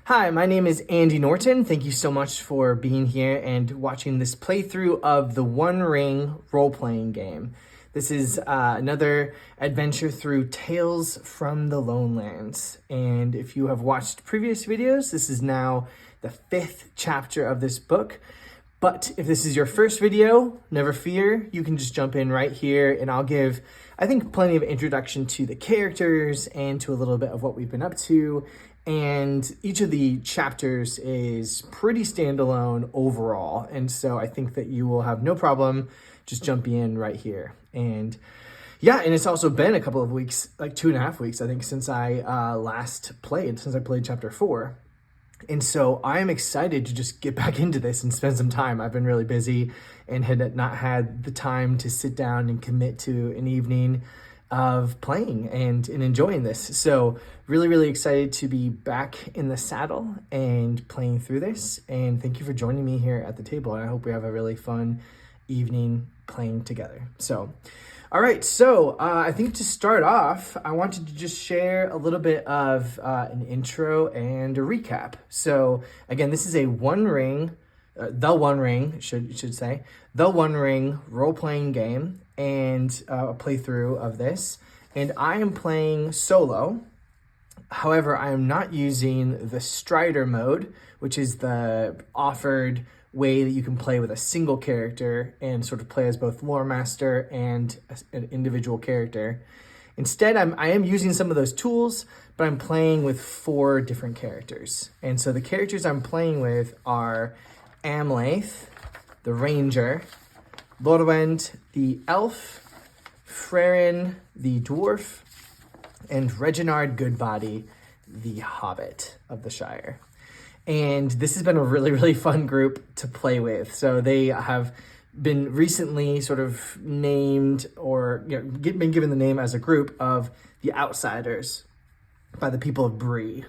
Hi, my name is Andy Norton. Thank you so much for being here and watching this playthrough of the One Ring Roleplaying Game. This is another adventure through Tales from the Lowlands. And if you have watched previous videos, this is now the 5th chapter of this book. But if this is your first video, never fear, you can just jump in right here and I'll give, I think, plenty of introduction to the characters and to a little bit of what we've been up to. And each of the chapters is pretty standalone overall. And so I think that you will have no problem just jumping in right here. And yeah, and it's also been a couple of weeks, like 2.5 weeks, I think, since I since I played chapter 4. And so I'm excited to just get back into this and spend some time. I've been really busy and had not had the time to sit down and commit to an evening of playing and enjoying this. So really excited to be back in the saddle and playing through this. And thank you for joining me here at the table. And I hope we have a really fun evening playing together. So, all right. So I think to start off, I wanted to just share a little bit of an intro and a recap. So again, this is a One Ring, the One Ring, should say, the One Ring role-playing game and a playthrough of this. And I am playing solo. However, I am not using the Strider mode, which is the offered way that you can play with a single character and sort of play as both lore master and an individual character. Instead, I am using some of those tools, but I'm playing with 4 different characters. And so the characters I'm playing with are Amlaith, the ranger, Lôrwend, the elf, Frerin, the dwarf, and Reginard Goodbody, the hobbit of the Shire. And this has been a really fun group to play with. So they have been recently sort of named or been given the name as a group of the Outsiders by the people of Brew,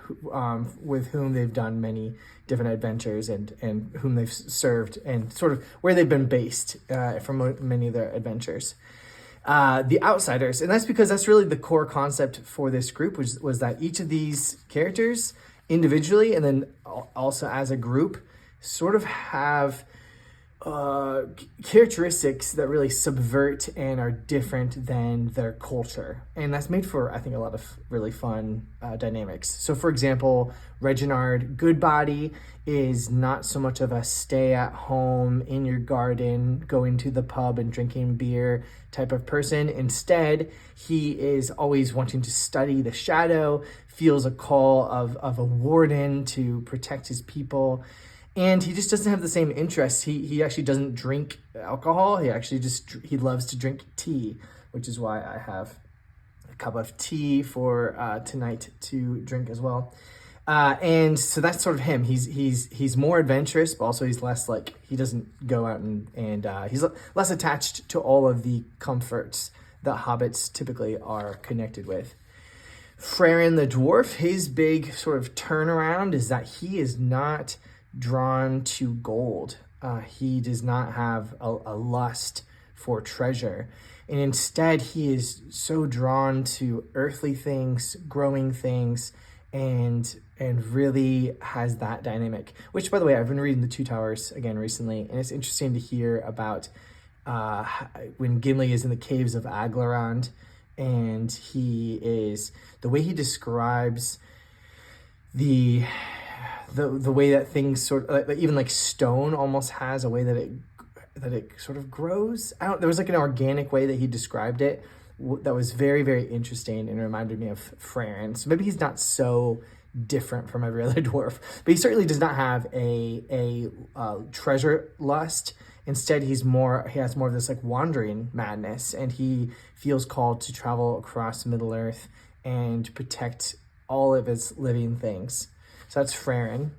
with whom they've done many different adventures and whom they've served and sort of where they've been based from many of their adventures. The Outsiders, and that's because that's really the core concept for this group was that each of these characters individually and then also as a group sort of have characteristics that really subvert and are different than their culture. And that's made for, I think, a lot of really fun dynamics. So for example, Reginard Goodbody is not so much of a stay at home in your garden, going to the pub and drinking beer type of person. Instead, he is always wanting to study the shadow, feels a call of a warden to protect his people. And he just doesn't have the same interests. He actually doesn't drink alcohol. He loves to drink tea, which is why I have a cup of tea for tonight to drink as well. And so that's sort of him. He's more adventurous, but also he's less he doesn't go out and he's less attached to all of the comforts that hobbits typically are connected with. Frerin the dwarf, his big sort of turnaround is that he is not drawn to gold. He does not have a lust for treasure. And instead, he is so drawn to earthly things, growing things, and really has that dynamic. Which, by the way, I've been reading the Two Towers again recently, and it's interesting to hear about when Gimli is in the caves of Aglarond, and the way he describes the way that things sort of even like stone almost has a way that it sort of grows out. There was an organic way that he described it that was very interesting and reminded me of Frerin. So maybe he's not so different from every other dwarf, but he certainly does not have a treasure lust. Instead, he has more of this wandering madness, and he feels called to travel across Middle Earth and protect all of its living things. So that's Frerin.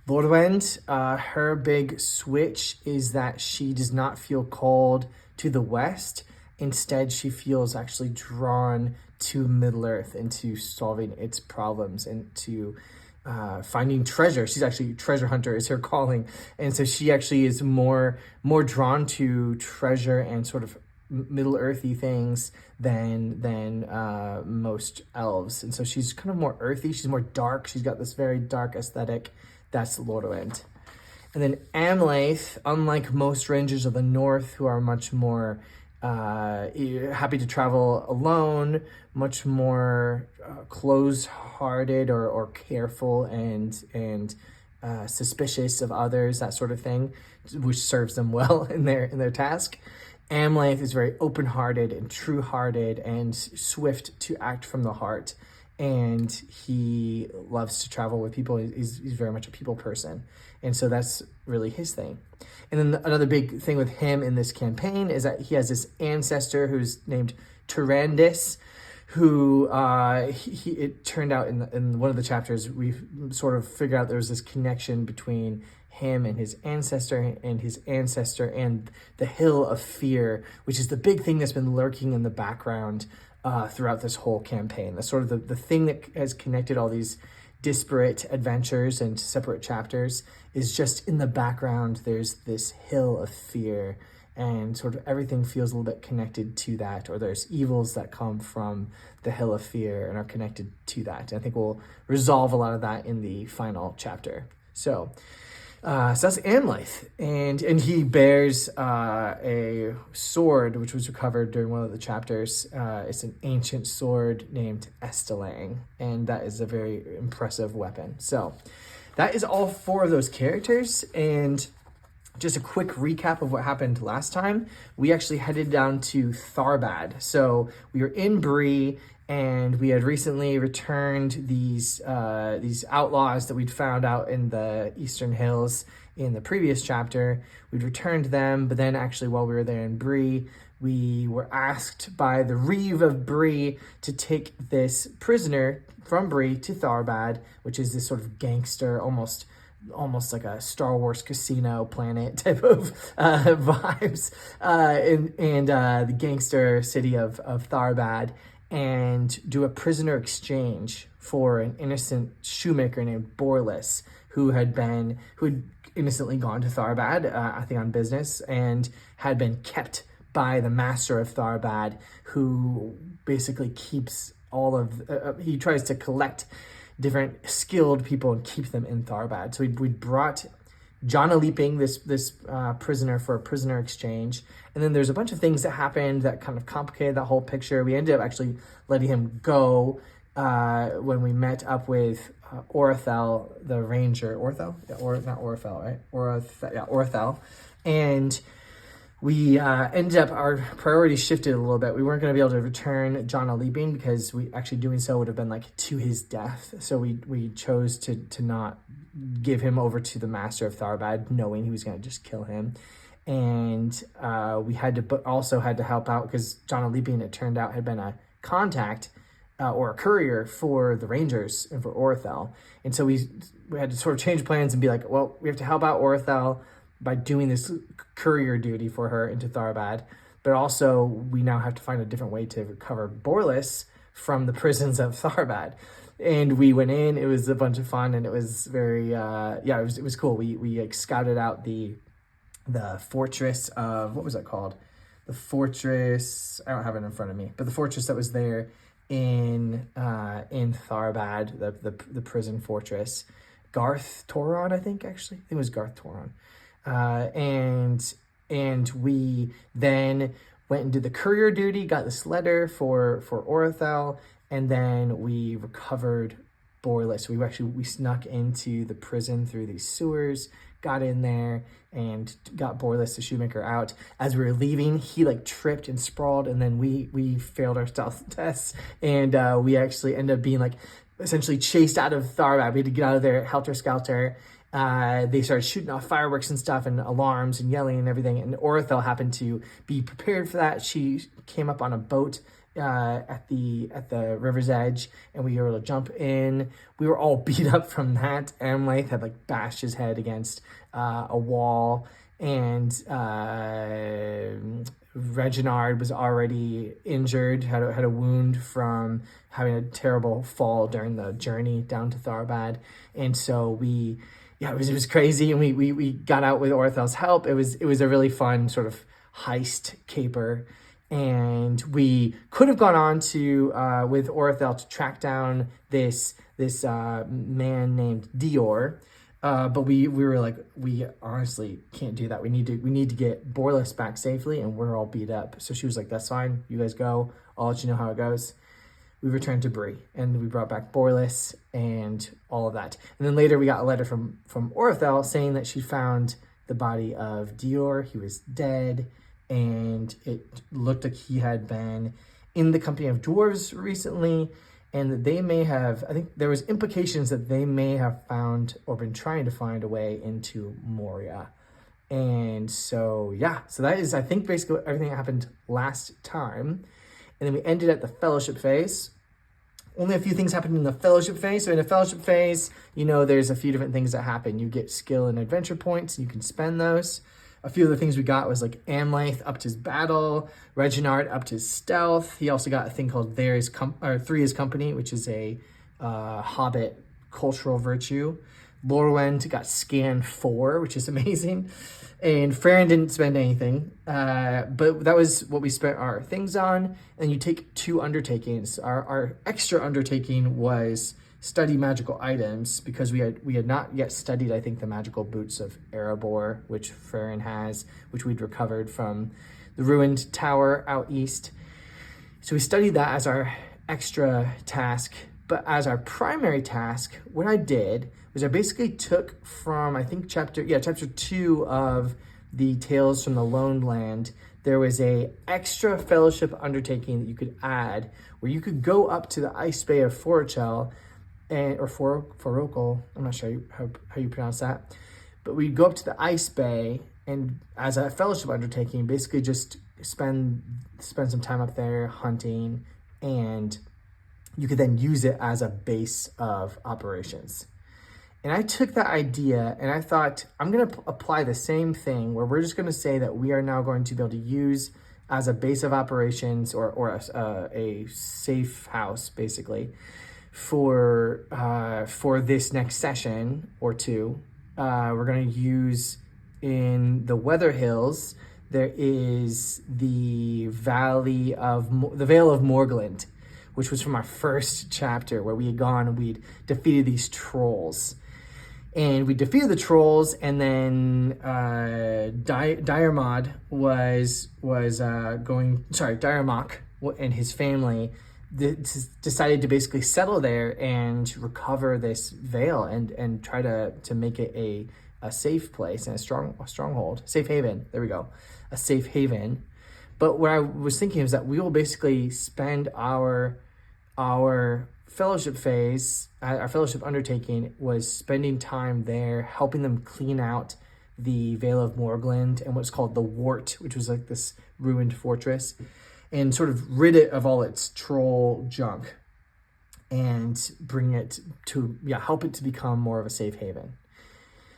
Lôrwend, her big switch is that she does not feel called to the west. Instead, she feels actually drawn to Middle Earth and to solving its problems and to finding treasure. She's actually treasure hunter is her calling. And so she actually is more drawn to treasure and sort of Middle Earthy things than most elves, and so she's kind of more earthy. She's more dark. She's got this very dark aesthetic. That's Lôrwend. And then Amlaith, unlike most rangers of the north, who are much more happy to travel alone, much more close-hearted or careful and suspicious of others, that sort of thing, which serves them well in their task. Amlaith is very open-hearted and true-hearted and swift to act from the heart, and he loves to travel with people. He's very much a people person, and so that's really his thing. And then another big thing with him in this campaign is that he has this ancestor who's named Tyrandus, who it turned out in one of the chapters we sort of figured out there was this connection between him and his ancestor and the Hill of Fear, which is the big thing that's been lurking in the background throughout this whole campaign. That's sort of the thing that has connected all these disparate adventures and separate chapters is just in the background. There's this Hill of Fear, and sort of everything feels a little bit connected to that, or there's evils that come from the Hill of Fear and are connected to that. And I think we'll resolve a lot of that in the final chapter. So that's Amlaith, and he bears a sword which was recovered during one of the chapters. It's an ancient sword named Estelang, and that is a very impressive weapon. So that is all 4 of those characters, and just a quick recap of what happened last time. We actually headed down to Tharbad. So we were in Brew, and we had recently returned these outlaws that we'd found out in the Eastern Hills in the previous chapter. We'd returned them, but then actually while we were there in Brew, we were asked by the Reeve of Brew to take this prisoner from Brew to Tharbad, which is this sort of gangster, almost like a Star Wars casino planet type of vibes, and the gangster city of Tharbad, and do a prisoner exchange for an innocent shoemaker named Borlis, who had innocently gone to Tharbad, I think on business, and had been kept by the master of Tharbad, who basically keeps all of, he tries to collect different skilled people and keep them in Tharbad. So we brought John Leaping, this prisoner, for a prisoner exchange. And then there's a bunch of things that happened that kind of complicated that whole picture. We ended up actually letting him go when we met up with Orethel, the ranger. Orethel? Yeah, not Orethel, right? Orethel. And we ended up, our priorities shifted a little bit. We weren't going to be able to return John Leaping because we actually doing so would have been like to his death. So we chose to not give him over to the master of Tharbad, knowing he was going to just kill him. And we also had to help out because John Leaping, it turned out, had been a contact or a courier for the Rangers and for Orethel. And so we had to sort of change plans and be like, well, we have to help out Orethel by doing this courier duty for her into Tharbad, but also we now have to find a different way to recover Borlis from the prisons of Tharbad. And we went in, it was a bunch of fun, and it was very, it was cool. We like scouted out the fortress of, what was that called? The fortress, I don't have it in front of me, but the fortress that was there in Tharbad, the prison fortress, Garth Toron, I think it was Garth Toron. And we then went and did the courier duty, got this letter for Orethel, and then we recovered Borlis. We snuck into the prison through these sewers, got in there, and got Borlis the shoemaker out. As we were leaving, he like tripped and sprawled, and then we failed our stealth tests, and we actually ended up being like essentially chased out of Tharbad. We had to get out of there helter-skelter. They started shooting off fireworks and stuff and alarms and yelling and everything. And Orethel happened to be prepared for that. She came up on a boat at the river's edge, and we were able to jump in. We were all beat up from that. Amlaith had like bashed his head against a wall, and Reginard was already injured, had a wound from having a terrible fall during the journey down to Tharbad. And so it was crazy, and we got out with Orethel's help. It was a really fun sort of heist caper, And we could have gone on to with Orithel to track down this man named Dior, but we were like, we honestly can't do that. We need to get Borlis back safely, and we're all beat up. So she was like, "That's fine. You guys go. I'll let you know how it goes." We returned to Brew, and we brought back Borlis and all of that. And then later we got a letter from Orithel saying that she found the body of Dior. He was dead, and it looked like he had been in the company of dwarves recently, and that they may have, I think there was implications that they may have found or been trying to find a way into Moria. And so, yeah, so that is, I think, basically everything that happened last time. And then we ended at the Fellowship phase. Only a few things happened in the Fellowship phase. So in the Fellowship phase, there's a few different things that happen. You get skill and adventure points, and you can spend those. A few of the things we got was like Amlaith upped his battle, Reginard upped his stealth. He also got a thing called Three is Company, which is a Hobbit cultural virtue. Lôrwend got scan 4, which is amazing. And Frerin didn't spend anything, but that was what we spent our things on. And you take 2 undertakings. Our extra undertaking was study magical items, because we had not yet studied, I think, the magical boots of Erebor, which Frerin has, which we'd recovered from the ruined tower out east. So we studied that as our extra task. But as our primary task, what I did was I basically took from, I think, chapter 2 of the Tales from the Lone Land. There was a extra Fellowship Undertaking that you could add, where you could go up to the Ice Bay of Forochel, or Forochel, I'm not sure how you pronounce that, but we'd go up to the Ice Bay, and as a Fellowship Undertaking, basically just spend some time up there hunting, and you could then use it as a base of operations. And I took that idea and I thought, I'm going to apply the same thing, where we're just going to say that we are now going to be able to use as a base of operations, or a safe house, basically, for this next session or two. We're going to use in the Weather Hills, there is the Vale of Morglynd, which was from our first chapter, where we had gone and we'd defeated these trolls. And we defeated the trolls, and then Diarmod Diarmok and his family decided to basically settle there and recover this Vale and try to make it a safe place and a stronghold, safe haven. There we go, a safe haven. But what I was thinking is that we will basically spend our Fellowship phase, our Fellowship Undertaking, was spending time there, helping them clean out the Vale of Morglynd and what's called the Wart, which was like this ruined fortress, and sort of rid it of all its troll junk, and bring it to, help it to become more of a safe haven.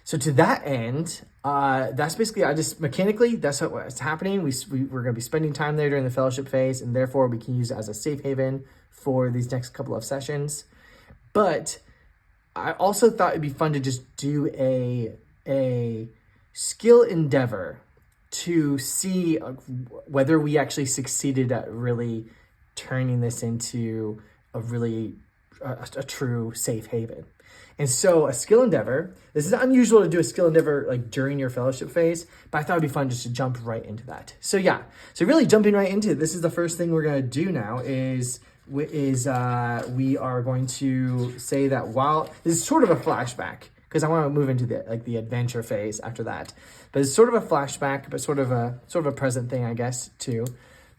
So to that end, that's basically, mechanically, that's what's happening. We're going to be spending time there during the Fellowship phase, and therefore we can use it as a safe haven for these next couple of sessions. But I also thought it'd be fun to just do a skill endeavor to see whether we actually succeeded at really turning this into a true safe haven. And so a skill endeavor, this is unusual to do a skill endeavor like during your Fellowship phase, but I thought it'd be fun just to jump right into that. So really jumping right into it, this is the first thing we're going to do now is we are going to say that while this is sort of a flashback, because I want to move into the adventure phase after that, but it's sort of a flashback, but sort of a present thing, I guess, too.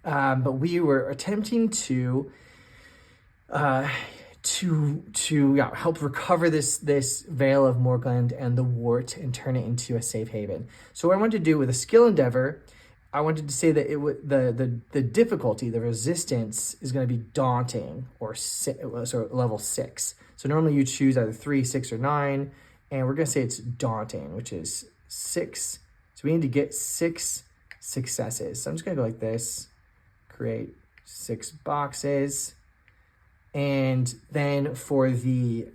But we were attempting to help recover this Vale of Morglynd and the Wart and turn it into a safe haven. So what I wanted to do with a skill endeavor, I wanted to say that the difficulty, the resistance, is going to be daunting, or level 6. So normally you choose either 3, 6, or 9, and we're going to say it's daunting, which is 6. So we need to get 6 successes. So I'm just going to go like this, create 6 boxes. And then for the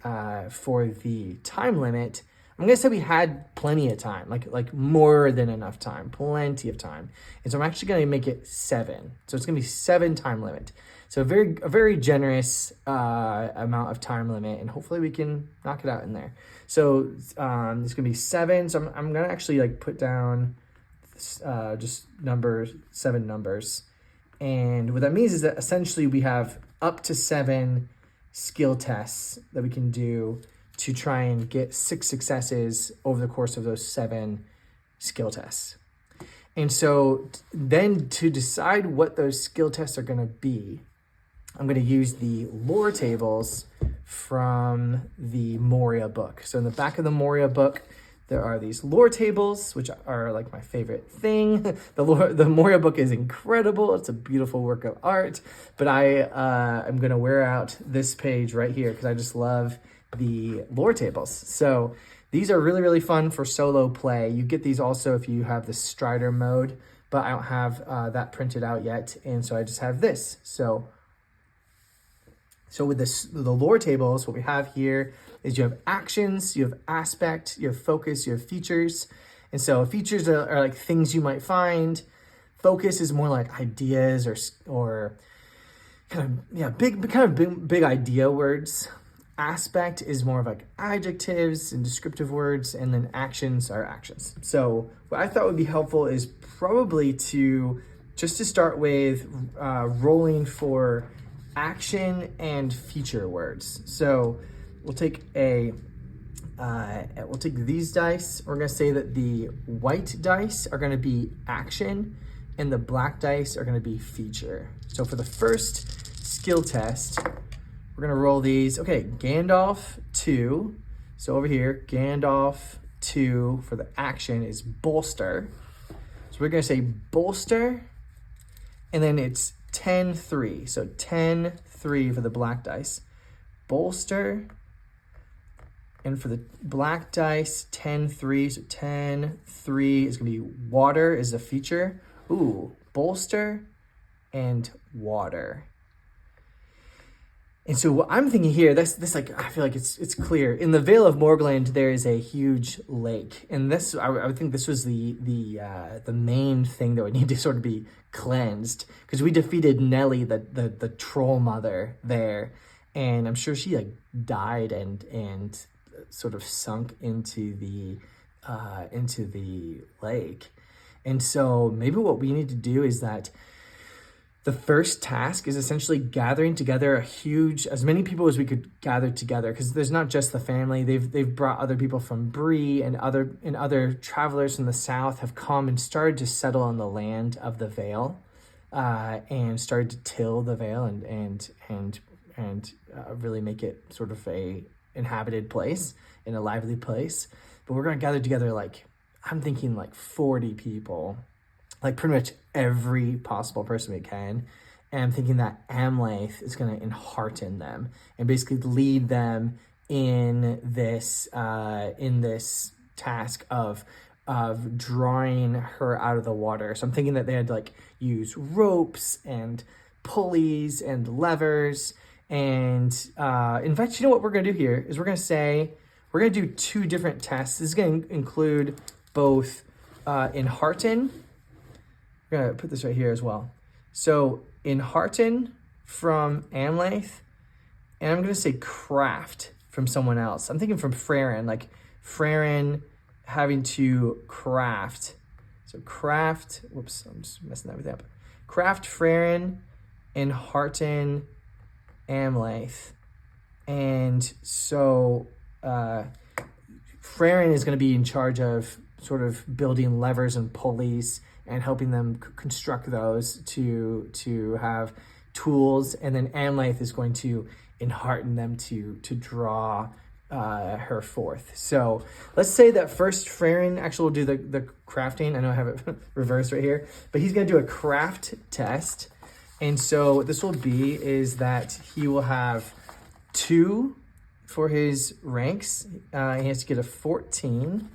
time limit, I'm gonna say we had plenty of time, like more than enough time, plenty of time. And so I'm actually gonna make it 7. So it's gonna be 7 time limit. So a very generous amount of time limit, and hopefully we can knock it out in there. So it's gonna be 7. So I'm gonna actually like put down just 7 numbers. And what that means is that essentially we have up to 7 skill tests that we can do to try and get 6 successes over the course of those 7 skill tests. And so then to decide what those skill tests are going to be, I'm going to use the lore tables from the Moria book. So in the back of the Moria book, there are these lore tables, which are like my favorite thing. The Moria book is incredible. It's a beautiful work of art. But I'm going to wear out this page right here because I just love the lore tables. So these are really, really fun for solo play. You get these also if you have the Strider mode, but I don't have that printed out yet. And so I just have this. So with the lore tables, what we have here is you have actions, you have aspect, you have focus, you have features. And so features are like things you might find. Focus is more like ideas or big idea words. Aspect is more of like adjectives and descriptive words, and then actions are actions. So what I thought would be helpful is probably to start with rolling for action and feature words. So we'll take these dice. We're gonna say that the white dice are gonna be action and the black dice are gonna be feature. So for the first skill test, we're gonna roll these. Okay, Gandalf 2. So over here, Gandalf 2 for the action is bolster. So we're gonna say bolster, and then it's 10-3. So 10-3 for the black dice. Bolster, and for the black dice, 10-3. So 10-3 is gonna be water is the feature. Ooh, bolster and water. And so what I'm thinking here, this like I feel like it's clear. In the Vale of Morglynd, there is a huge lake, and this I would think this was the main thing that would need to sort of be cleansed, because we defeated Nelly, the troll mother there, and I'm sure she like died and sort of sunk into the lake. And so maybe what we need to do is that the first task is essentially gathering together as many people as we could gather together, because there's not just the family. They've brought other people from Brew, and other travelers from the south have come and started to settle on the land of the Vale, and started to till the Vale and really make it sort of a inhabited place and a lively place. But we're gonna gather together, like I'm thinking like 40 people, like pretty much every possible person we can. And I'm thinking that Amlaith is going to enhearten them and basically lead them in this task of drawing her out of the water. So I'm thinking that they had to like use ropes and pulleys and levers. And in fact, you know what we're going to do here is we're going to do 2 different tests. This is going to include both enhearten. We're gonna put this right here as well. So enhearten from Amlaith, and I'm gonna say craft from someone else. I'm thinking from Frerin, like Frerin having to craft. So craft, whoops, I'm just messing everything up. Craft Frerin, enhearten Amlaith. And so Frerin is gonna be in charge of sort of building levers and pulleys and helping them construct those to have tools. And then Amlaith is going to enhearten them to draw her forth. So let's say that first Frerin actually will do the crafting. I know I have it reversed right here, but he's going to do a craft test. And so what this will be is that he will have 2 for his ranks. He has to get a 14.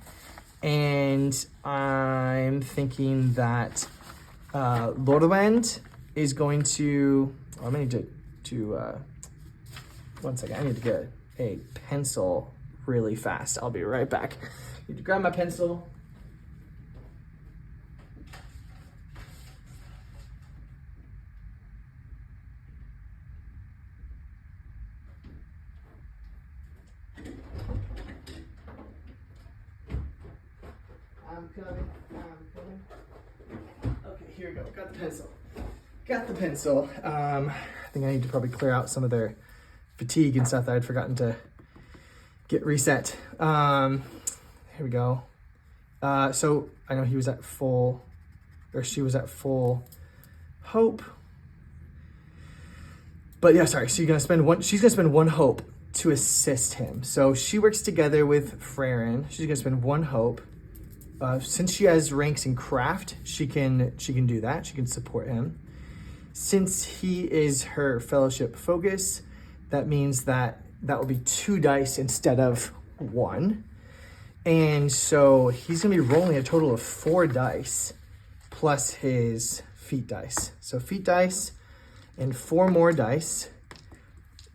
And I'm thinking that Lôrwend is going to, I'm going to one second, I need to get a pencil really fast. I'll be right back. Need to grab my pencil. I'm coming. Okay, here we go. Got the pencil. I think I need to probably clear out some of their fatigue and stuff that I'd forgotten to get reset. Here we go. So I know he was at full, or she was at full hope. But yeah, sorry. So she's gonna spend one hope to assist him. So she works together with Frerin. She's gonna spend one hope. Since she has ranks in craft, she can do that. She can support him. Since he is her fellowship focus, that means that will be 2 dice instead of 1. And so he's gonna be rolling a total of 4 dice plus his feat dice. So feat dice and 4 more dice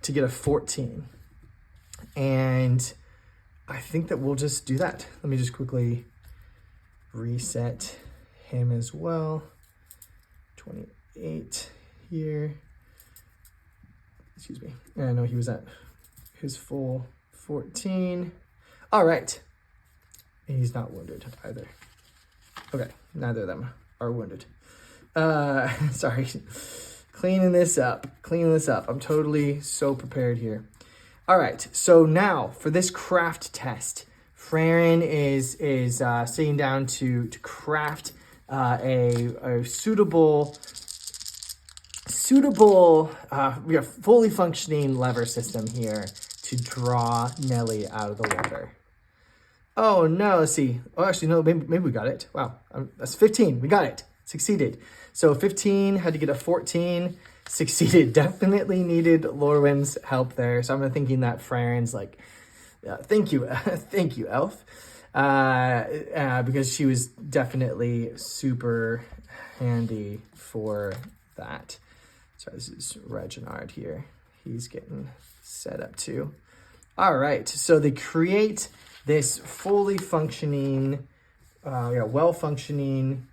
to get a 14. And I think that we'll just do that. Let me just quickly reset him as well. 28 here. Excuse me. I know he was at his full 14. All right. And he's not wounded either. Okay, neither of them are wounded. Sorry. Cleaning this up. I'm totally so prepared here. All right, so now for this craft test, Frerin is sitting down to craft a suitable we have fully functioning lever system here to draw Nelly out of the water. Oh no, let's see. Oh, actually no, maybe we got it. Wow, that's 15. We got it. Succeeded. So 15 had to get a 14. Succeeded. Definitely needed Lôrwend's help there. So I'm thinking that Frerin's like, thank you, elf, because she was definitely super handy for that. So this is Reginard here. He's getting set up too. All right, so they create this fully functioning, well-functioning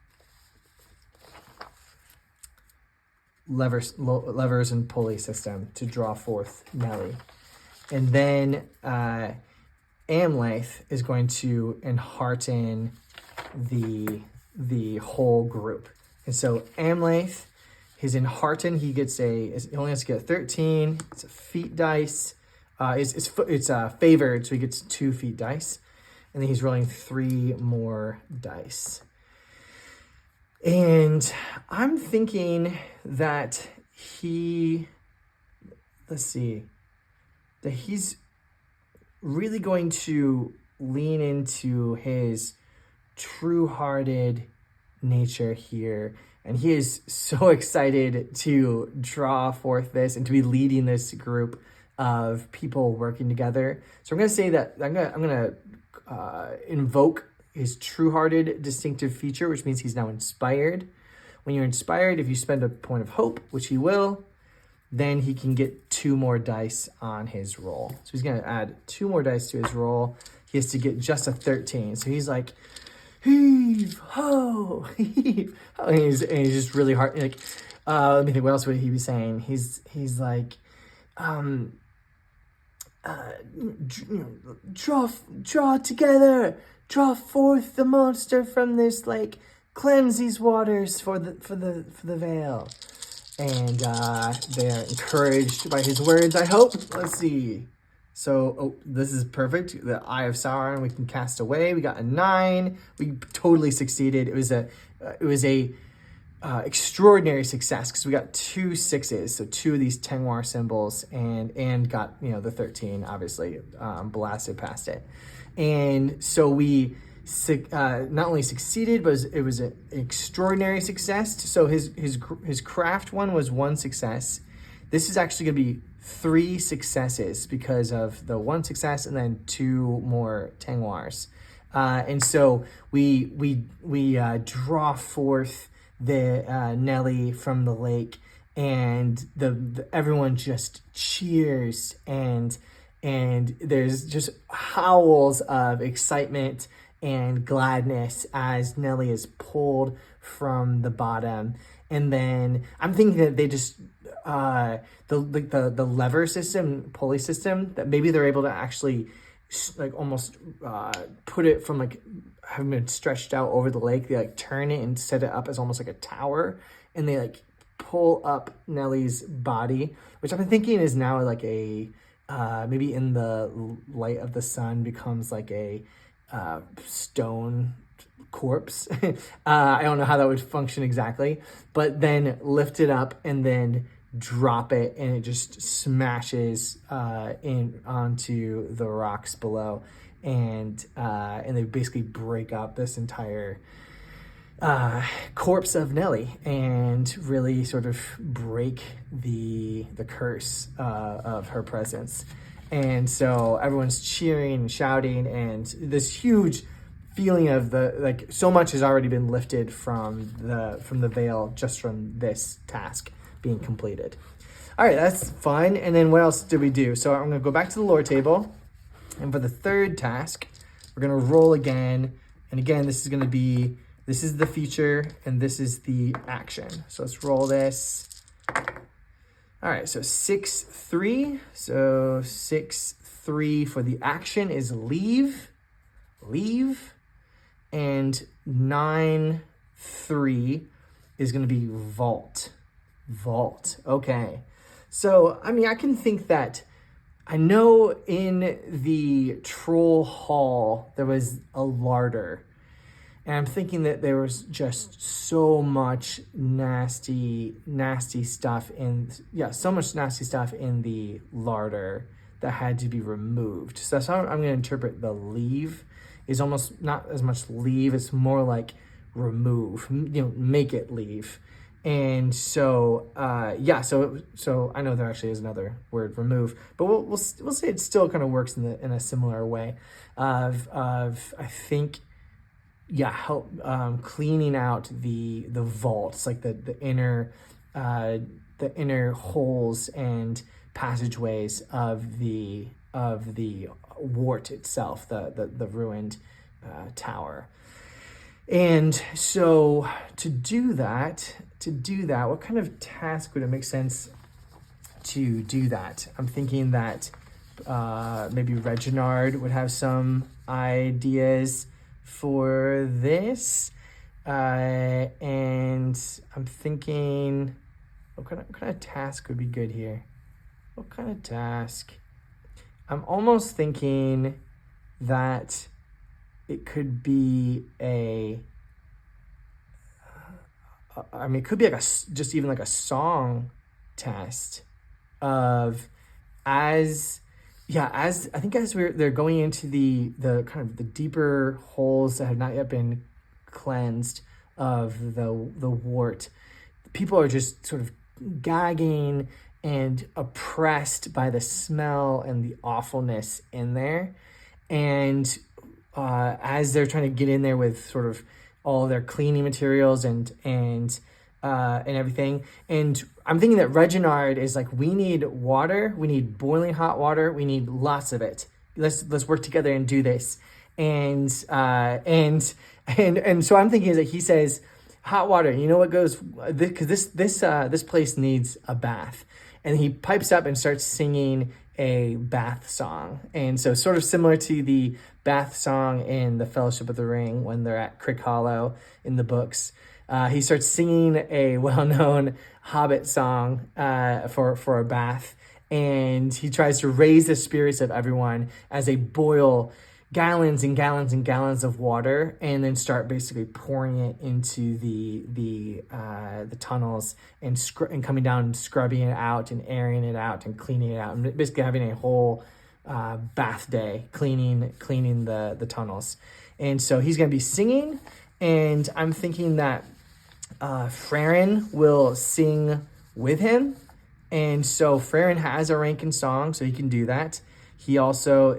levers and pulley system to draw forth Nelly. And then Amlaith is going to enhearten the whole group. And so Amlaith, his enhearten, he only has to get a 13. It's a feat dice. It's favored, so he gets 2 feat dice. And then he's rolling 3 more dice. And I'm thinking that that he's really going to lean into his true-hearted nature here. And he is so excited to draw forth this and to be leading this group of people working together. So I'm going to say that I'm going to invoke his true-hearted distinctive feature, which means he's now inspired. When you're inspired, if you spend a point of hope, which he will, then he can get 2 more dice on his roll. So he's going to add 2 more dice to his roll. He has to get just a 13. So he's like, heave, ho, heave, ho. And he's just really hard. Like, let me think, what else would he be saying? He's like, draw together, draw forth the monster from this, like, cleanse these waters for the Vale. And they're encouraged by his words, I hope. Let's see. So, this is perfect. The Eye of Sauron we can cast away. We got a 9. We totally succeeded. It was a extraordinary success because we got 2 6s. So 2 of these Tengwar symbols and got, the 13, obviously, blasted past it. And so we not only succeeded, but it was an extraordinary success. So his craft one was 1 success. This is actually going to be 3 successes because of the 1 success and then 2 more Tengwars. And so we draw forth the Nelly from the lake, and the everyone just cheers, and and there's just howls of excitement and gladness as Nelly is pulled from the bottom. And then I'm thinking that they just the lever system, pulley system, that maybe they're able to actually like almost put it from like having been stretched out over the lake. They like turn it and set it up as almost like a tower, and they like pull up Nelly's body, which I'm thinking is now like a maybe in the light of the sun becomes like a stone corpse. I don't know how that would function exactly, but then lift it up and then drop it, and it just smashes in onto the rocks below, and they basically break up this entire corpse of Nelly and really sort of break the curse of her presence. And so everyone's cheering and shouting, and this huge feeling of the like so much has already been lifted from the Vale just from this task being completed. All right, that's fun. And then what else did we do? So I'm gonna go back to the lore table, and for the third task, we're gonna roll again. And again, this is the feature and this is the action. So let's roll this. All right, so 6-3. So 6-3 for the action is leave. And 9-3 is gonna be vault. Okay. So, I mean, I can think that, I know in the troll hall, there was a larder, and I'm thinking that there was just so much nasty stuff so much nasty stuff in the larder that had to be removed. So that's how I'm going to interpret the leave. Is almost not as much leave, it's more like remove, make it leave. And so, so I know there actually is another word, remove, but we'll say it still kind of works in a similar way of I think, help cleaning out the vaults, like the inner holes and passageways of the wart itself, the ruined tower. And so to do that, what kind of task would it make sense to do that? I'm thinking that maybe Reginard would have some ideas for this. And I'm thinking, what kind of task would be good here? What kind of task? I'm almost thinking that it could be it could be like just even like a song test of as they're going into the kind of the deeper holes that have not yet been cleansed of the wart, people are just sort of gagging and oppressed by the smell and the awfulness in there. And as they're trying to get in there with sort of all their cleaning materials and everything. And I'm thinking that Reginard is like, we need water, we need boiling hot water, we need lots of it. Let's work together and do this. And so I'm thinking that he says, hot water, you know what goes, because this place needs a bath. And he pipes up and starts singing a bath song. And so sort of similar to the bath song in the Fellowship of the Ring when they're at Crick Hollow in the books. He starts singing a well-known Hobbit song for a bath. And he tries to raise the spirits of everyone as they boil gallons and gallons and gallons of water, and then start basically pouring it into the tunnels and coming down and scrubbing it out and airing it out and cleaning it out, and basically having a whole bath day cleaning the tunnels. And so he's going to be singing, and I'm thinking that Frerin will sing with him. And so Frerin has a Rankin song, so he can do that. He also,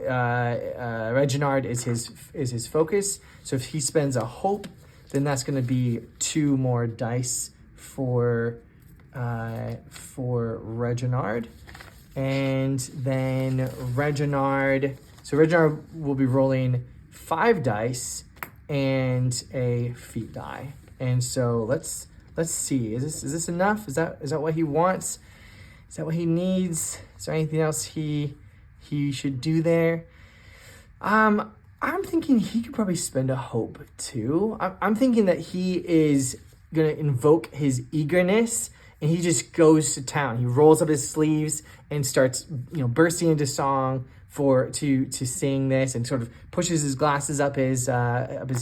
Reginard is his focus. So if he spends a hope, then that's going to be 2 more dice for Reginard. and then Reginard. So Reginard will be rolling 5 dice and a feat die. And so let's see. Is this enough? Is that what he wants? Is that what he needs? Is there anything else he should do there? I'm thinking he could probably spend a hope too. I'm thinking that he is gonna invoke his eagerness, and he just goes to town. He rolls up his sleeves and starts, bursting into song to sing this, and sort of pushes his glasses up his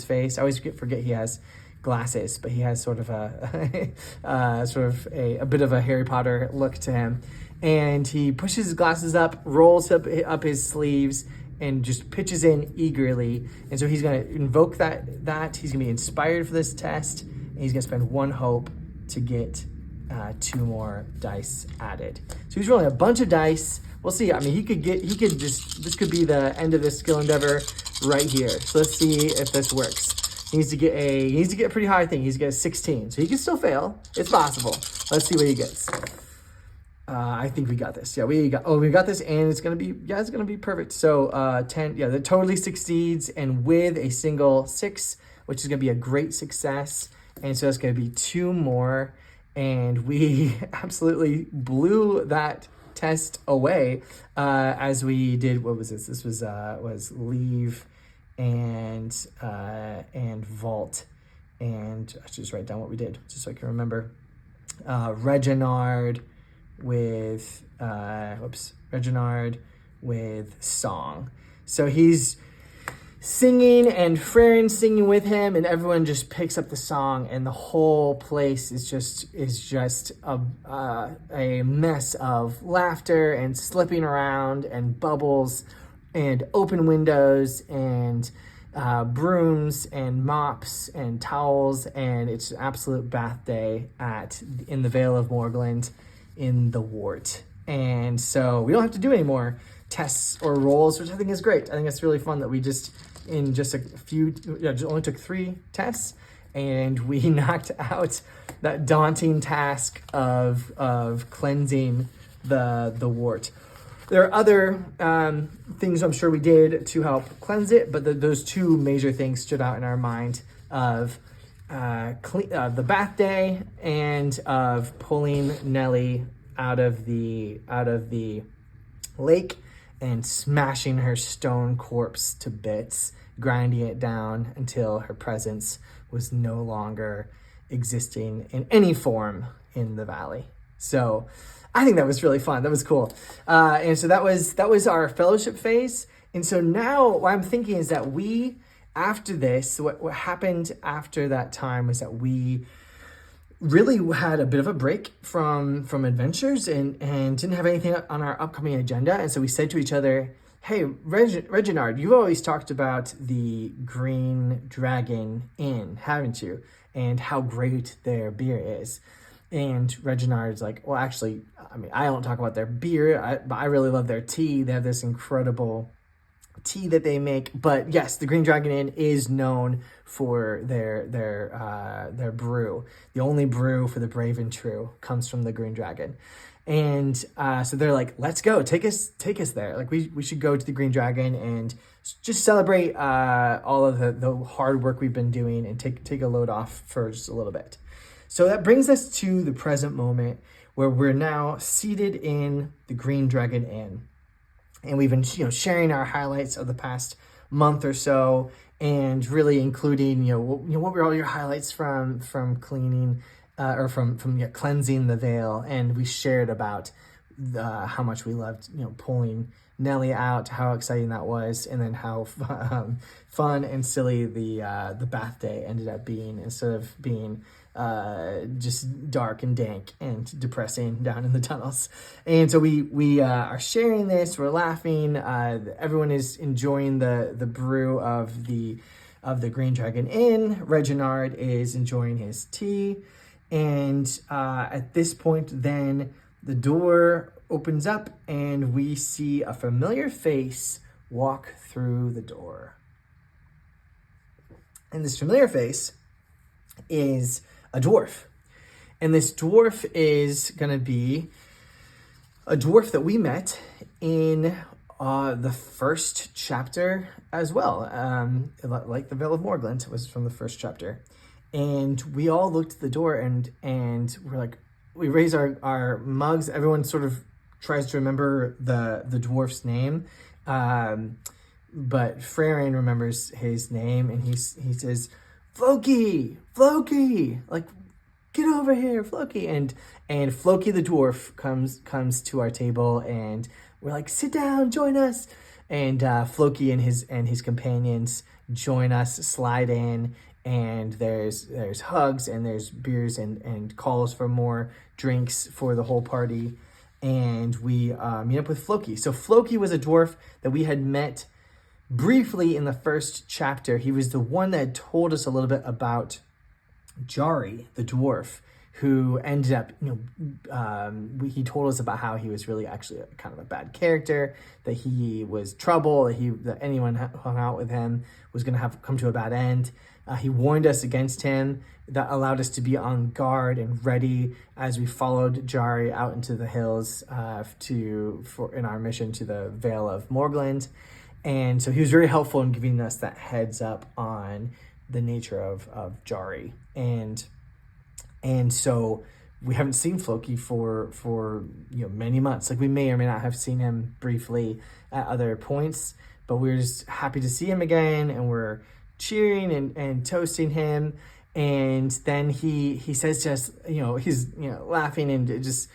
face. I always forget he has glasses, but he has sort of a a bit of a Harry Potter look to him. And he pushes his glasses up, rolls up his sleeves, and just pitches in eagerly. And so he's going to invoke that. He's going to be inspired for this test, and he's going to spend 1 hope to get 2 more dice added. So he's rolling a bunch of dice. We'll see. I mean, this could be the end of this skill endeavor right here. So let's see if this works. He needs to get a pretty high thing. He needs to get a 16. So he can still fail. It's possible. Let's see what he gets. I think we got this. Yeah, we got this, and it's gonna be perfect. So 10, yeah, that totally succeeds, and with a single 6, which is gonna be a great success. And so that's gonna be 2 more, and we absolutely blew that test away as we did. What was this? This was leave and vault, and I should just write down what we did just so I can remember. Reginard with Reginard with song. So he's singing, and Frerin singing with him, and everyone just picks up the song, and the whole place is just a mess of laughter and slipping around and bubbles and open windows and brooms and mops and towels, and it's an absolute bath day in the Vale of Morglynd in the Wart. And so we don't have to do any more tests or rolls, which I think is great. I think it's really fun that we in just a few, only took 3 tests, and we knocked out that daunting task of cleansing the Wart. There are other things I'm sure we did to help cleanse it, but those 2 major things stood out in our mind of the bath day and of pulling Nellie out of the lake and smashing her stone corpse to bits, grinding it down until her presence was no longer existing in any form in the valley. So I think that was really fun. That was cool. And so that was our fellowship phase. And so now what I'm thinking is that after this, what happened after that time was that we really had a bit of a break from adventures and didn't have anything on our upcoming agenda. And so we said to each other, hey, Reginard, you've always talked about the Green Dragon Inn, haven't you? And how great their beer is. And Reginard's like, well, actually, I mean, I don't talk about their beer, but I really love their tea. They have this incredible tea that they make. But yes, the Green Dragon Inn is known for their brew. The only brew for the brave and true comes from the Green Dragon. And so they're like, let's go, take us there. Like we should go to the Green Dragon and just celebrate all of the hard work we've been doing and take a load off for just a little bit. So that brings us to the present moment where we're now seated in the Green Dragon Inn. And we've been, sharing our highlights of the past month or so, and really including, what were all your highlights from cleaning or from cleansing the Vale. And we shared about how much we loved, pulling Nellie out, how exciting that was, and then how fun and silly the bath day ended up being, instead of being just dark and dank and depressing down in the tunnels. And so we are sharing this, we're laughing, everyone is enjoying the brew of the Green Dragon Inn. Reginard is enjoying his tea, and at this point then the door opens up and we see a familiar face walk through the door. And this familiar face is a dwarf. And this dwarf is going to be a dwarf that we met in the first chapter as well. Like the Vale of Morglynd was from the first chapter. And we all looked at the door and we're like, we raise our mugs. Everyone sort of tries to remember the dwarf's name. But Frerin remembers his name, and he says, Floki, like, get over here, Floki. And Floki the dwarf comes to our table, and we're like, sit down, join us. And Floki and his companions join us, slide in, and there's hugs and there's beers and calls for more drinks for the whole party. And we meet up with Floki. So Floki was a dwarf that we had met briefly in the first chapter. He was the one that told us a little bit about Jari, the dwarf, who ended up, he told us about how he was really actually kind of a bad character, that he was trouble, that anyone who hung out with him was going to come to a bad end. He warned us against him. That allowed us to be on guard and ready as we followed Jari out into the hills in our mission to the Vale of Morglynd. And so he was very helpful in giving us that heads up on the nature of Jari. And so we haven't seen Floki for many months. Like, we may or may not have seen him briefly at other points, but we're just happy to see him again, and we're cheering and toasting him. And then he says to us, he's laughing, and it's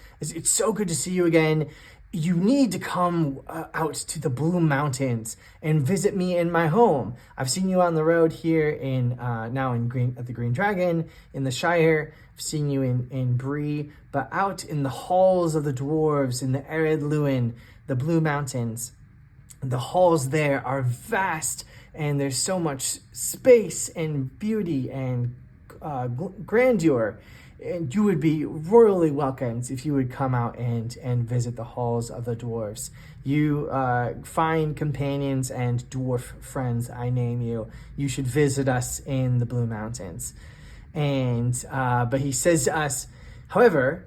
so good to see you again. You need to come out to the Blue Mountains and visit me in my home. I've seen you on the road here at the Green Dragon in the Shire. I've seen you in Brew, but out in the halls of the dwarves in the Lôrwend, the Blue Mountains. The halls there are vast, and there's so much space and beauty and grandeur. And you would be royally welcomed if you would come out and visit the halls of the dwarves. You fine companions and dwarf friends, I name you. You should visit us in the Blue Mountains. And but he says to us, however,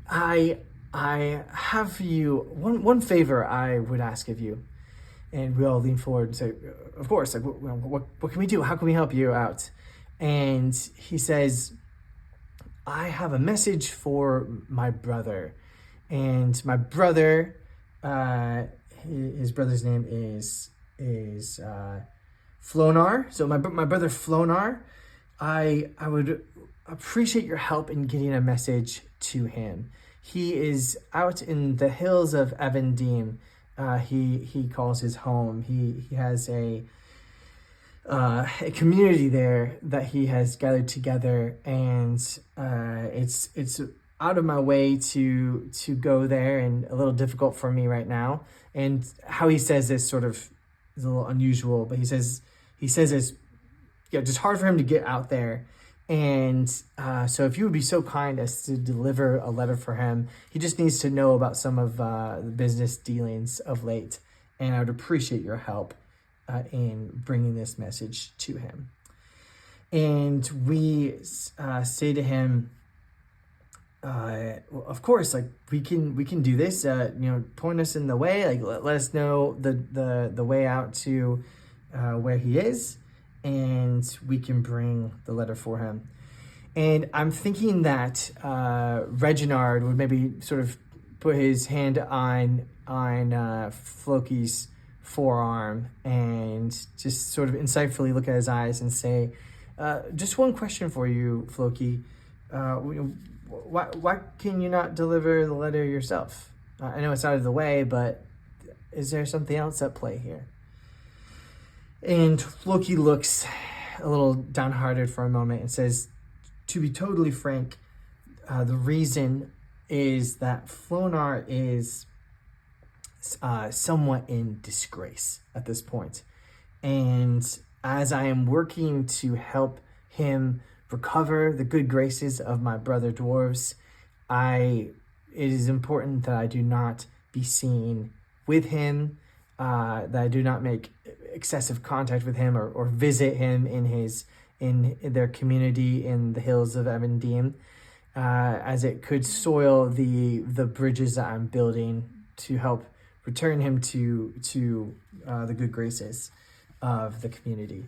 I have for you one favor I would ask of you. And we all lean forward and say, of course, like, what can we do? How can we help you out? And he says, I have a message for my brother. And my brother, his brother's name is Flonar. So my brother Flonar, I would appreciate your help in getting a message to him. He is out in the Hills of Evendim. He calls his home. He has a community there that he has gathered together, and it's out of my way to go there, and a little difficult for me right now. And how he says this sort of is a little unusual, but he says it's just hard for him to get out there. And so if you would be so kind as to deliver a letter for him, he just needs to know about some of the business dealings of late, and I would appreciate your help in bringing this message to him. And we say to him, well, of course, like, we can do this. Point us in the way. Like, let us know the way out to where he is, and we can bring the letter for him. And I'm thinking that Reginard would maybe sort of put his hand on Floki's forearm and just sort of insightfully look at his eyes and say, just one question for you, Floki. Why can you not deliver the letter yourself? I know it's out of the way, but is there something else at play here? And Floki looks a little downhearted for a moment and says, to be totally frank, the reason is that Flonar is somewhat in disgrace at this point. And as I am working to help him recover the good graces of my brother dwarves, it is important that I do not be seen with him, that I do not make excessive contact with him or visit him in their community in the Hills of Evendim. as it could soil the bridges that I'm building to help return him to the good graces of the community.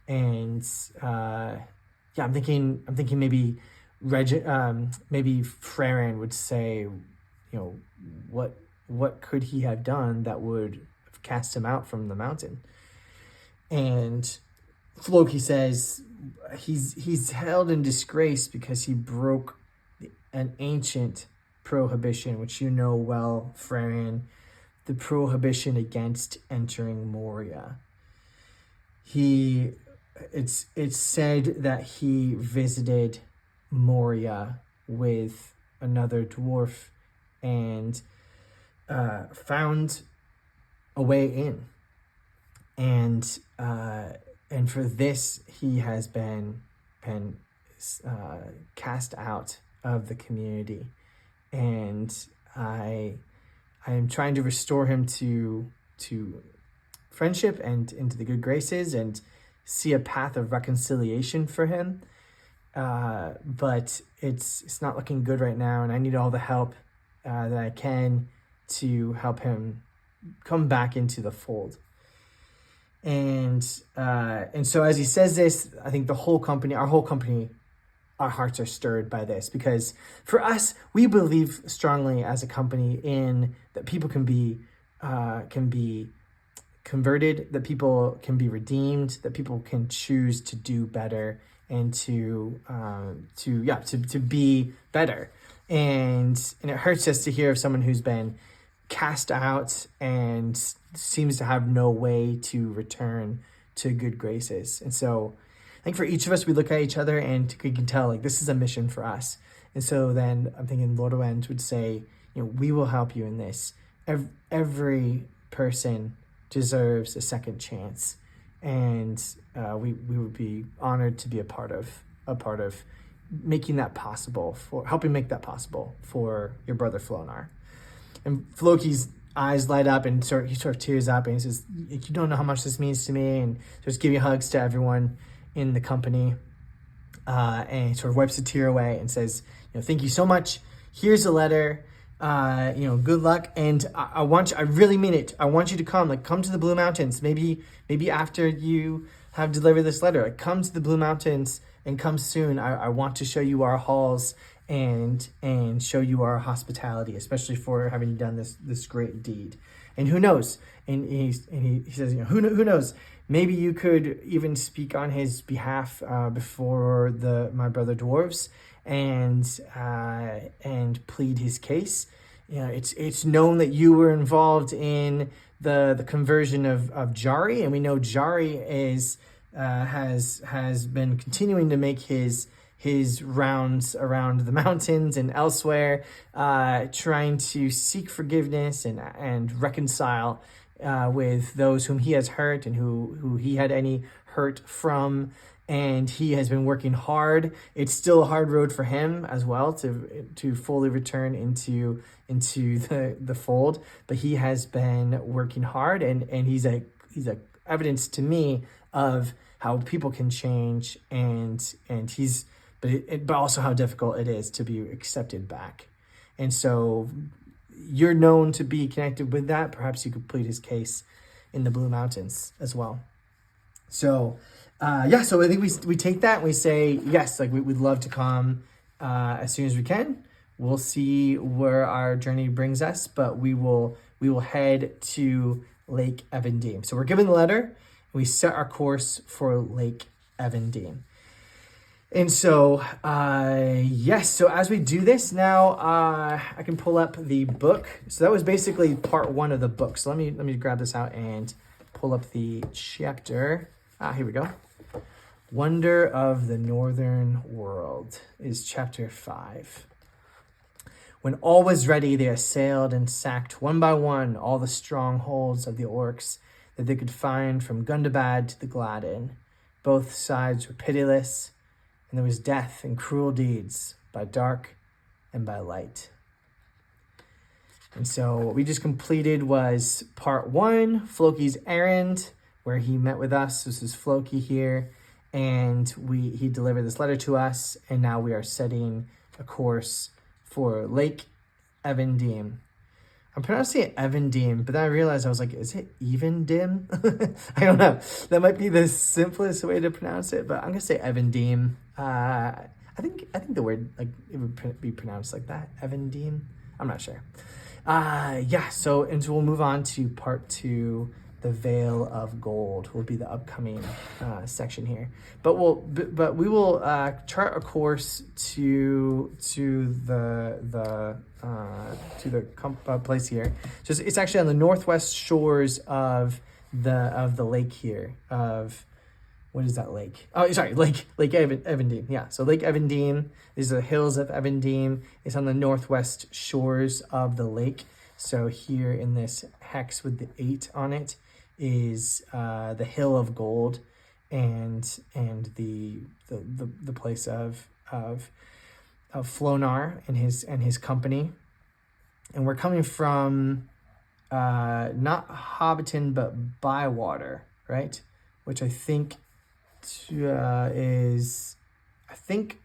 And I'm thinking maybe maybe Frerin would say, what could he have done that would cast him out from the mountain? And Floki says he's held in disgrace because he broke an ancient prohibition, which you know well, Frerin, the prohibition against entering Moria. It's said that he visited Moria with another dwarf and found a way in, and for this he has been cast out of the community, and I am trying to restore him to friendship and into the good graces and see a path of reconciliation for him. But it's not looking good right now, and I need all the help that I can to help him come back into the fold. And so as he says this, I think our whole company, our hearts are stirred by this, because for us, we believe strongly as a company in that people can be converted, that people can be redeemed, that people can choose to do better and to be better. And it hurts us to hear of someone who's been cast out and seems to have no way to return to good graces. And so I think for each of us, we look at each other and we can tell, like, this is a mission for us. And so then I'm thinking Lôrwend would say, we will help you in this. Every person deserves a second chance. And we would be honored to be a part of making that possible, for helping make that possible for your brother Flonar. And Floki's eyes light up and he sort of tears up, and he says, you don't know how much this means to me, and just giving hugs to everyone in the company. And he sort of wipes a tear away and says, thank you so much. Here's a letter. Good luck. And I really mean it. I want you to come to the Blue Mountains. Maybe after you have delivered this letter, come to the Blue Mountains and come soon. I want to show you our halls and show you our hospitality, especially for having done this great deed. And who knows? And he says, who knows? Maybe you could even speak on his behalf before my brother dwarves and plead his case. It's known that you were involved in the conversion of Jari, and we know Jari has been continuing to make his rounds around the mountains and elsewhere, trying to seek forgiveness and reconcile with those whom he has hurt and who he had any hurt from. And he has been working hard. It's still a hard road for him as well to fully return into the fold, but he has been working hard, and he's a evidence to me of how people can change, but also how difficult it is to be accepted back. And so you're known to be connected with that. Perhaps you could plead his case in the Blue Mountains as well. So so I think we take that and we say, yes, we'd love to come as soon as we can. We'll see where our journey brings us, but we will head to Lake Evendim. So we're given the letter, and we set our course for Lake Evendim. And so, so as we do this now, I can pull up the book. So that was basically part one of the book. So let me grab this out and pull up the chapter. Here we go. Wonder of the Northern World is chapter 5. When all was ready, they assailed and sacked one by one all the strongholds of the orcs that they could find from Gundabad to the Gladden. Both sides were pitiless, and there was death and cruel deeds by dark and by light. And so what we just completed was part 1, Floki's Errand, where he met with us. This is Floki here, and he delivered this letter to us, and now we are setting a course for Lake Evendim. I'm pronouncing it Evendim, but then I realized I was like, is it Evendim? I don't know. That might be the simplest way to pronounce it, but I'm gonna say Evendim. I think the word, like, it would be pronounced like that, Evendim. I'm not sure. So we'll move on to part 2. The Vale of Gold will be the upcoming section here, but we will chart a course to the place here. So it's actually on the northwest shores of the lake here. What is that lake? Oh, sorry, Lake Evendim. Yeah, so Lake Evendim. These are the Hills of Evendim. It's on the northwest shores of the lake. So here in this hex with the 8 on it is the Hill of Gold, and the place of Flônar and his company. And we're coming from not Hobbiton but Bywater, right? Which I think is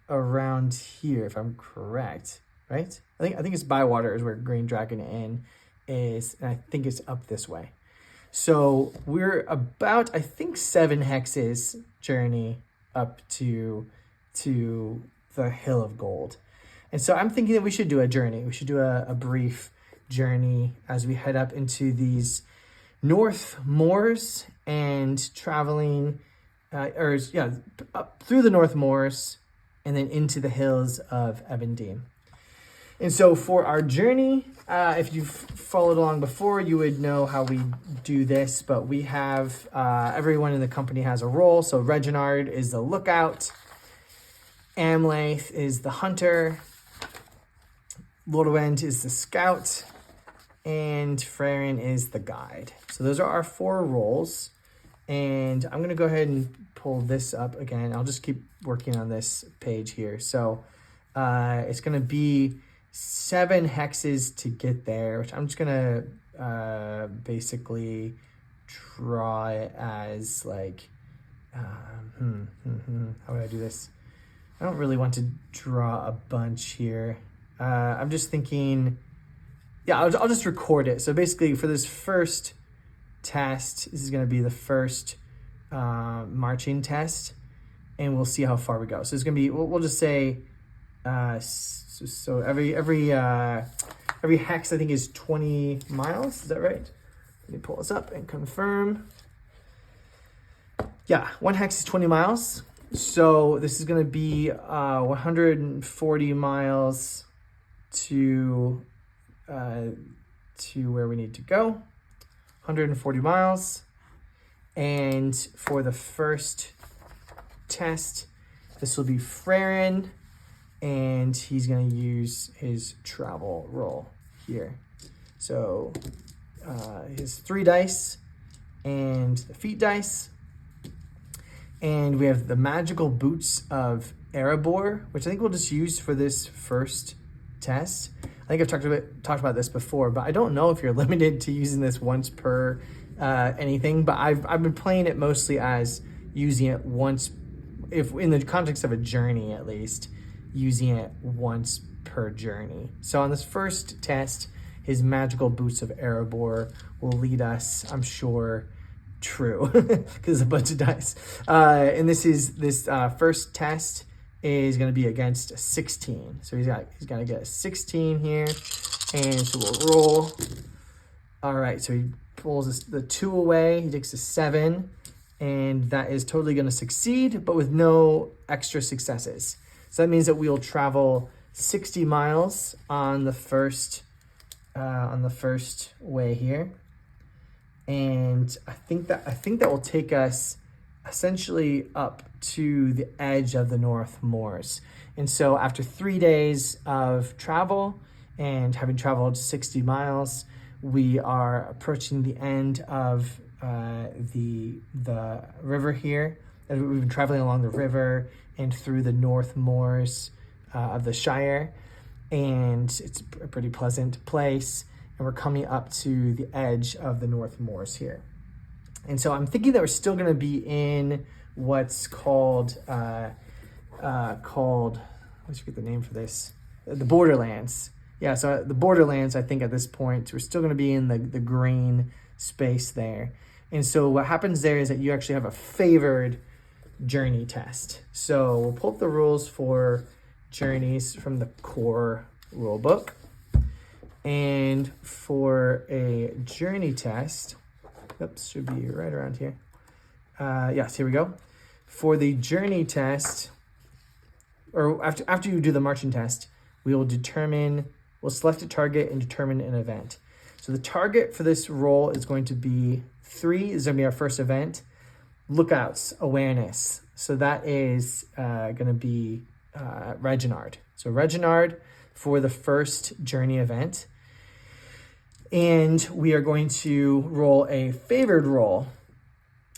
around here, if I'm correct, right? I think it's Bywater is where Green Dragon Inn is, and I think it's up this way. So we're about, I think, 7 hexes journey up to the Hill of Gold. And so I'm thinking that we should do a journey. We should do a brief journey as we head up into these North Moors and traveling, up through the North Moors and then into the Hills of Evendim. And so for our journey, if you've followed along before, you would know how we do this, but we have, everyone in the company has a role. So Reginard is the lookout, Amlaith is the hunter, Lôrwend is the scout, and Frerin is the guide. So those are our 4 roles. And I'm going to go ahead and pull this up again. I'll just keep working on this page here. So it's going to be 7 hexes to get there, which I'm just gonna basically draw it as like, how would I do this? I don't really want to draw a bunch here. I'm just thinking, I'll just record it. So basically for this first test, this is gonna be the first marching test, and we'll see how far we go. So it's gonna be, we'll just say, so every hex I think is 20 miles. Is that right? Let me pull this up and confirm. Yeah, 1 hex is 20 miles. So this is going to be 140 miles to where we need to go. 140 miles. And for the first test, this will be Frerin, and he's going to use his travel roll here. So his 3 dice and the feet dice. And we have the magical boots of Erebor, which I think we'll just use for this first test. I think I've talked about this before, but I don't know if you're limited to using this once per anything, but I've been playing it mostly as using it once, if in the context of a journey at least, using it once per journey. So on this first test, his magical boots of Erebor will lead us, I'm sure, true, because it's a bunch of dice. And this first test is going to be against a 16. So he's got to get a 16 here, and so we'll roll. All right, so he pulls the 2 away. He takes a 7, and that is totally going to succeed, but with no extra successes. So that means that we'll travel 60 miles on the first way here, and I think that will take us essentially up to the edge of the North Moors. And so after 3 days of travel and having traveled 60 miles, we are approaching the end of the river here. And we've been traveling along the river and through the North Moors of the Shire, and it's a pretty pleasant place. And we're coming up to the edge of the North Moors here. And so I'm thinking that we're still going to be in what's called, let's get the name for this. the Borderlands. Yeah, so the Borderlands, I think at this point, we're still going to be in the green space there. And so what happens there is that you actually have a favored journey test. So we'll pull up the rules for journeys from the core rulebook. And for a journey test, oops, should be right around here. Yes, here we go. For the journey test, or after you do the marching test, we'll select a target and determine an event. So the target for this roll is going to be 3, is going to be our first event. Lookouts, awareness. So that is going to be Reginard. So Reginard for the first journey event. And we are going to roll a favored roll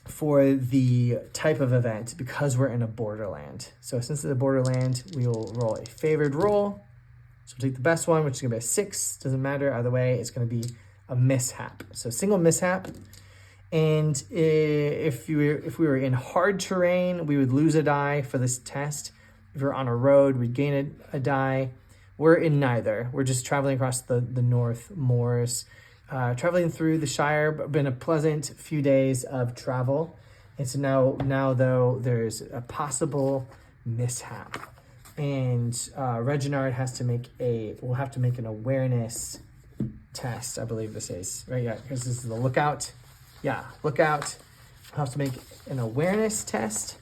for the type of event because we're in a borderland. So since it's a borderland, we will roll a favored roll. So we'll take the best one, which is going to be a 6. Doesn't matter either way. It's going to be a mishap. So single mishap. And if we were in hard terrain, we would lose a die for this test. If we're on a road, we'd gain a die. We're in neither. We're just traveling across the North Moors, traveling through the Shire. Been a pleasant few days of travel. And so now though, there's a possible mishap. And Reginard will have to make an awareness test, I believe this is. Right, yeah, because this is the lookout. Yeah, lookout. We'll have to make an awareness test.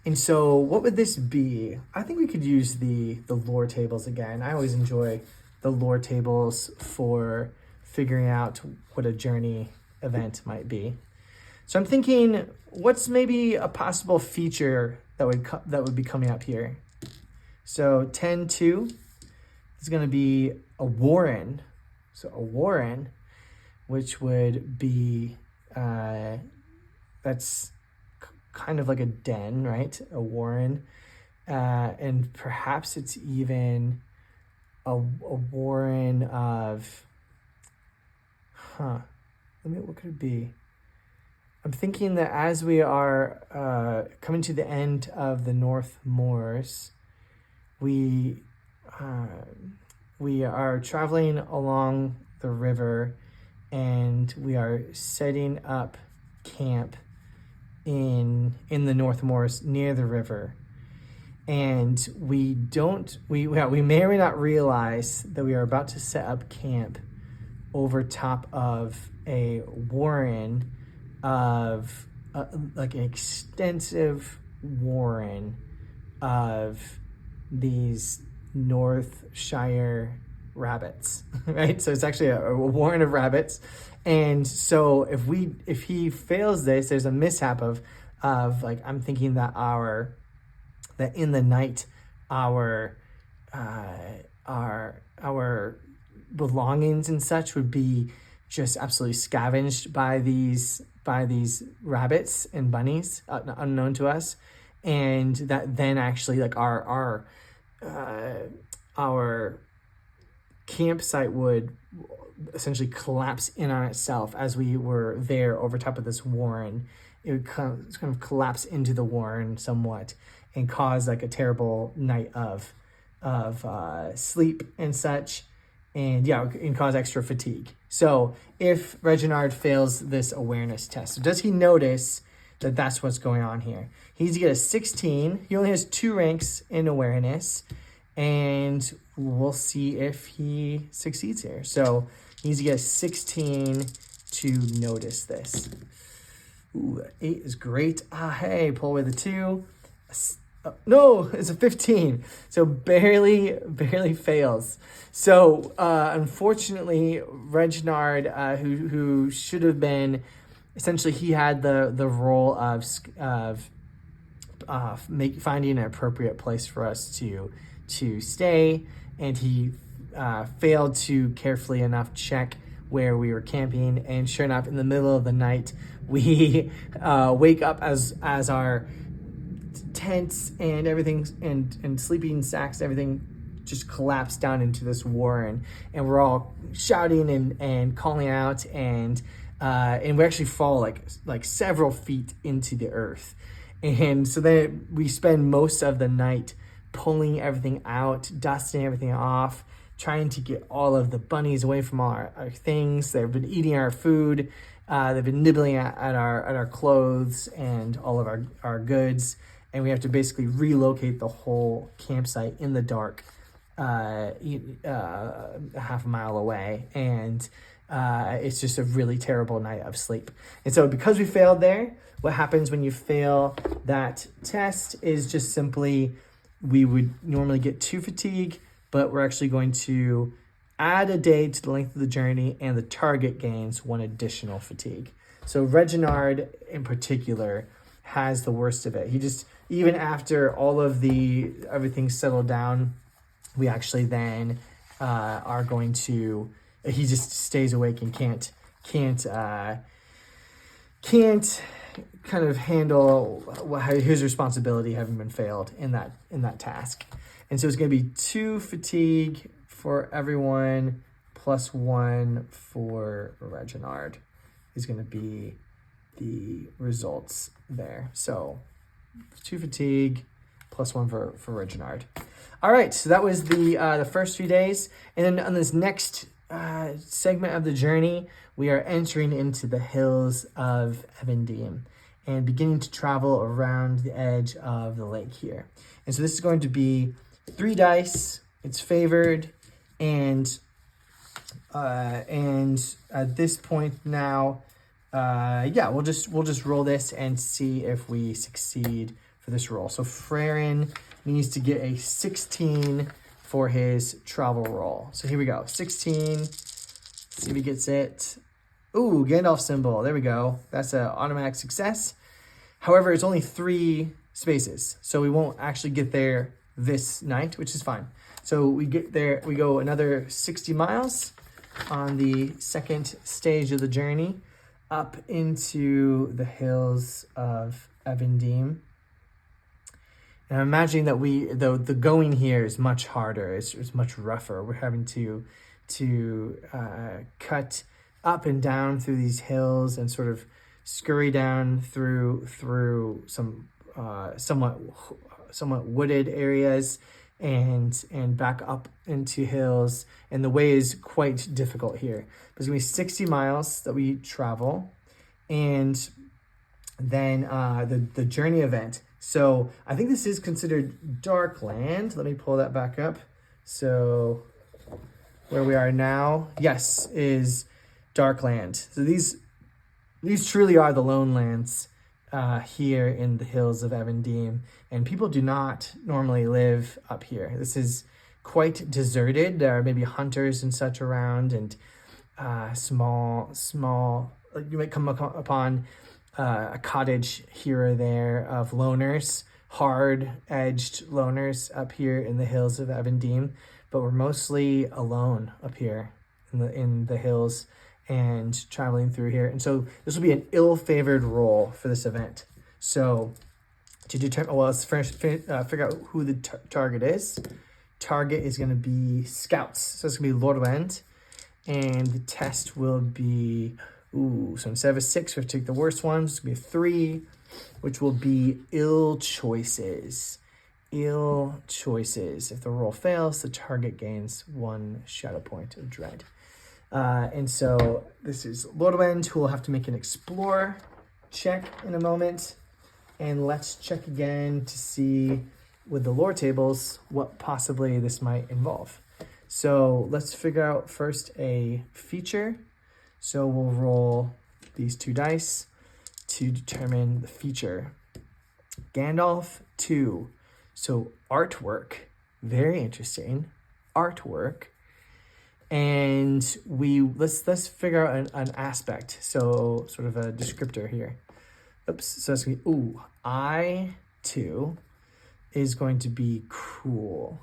And so what would this be? I think we could use the lore tables again. I always enjoy the lore tables for figuring out what a journey event might be. So I'm thinking, what's maybe a possible feature that would be coming up here? So 10-2 is going to be a warren. So a warren, which would be that's kind of like a den, right? A warren, and perhaps it's even a warren of, what could it be? I'm thinking that as we are coming to the end of the North Moors, we are traveling along the river, and we are setting up camp in the North Moors near the river. And we may or may not realize that we are about to set up camp over top of a warren of like an extensive warren of these North Shire rabbits, right? So it's actually a warren of rabbits. And so if he fails this, there's a mishap of like, I'm thinking that that in the night our belongings and such would be just absolutely scavenged by these rabbits and bunnies unknown to us, and that then actually like our campsite would essentially collapse in on itself as we were there over top of this warren. It would kind of collapse into the warren somewhat and cause like a terrible night of sleep and such, and cause extra fatigue. So if Reginard fails this awareness test, so does he notice that that's what's going on here? He needs to get a 16. He only has 2 ranks in awareness, and we'll see if he succeeds here. So he needs to get a 16 to notice this. Ooh, 8 is great. Hey, pull away the 2. No, it's a 15. So barely fails. So unfortunately, Reginard, who should have been, essentially he had the role of finding an appropriate place for us to stay, and he failed to carefully enough check where we were camping. And sure enough, in the middle of the night, we wake up as our tents and everything and sleeping sacks, everything just collapsed down into this warren, and we're all shouting and calling out, and we actually fall like several feet into the earth. And so then we spend most of the night pulling everything out, dusting everything off, trying to get all of the bunnies away from all our things. They've been eating our food. They've been nibbling at our clothes and all of our goods. And we have to basically relocate the whole campsite in the dark, half a mile away. And it's just a really terrible night of sleep. And so because we failed there, what happens when you fail that test is just simply, we would normally get 2 fatigue, but we're actually going to add a day to the length of the journey, and the target gains 1 additional fatigue. So Reginard in particular has the worst of it. He just, even after all of everything settled down, we actually then are going to, he just stays awake and can't kind of handle his responsibility having been failed in that task. And so it's going to be 2 fatigue for everyone, plus 1 for Reginard is going to be the results there. So 2 fatigue, plus 1 for Reginard. All right, so that was the first 3 days. And then on this next segment of the journey, we are entering into the Hills of Evendim and beginning to travel around the edge of the lake here. And so this is going to be 3 dice. It's favored, and at this point now, we'll just roll this and see if we succeed for this roll. So Frerin needs to get a 16 for his travel roll. So here we go, 16. See if he gets it. Ooh, Gandalf symbol. There we go. That's an automatic success. However, it's only 3 spaces, so we won't actually get there this night, which is fine. So we get there, we go another 60 miles on the second stage of the journey up into the Hills of Evendim. And I'm imagining that the going here is much harder. It's much rougher. We're having to cut up and down through these hills and sort of scurry down through some somewhat wooded areas and back up into hills. And the way is quite difficult here. There's gonna be 60 miles that we travel, and then the journey event. So I think this is considered dark land. Let me pull that back up. So where we are now, yes, is dark land. So these truly are the lone lands here in the Hills of Evendim, and people do not normally live up here. This is quite deserted. There are maybe hunters and such around, and small, you might come upon a cottage here or there of loners, hard-edged loners up here in the Hills of Evendim, but we're mostly alone up here in the hills and traveling through here. And so this will be an ill-favored roll for this event. So to determine, well, let's first figure out who the target is. Target is going to be scouts. So it's going to be Lôrwend, and the test will be, so instead of a 6, we have to take the worst ones. It's going to be a 3, which will be ill choices. Ill choices. If the roll fails, the target gains 1 shadow point of dread. And so this is Lôrwend, who will have to make an explore check in a moment. And let's check again to see with the lore tables what possibly this might involve. So let's figure out first a feature. So we'll roll these 2 dice to determine the feature. Gandalf 2. So artwork, very interesting, artwork. And let's figure out an aspect. So sort of a descriptor here. Oops, so it's gonna be, I2 is going to be cruel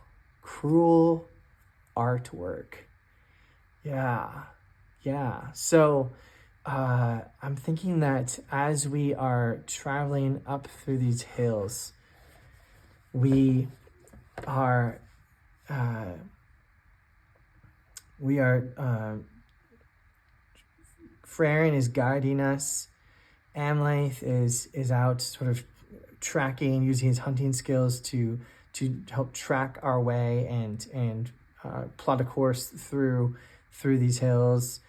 artwork. Yeah. So I'm thinking that as we are traveling up through these hills, we are Frerin is guiding us. Amlaith is out sort of tracking, using his hunting skills to help track our way and plot a course through these hills.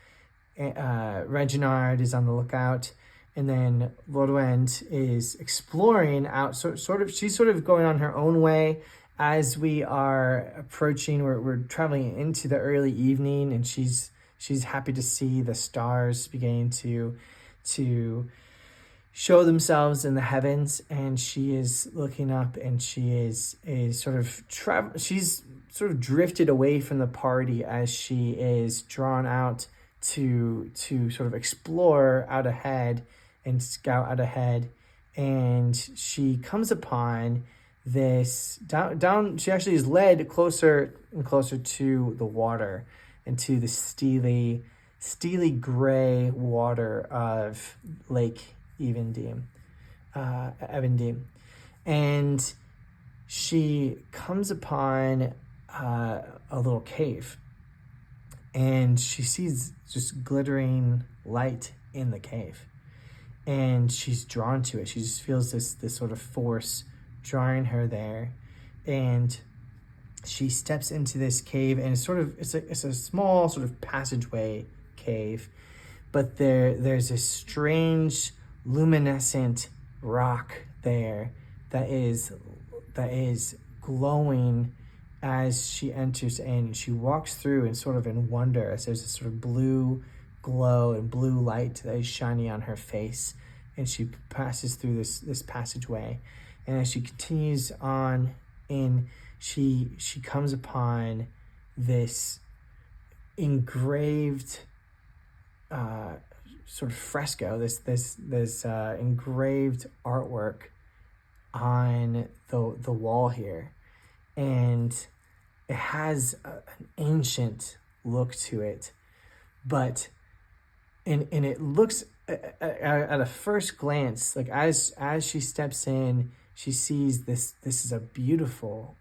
Reginard is on the lookout, and then Lôrwend is exploring out. She's sort of going on her own way as we are approaching. We're traveling into the early evening, and she's happy to see the stars beginning to show themselves in the heavens, and she is looking up, and she is she's sort of drifted away from the party as she is drawn out to sort of explore out ahead and scout out ahead. And she comes upon this down she actually is led closer and closer to the water, and to the steely gray water of Lake Evendim, and she comes upon a little cave, and she sees just glittering light in the cave, and she's drawn to it. She just feels this sort of force drawing her there, and she steps into this cave, and it's a small sort of passageway cave, but there's a strange luminescent rock there that is glowing as she enters in. She walks through and sort of in wonder as there's this sort of blue glow and blue light that is shining on her face, and she passes through this passageway. And as she continues on in, she comes upon this engraved sort of fresco, this engraved artwork on the wall here, and it has an ancient look to it, but and it looks at a first glance, like as she steps in, she sees this is a beautiful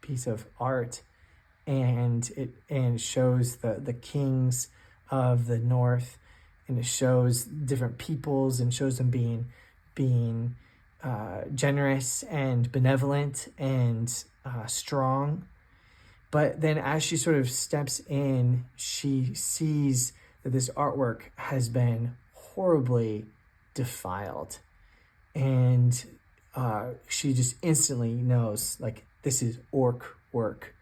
piece of art, and it shows the kings of the north, and it shows different peoples, and shows them being generous and benevolent and strong. But then as she sort of steps in, she sees that this artwork has been horribly defiled, and she just instantly knows, like, this is orc work.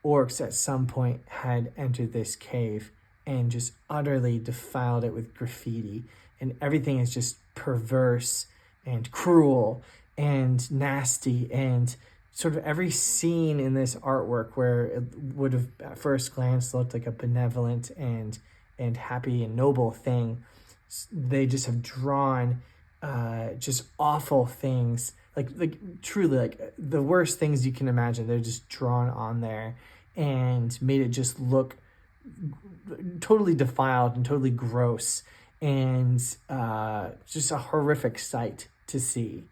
Orcs at some point had entered this cave and just utterly defiled it with graffiti, and everything is just perverse and cruel and nasty, and sort of every scene in this artwork where it would have at first glance looked like a benevolent and happy and noble thing, they just have drawn just awful things, like truly like the worst things you can imagine. They're just drawn on there and made it just look totally defiled and totally gross, and just a horrific sight to see.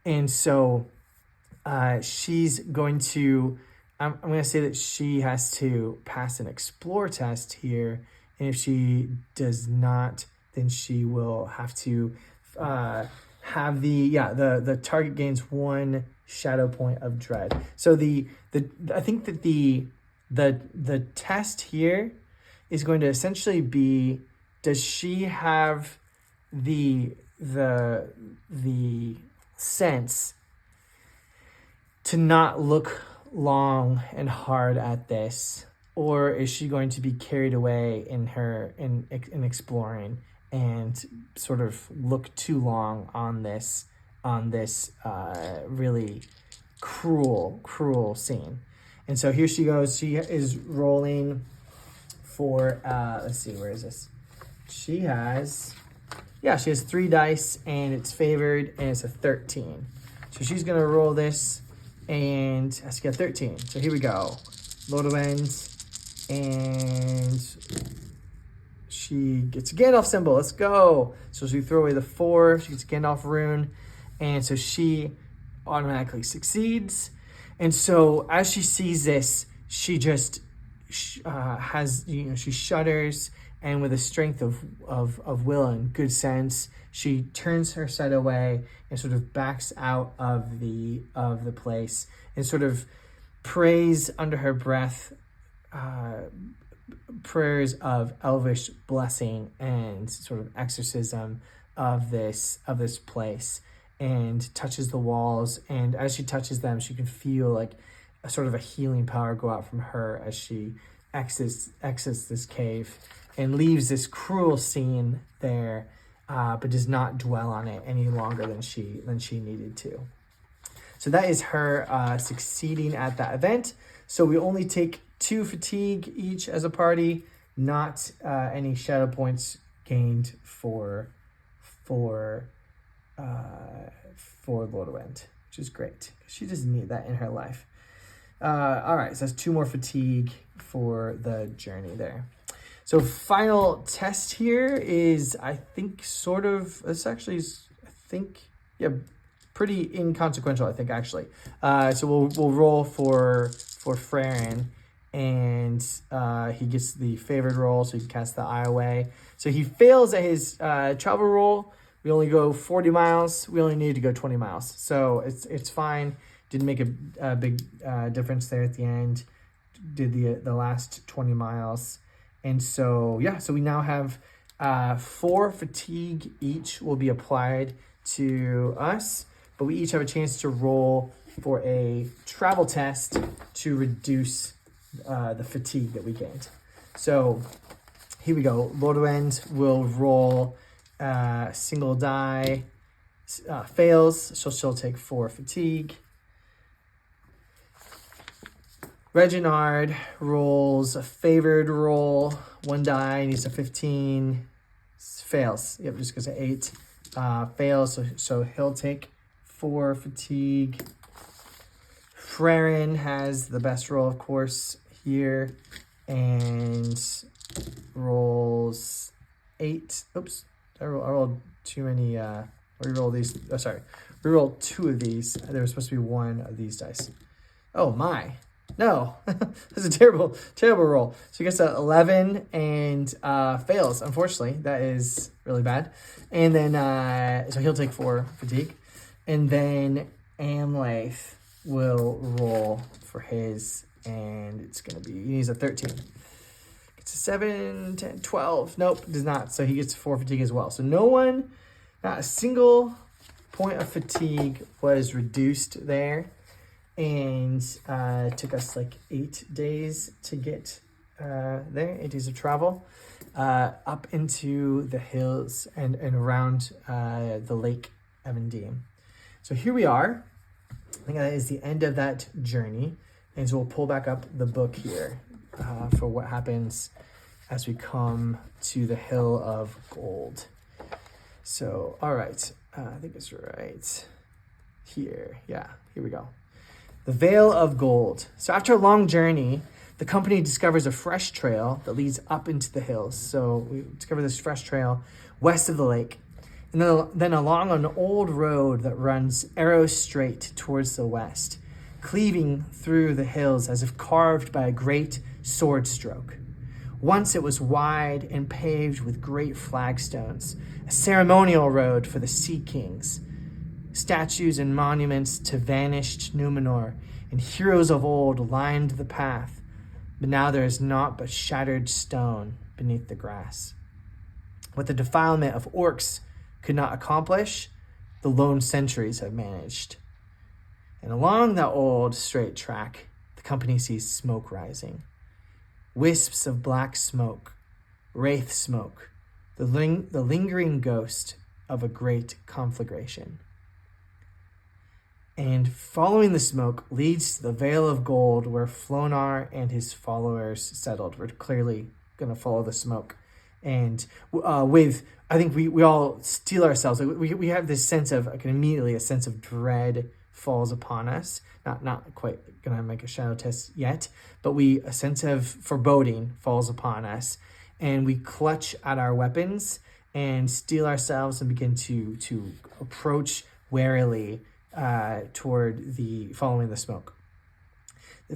And so she's going to, I'm going to say that she has to pass an explore test here, and if she does not, then she will have to have the target gains 1 shadow point of dread. So I think that the test here is going to essentially be, does she have the sense to not look long and hard at this, or is she going to be carried away in exploring and sort of look too long on this really cruel scene? And so here she goes. She is rolling for let's see, where is this? She has 3 dice, and it's favored, and it's a 13. So she's gonna roll this, and has to get 13. So here we go. Lôrwend, and she gets a Gandalf symbol. Let's go. So she throw away the 4. She gets a Gandalf rune, and so she automatically succeeds. And so as she sees this, she just has, she shudders, and with the strength of will and good sense, she turns her sight away and sort of backs out of the place and sort of prays under her breath prayers of elvish blessing and sort of exorcism of this place, and touches the walls. And as she touches them, she can feel like a sort of a healing power go out from her as she exits this cave and leaves this cruel scene there, but does not dwell on it any longer than she needed to. So that is her succeeding at that event. So we only take 2 fatigue each as a party, not any shadow points gained for Lôrwend, which is great. She doesn't need that in her life. All right, so that's 2 more fatigue for the journey there. So final test here is, I think, pretty inconsequential, I think, actually. So we'll roll for Frerin, and he gets the favored roll, so he can cast the eye away. So he fails at his travel roll. We only go 40 miles. We only need to go 20 miles. So it's fine. Didn't make a big difference there at the end. Did the last 20 miles. And so, yeah, so we now have 4 fatigue each will be applied to us, but we each have a chance to roll for a travel test to reduce the fatigue that we gained. So here we go. Lôrwend will roll single die, fails, so she'll take 4 fatigue. Reginard rolls a favored roll, 1 die, needs a 15, fails. Yep, just goes to 8. Fails, so he'll take 4 fatigue. Frerin has the best roll, of course, here, and rolls 8. Oops, I rolled too many. Reroll these. Oh, sorry. Reroll 2 of these. There was supposed to be 1 of these dice. Oh my. No, that's a terrible roll. So he gets an 11 and fails. Unfortunately, that is really bad. And then, so he'll take 4 fatigue. And then Amlaith will roll for his, and it's going to be, he needs a 13. Gets a 7, 10, 12. Nope, does not. So he gets 4 fatigue as well. So not a single point of fatigue was reduced there. And it took us like 8 days to get there, 8 days of travel, up into the hills and around the Lake Evendim. So here we are. I think that is the end of that journey. And so we'll pull back up the book here for what happens as we come to the Hill of Gold. So, all right. I think it's right here. Yeah, here we go. The Vale of Gold. So after a long journey, the company discovers a fresh trail that leads up into the hills. So we discover this fresh trail west of the lake. And then along an old road that runs arrow straight towards the west, cleaving through the hills as if carved by a great sword stroke. Once it was wide and paved with great flagstones, a ceremonial road for the Sea Kings. Statues and monuments to vanished Numenor and heroes of old lined the path, but now there is naught but shattered stone beneath the grass. What the defilement of orcs could not accomplish, the lone centuries have managed. And along that old straight track, the company sees smoke rising. Wisps of black smoke, wraith smoke, the lingering ghost of a great conflagration. And following the smoke leads to the Vale of Gold, where Flonar and his followers settled. We're clearly going to follow the smoke. And I think we all steel ourselves. We have this sense of, immediately a sense of dread falls upon us. Not quite going to make a shadow test yet, but a sense of foreboding falls upon us. And we clutch at our weapons and steel ourselves and begin to approach warily toward following the smoke.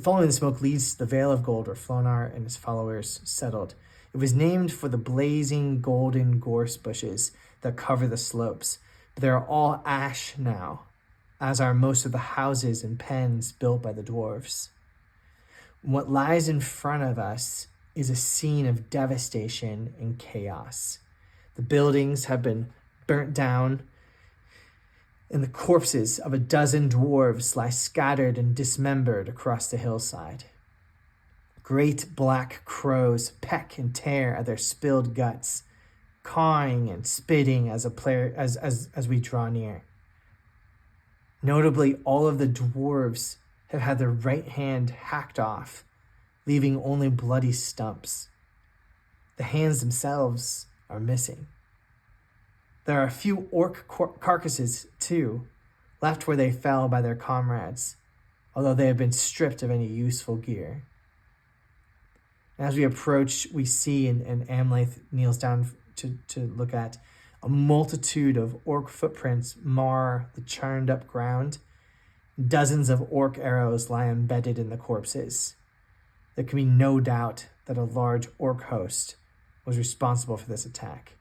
Following the smoke leads to the Vale of Gold, where Flonar and his followers settled. It was named for the blazing golden gorse bushes that cover the slopes, but they are all ash now, as are most of the houses and pens built by the dwarves. What lies in front of us is a scene of devastation and chaos. The buildings have been burnt down, and the corpses of a dozen dwarves lie scattered and dismembered across the hillside. Great black crows peck and tear at their spilled guts, cawing and spitting as we draw near. Notably, all of the dwarves have had their right hand hacked off, leaving only bloody stumps. The hands themselves are missing. There are a few orc carcasses, too, left where they fell by their comrades, although they have been stripped of any useful gear. As we approach, we see, and Amlaith kneels down to look at, a multitude of orc footprints mar the churned up ground. Dozens of orc arrows lie embedded in the corpses. There can be no doubt that a large orc host was responsible for this attack.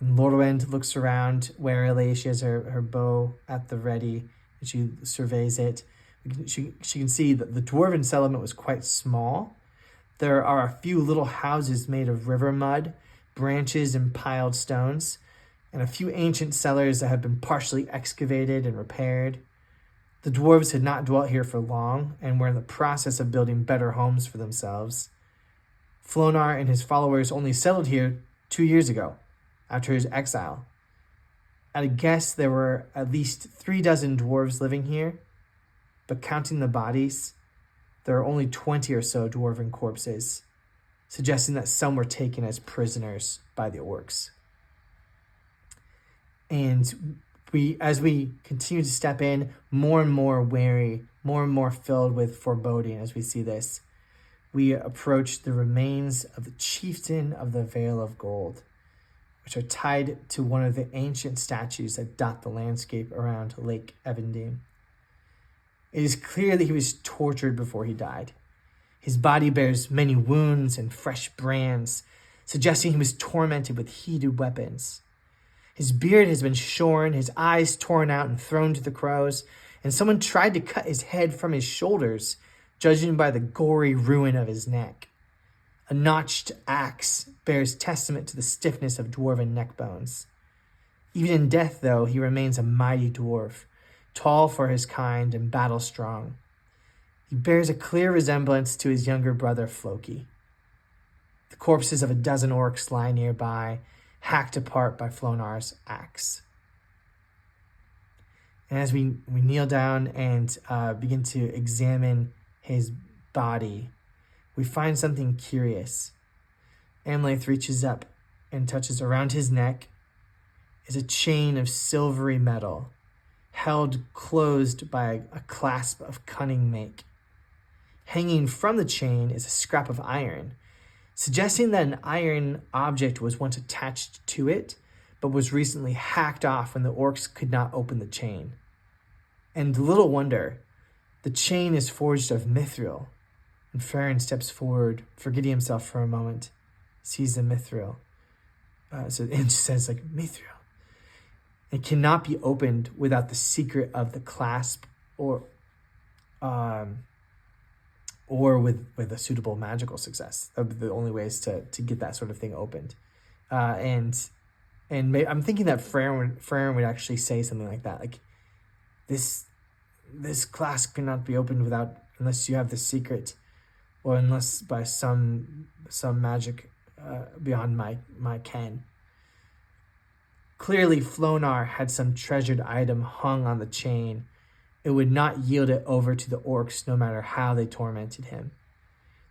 And Lôrwend looks around warily. She has her bow at the ready, and she surveys it. She can see that the dwarven settlement was quite small. There are a few little houses made of river mud, branches, and piled stones, and a few ancient cellars that have been partially excavated and repaired. The dwarves had not dwelt here for long and were in the process of building better homes for themselves. Flonar and his followers only settled here 2 years ago, after his exile. At a guess, there were at least 36 dwarves living here, but counting the bodies, there are only 20 or so dwarven corpses, suggesting that some were taken as prisoners by the orcs. And as we continue to step in, more and more wary, more and more filled with foreboding as we see this, we approach the remains of the chieftain of the Vale of Gold, which are tied to one of the ancient statues that dot the landscape around Lake Evendim. It is clear that he was tortured before he died. His body bears many wounds and fresh brands, suggesting he was tormented with heated weapons. His beard has been shorn, his eyes torn out and thrown to the crows, and someone tried to cut his head from his shoulders, judging by the gory ruin of his neck. A notched axe bears testament to the stiffness of dwarven neck bones. Even in death, though, he remains a mighty dwarf, tall for his kind and battle-strong. He bears a clear resemblance to his younger brother, Floki. The corpses of a dozen orcs lie nearby, hacked apart by Flonar's axe. And as we kneel down and begin to examine his body, we find something curious. Amlaith reaches up and touches around his neck is a chain of silvery metal, held closed by a clasp of cunning make. Hanging from the chain is a scrap of iron, suggesting that an iron object was once attached to it, but was recently hacked off when the orcs could not open the chain. And little wonder, the chain is forged of mithril. And Frerin steps forward, forgetting himself for a moment, sees the mithril. And says, mithril. It cannot be opened without the secret of the clasp or with a suitable magical success. That would be the only ways to get that sort of thing opened. I'm thinking that Frerin would actually say something like that, like this clasp cannot be opened unless you have the secret, or unless by some magic beyond my ken. Clearly, Flonar had some treasured item hung on the chain. It would not yield it over to the orcs no matter how they tormented him.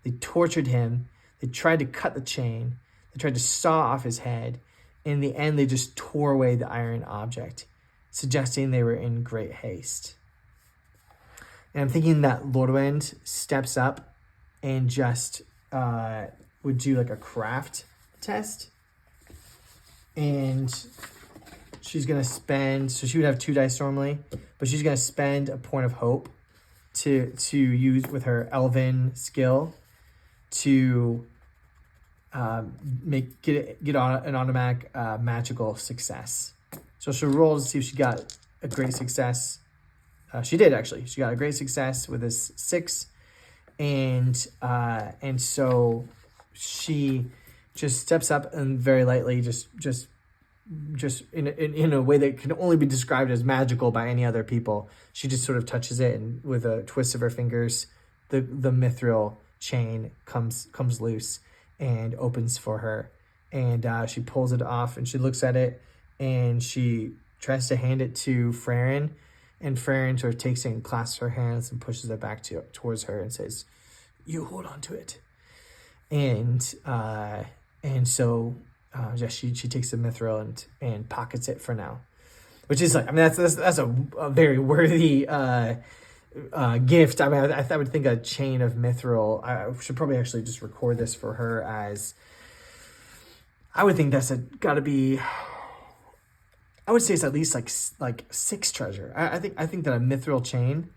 They tortured him. They tried to cut the chain. They tried to saw off his head. In the end, they just tore away the iron object, suggesting they were in great haste. And I'm thinking that Lôrwend steps up and just would do like a craft test. And she's going to spend, so she would have 2 dice normally, but she's going to spend a point of hope to use with her elven skill to get on an automatic magical success. So she'll roll to see if she got a great success. She did actually. She got a great success with this 6, and so she just steps up and very lightly, just in a way that can only be described as magical by any other people. She just sort of touches it, and with a twist of her fingers, the mithril chain comes loose and opens for her, and she pulls it off, and she looks at it, and she tries to hand it to Frerin, and Frerin sort of takes it and clasps her hands and pushes it back towards her and says, "You hold on to it." And so she takes the mithril and pockets it for now, which is like, I mean, that's a very worthy gift. I mean, I would think a chain of mithril. I should probably actually just record this for her, as I would think that's gotta be. I would say it's at least like 6 treasure. I think that a mithril chain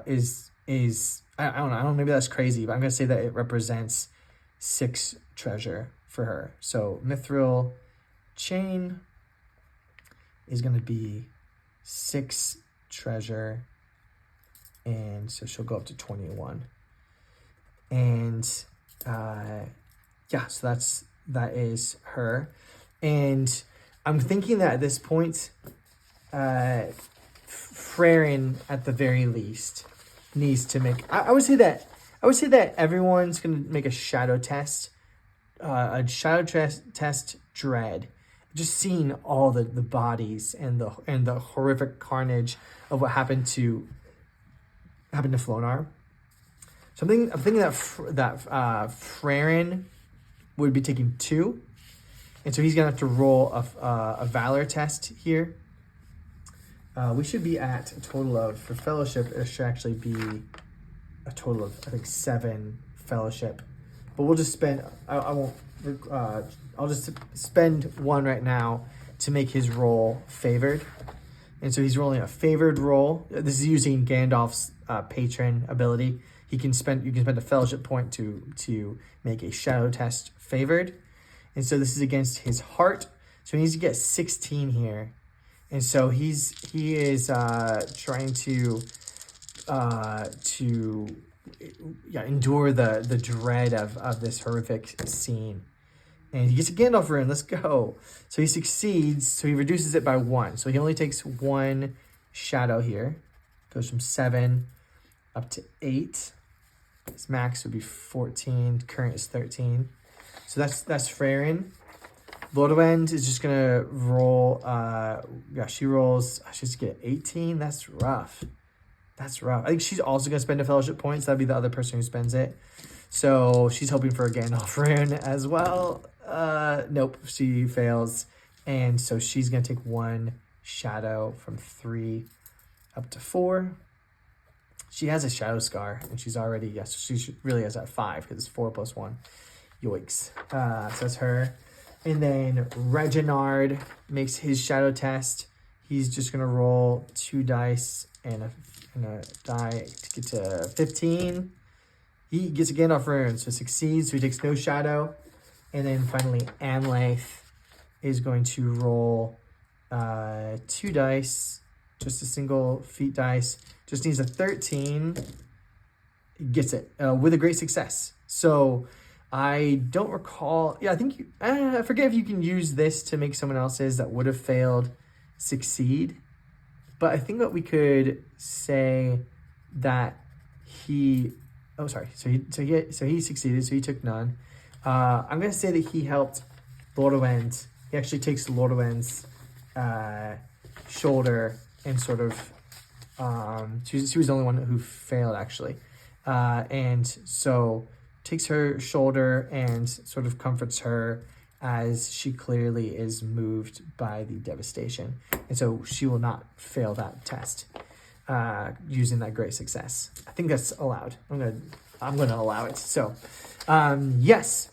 is I don't know, maybe that's crazy, but I'm gonna say that it represents 6 treasure for her. So mithril chain is gonna be 6 treasure, and so she'll go up to 21. And so that is her. And I'm thinking that at this point, Frerin, at the very least, needs to make. I would say that everyone's gonna make a shadow test, test dread. Just seeing all the bodies and the horrific carnage of what happened to Flonar. So I'm thinking that Frerin would be taking 2. And so he's going to have to roll a Valor test here. We should be at a total of, for Fellowship, it should actually be a total of, I think, 7 Fellowship. But we'll just spend, I'll just spend 1 right now to make his roll favored. And so he's rolling a favored roll. This is using Gandalf's patron ability. You can spend a Fellowship point to make a shadow test favored. And so this is against his heart. So he needs to get 16 here. And so he is trying to endure the dread of this horrific scene. And he gets a Gandalf rune. Let's go. So he succeeds. So he reduces it by 1. So he only takes 1 shadow here. Goes from 7 up to 8. His max would be 14. Current is 13. So that's Frerin. Lôrwend is just gonna roll. She rolls. She's gonna get 18. That's rough. I think she's also gonna spend a Fellowship point. So that'd be the other person who spends it. So she's hoping for a Gandalf rune as well. Nope, she fails, and so she's gonna take 1 shadow from 3 up to 4. She has a shadow scar, and she's already so she really has at 5 because it's 4 plus 1. Yoicks. So that's her. And then Reginard makes his shadow test. He's just gonna roll 2 dice and a die to get to 15. He gets a Gandalf rune, so succeeds, so he takes no shadow. And then finally, Amlaith is going to roll 2 dice, just a single feat dice. Just needs a 13. He gets it with a great success. So I don't recall. Yeah, I think I forget if you can use this to make someone else's that would have failed succeed. But I think that we could say that he. Oh, sorry. So he succeeded. So he took none. I'm gonna say that he helped Lôrwend. He actually takes Lôrwend's shoulder and sort of. She was the only one who failed actually, and so takes her shoulder and sort of comforts her as she clearly is moved by the devastation, and so she will not fail that test using that great success. I think that's allowed. I'm gonna allow it. So yes.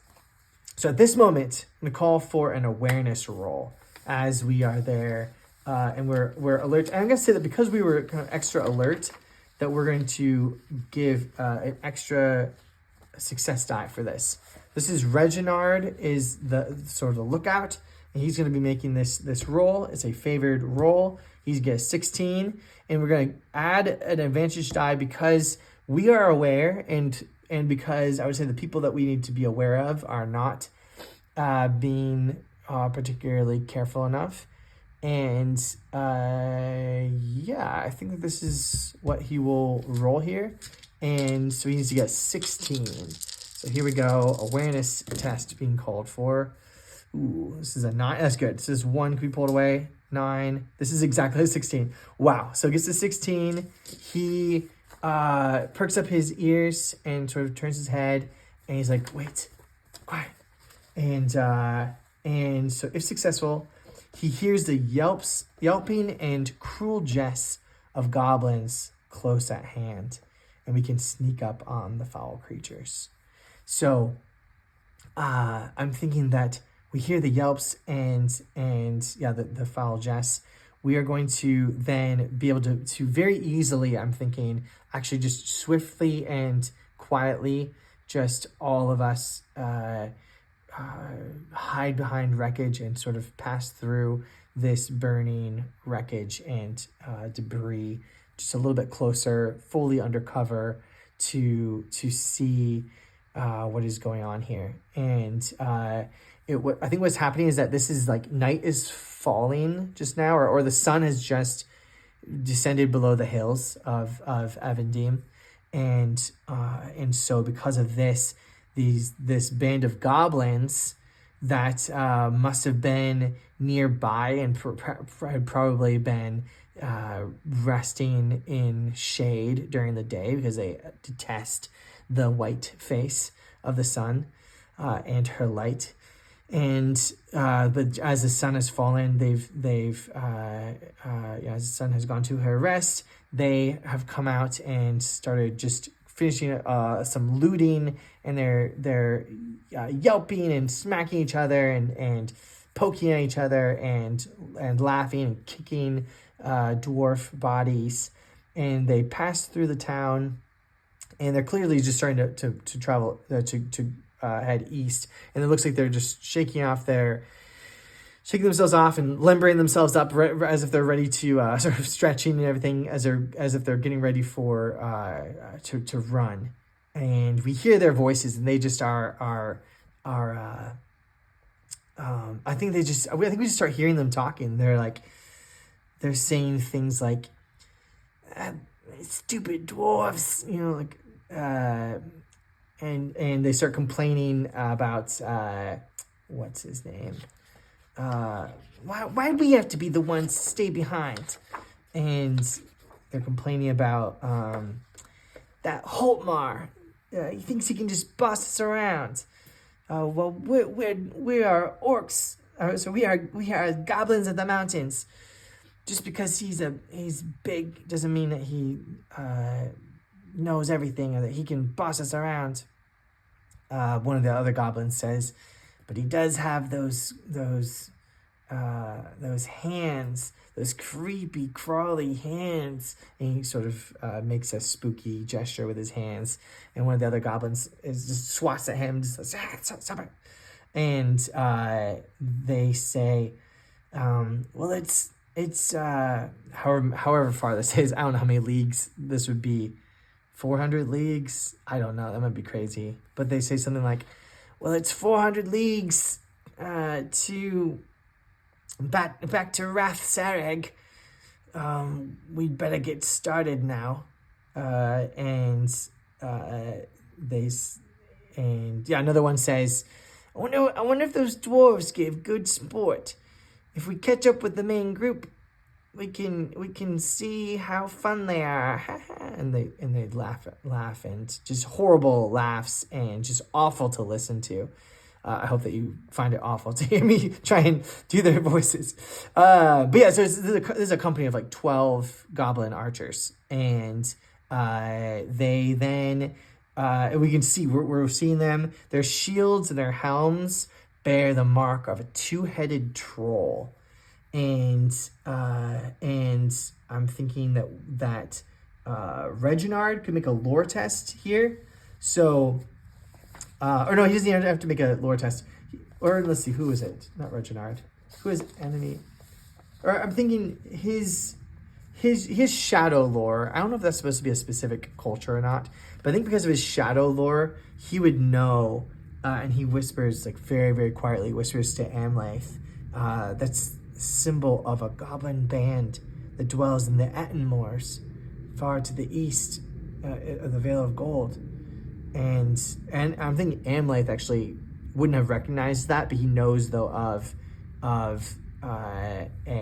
So at this moment, I'm gonna call for an awareness roll as we are there, and we're alert. And I'm gonna say that because we were kind of extra alert, that we're going to give an extra success die for this. This is Reginard is the sort of the lookout, and he's going to be making this roll. It's a favored roll. He's going to get 16, and we're going to add an advantage die because we are aware, and because I would say the people that we need to be aware of are not being particularly careful enough. And yeah, I think that this is what he will roll here. And so he needs to get 16. So here we go. Awareness test being called for. Ooh, this is a 9. That's good. This is 1 can be pulled away. 9. This is exactly a 16. Wow. So he gets to 16. He perks up his ears and sort of turns his head. And he's like, wait, quiet. And so if successful, he hears the yelping and cruel jests of goblins close at hand, and we can sneak up on the foul creatures. So I'm thinking that we hear the yelps and yeah, the foul jests. We are going to then be able to very easily, I'm thinking, actually just swiftly and quietly, just all of us hide behind wreckage and sort of pass through this burning wreckage and debris just a little bit closer, fully undercover to see what is going on here. And I think what's happening is that this is like night is falling just now, or the sun has just descended below the hills of Evendim, and so because of this, this band of goblins that must have been nearby and had probably been resting in shade during the day because they detest the white face of the sun and her light. And but as the sun has fallen, as the sun has gone to her rest, they have come out and started just finishing some looting, and they're yelping and smacking each other and poking at each other and laughing and kicking dwarf bodies. And they pass through the town, and they're clearly just starting to travel to head east. And it looks like they're just shaking themselves off and limbering themselves up as if they're ready to sort of stretching and everything as if they're getting ready for to run. And we hear their voices, and they just are I think we just start hearing them talking. They're saying things like stupid dwarves, and they start complaining about what's his name? Why do we have to be the ones to stay behind? And they're complaining about that Hultmar. He thinks he can just boss us around. Well, we are orcs, so we are goblins of the mountains. Just because he's big doesn't mean that he knows everything or that he can boss us around. One of the other goblins says, but he does have those hands, those creepy, crawly hands. And he sort of makes a spooky gesture with his hands. And one of the other goblins just swats at him, just says, stop it. And they say, well, it's however far this is. I don't know how many leagues this would be. 400 leagues? I don't know. That might be crazy. But they say something like, well, it's 400 leagues to back to Rath Sereg. We'd better get started now. Another one says, I wonder if those dwarves give good sport. If we catch up with the main group, we can see how fun they are. and they laugh and just horrible laughs and just awful to listen to. I hope that you find it awful to hear me try and do their voices. But yeah, so this is a company of like 12 goblin archers, and they then we can see we're seeing them. Their shields and their helms bear the mark of a two-headed troll. And I'm thinking that Reginard could make a lore test here. So Or no, he doesn't even have to make a lore test. Or let's see, who is it? Not Reginard. Who is enemy? Or I'm thinking his shadow lore. I don't know if that's supposed to be a specific culture or not, but I think because of his shadow lore, he would know. And he whispers, like very, very quietly, whispers to Amlaith. That's symbol of a goblin band that dwells in the Etten Moors, far to the east of the Vale of Gold. And I'm thinking Amlaith actually wouldn't have recognized that, but he knows though of a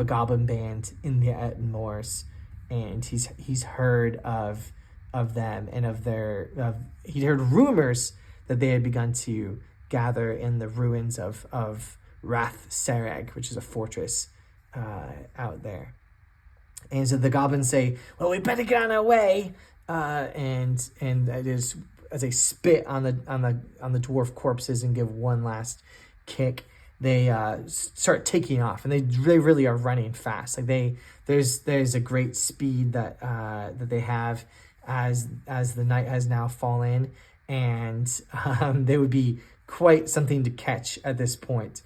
goblin band in the Etten Moors, and he's heard of them and he'd heard rumors that they had begun to gather in the ruins of Rath Sereg, which is a fortress out there. And so the goblins say, "Well, we better get on our way." And it is, as they spit on the dwarf corpses and give one last kick, they start taking off, and they really are running fast. Like there's a great speed that they have as the night has now fallen, and they would be quite something to catch at this point,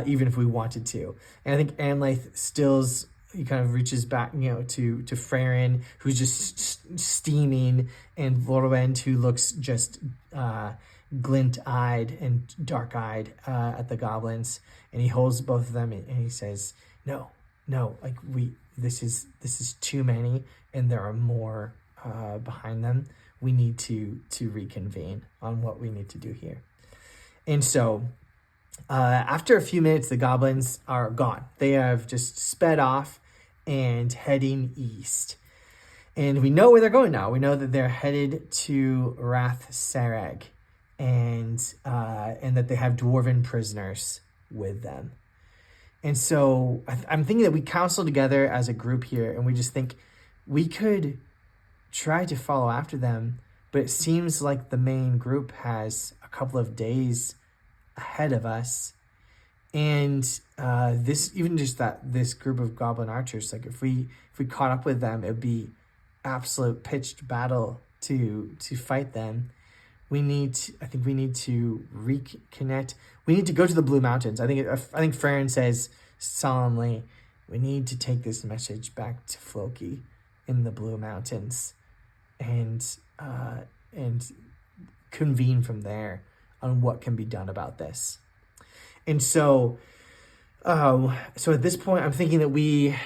even if we wanted to. And I think Amlaith he kind of reaches back, to Frerin, who's just steaming, and Lôrwend, who looks just glint-eyed and dark-eyed at the goblins, and he holds both of them and he says, "No, like this is too many, and there are more behind them. We need to reconvene on what we need to do here." And so after a few minutes, the goblins are gone. They have just sped off and heading east. And we know where they're going now. We know that they're headed to Rath Sereg, and that they have dwarven prisoners with them. And so I'm thinking that we counsel together as a group here, and we just think we could try to follow after them, but it seems like the main group has a couple of days ahead of us. And this group of goblin archers, like if we caught up with them, it would be absolute pitched battle to fight them. I think we need to reconnect. We need to go to the Blue Mountains. I think Frerin says solemnly, we need to take this message back to Floki in the Blue Mountains, and convene from there on what can be done about this. And so at this point, I'm thinking that we,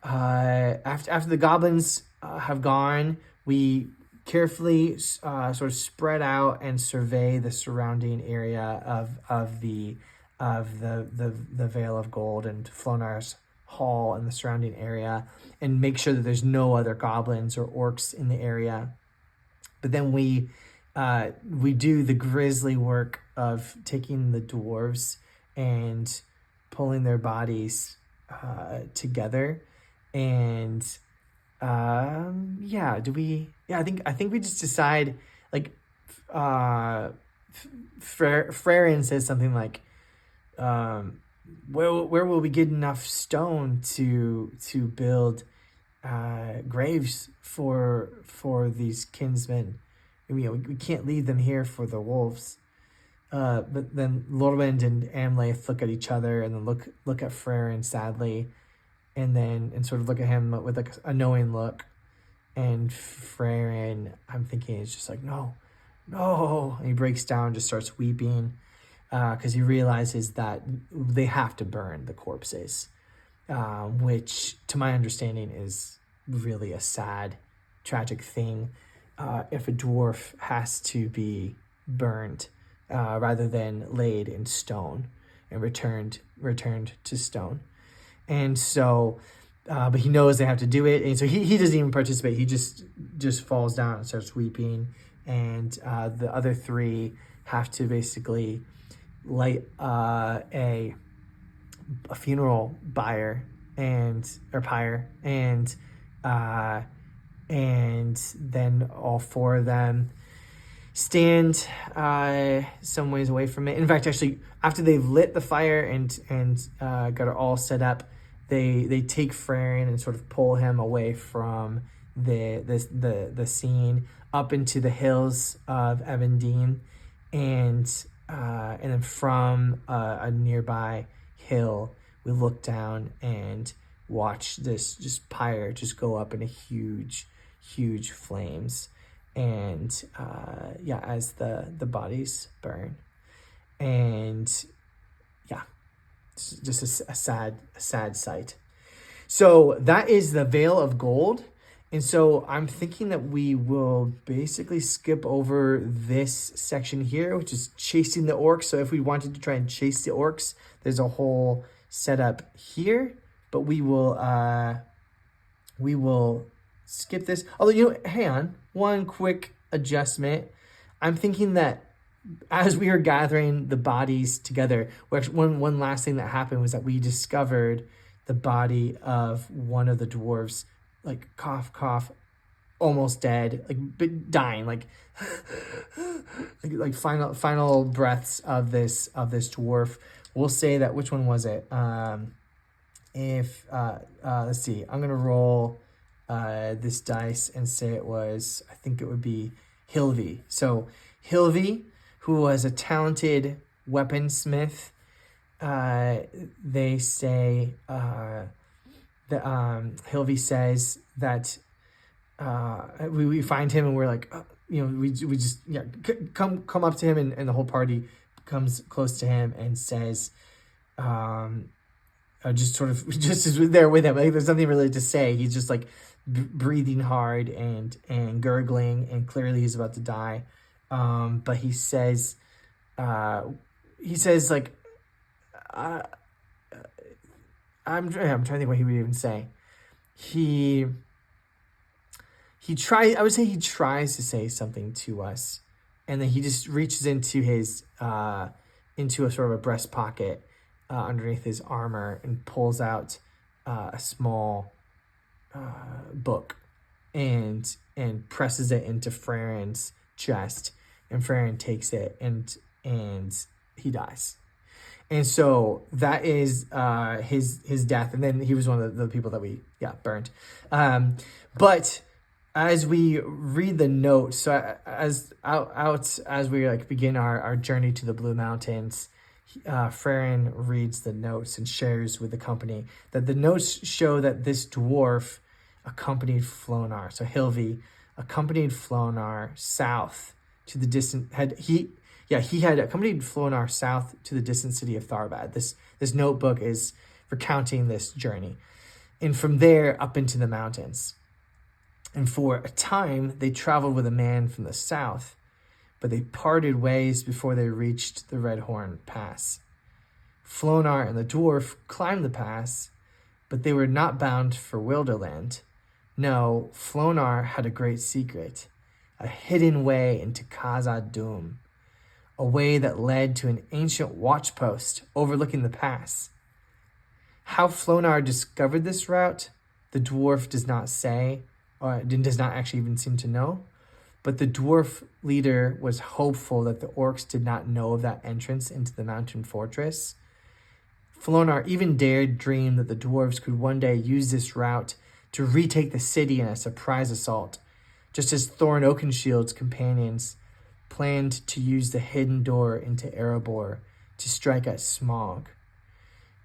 after the goblins have gone, we carefully sort of spread out and survey the surrounding area of the Vale of Gold and Flonar's Hall and the surrounding area, and make sure that there's no other goblins or orcs in the area. But then we do the grisly work of taking the dwarves and pulling their bodies together, and I think we just decide, like, Frerin says something like, where will we get enough stone to build graves for these kinsmen? We can't leave them here for the wolves. But then Lôrwend and Amlaith look at each other, and then look at Frerin sadly, and sort of look at him with like a knowing look. And Frerin, I'm thinking, is just like, no. And he breaks down, just starts weeping, because he realizes that they have to burn the corpses, which, to my understanding, is really a sad, tragic thing. If a dwarf has to be burned, rather than laid in stone and returned to stone. And so, but he knows they have to do it, and so he doesn't even participate. He just falls down and starts weeping, and the other three have to basically light a funeral pyre, and then all four of them stand some ways away from it. In fact, actually, after they've lit the fire and got it all set up, they take Frerin and sort of pull him away from the scene up into the hills of Evendim, and then from a nearby hill, we look down and watch this just pyre just go up in a huge flames, and as the bodies burn, and it's just a sad sight. So that is the Vale of Gold. And so I'm thinking that we will basically skip over this section here, which is chasing the orcs. So if we wanted to try and chase the orcs, there's a whole setup here, but we will skip this. Although, hang on, one quick adjustment. I'm thinking that as we are gathering the bodies together, one last thing that happened was that we discovered the body of one of the dwarves, like cough, almost dead, like dying, like final breaths of this dwarf. We'll say that, which one was it? Let's see, I'm gonna roll this dice and say it was, I think it would be Hilvi. So Hilvi, who was a talented weaponsmith, they say Hilvi says that we find him, and we're like, we just come up to him, and the whole party comes close to him and says, just is there with him. Like, there's nothing really to say. He's just like breathing hard and gurgling, and clearly he's about to die. But he says like, I'm trying to think what he would even say. He tries. I would say he tries to say something to us, and then he just reaches into his into a sort of a breast pocket underneath his armor and pulls out a small book and presses it into Frerin's chest, and Frerin takes it and he dies. And so that is his death, and then he was one of the people that we burned. But as we read the notes, so as we begin our journey to the Blue Mountains, Frerin reads the notes and shares with the company that the notes show that this dwarf accompanied Flonar. So Hilvi accompanied Flonar south to the distant he had accompanied Flonar south to the distant city of Tharbad. This notebook is recounting this journey, and from there up into the mountains. And for a time they traveled with a man from the south, but they parted ways before they reached the Redhorn Pass. Flonar and the dwarf climbed the pass, but they were not bound for Wilderland. No, Flonar had a great secret, a hidden way into Khazad Dûm, a way that led to an ancient watchpost overlooking the pass. How Flonar discovered this route, the dwarf does not say, or does not actually even seem to know, but the dwarf leader was hopeful that the orcs did not know of that entrance into the mountain fortress. Flonar even dared dream that the dwarves could one day use this route to retake the city in a surprise assault, just as Thorin Oakenshield's companions planned to use the hidden door into Erebor to strike at Smog.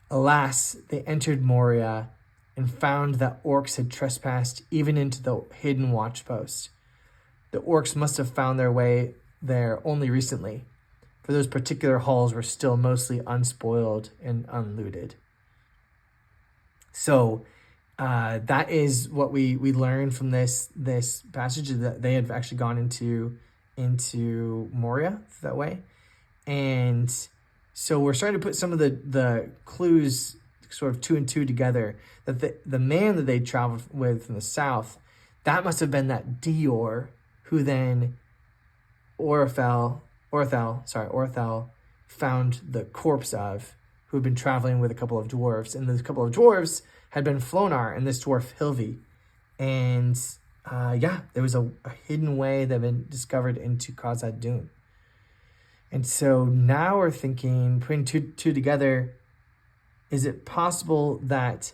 Alas, they entered Moria and found that orcs had trespassed even into the hidden watchpost. The orcs must have found their way there only recently, for those particular halls were still mostly unspoiled and unlooted. So that is what we learned from this passage, that they had actually gone into Moria that way. And so we're starting to put some of the clues sort of two and two together, that the man that they traveled with from the south, that must have been that Dior who then Orthel found the corpse of, who had been traveling with a couple of dwarves, and those couple of dwarves had been Flonar and this dwarf Hilvi. And there was a hidden way that had been discovered into Khazad Dûm. And so now we're thinking, putting two together, is it possible that